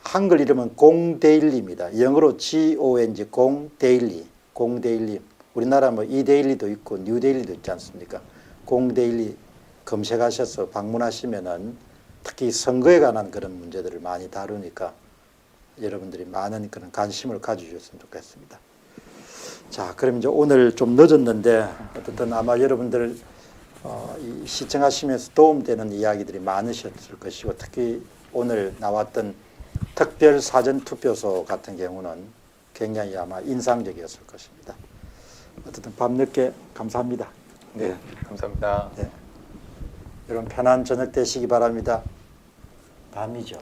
한글 이름은 공데일리입니다. 영어로 GONG 공데일리. 우리나라 뭐 이데일리도 있고 뉴데일리도 있지 않습니까? 공데일리 검색하셔서 방문하시면은 특히 선거에 관한 그런 문제들을 많이 다루니까 여러분들이 많은 그런 관심을 가져주셨으면 좋겠습니다. 자, 그럼 이제 오늘 좀 늦었는데 어쨌든 아마 여러분들 시청하시면서 도움되는 이야기들이 많으셨을 것이고 특히 오늘 나왔던 특별 사전 투표소 같은 경우는 굉장히 아마 인상적이었을 것입니다. 어쨌든 밤늦게 감사합니다. 네, 감사합니다. 네. 여러분 편한 저녁 되시기 바랍니다. 밤이죠.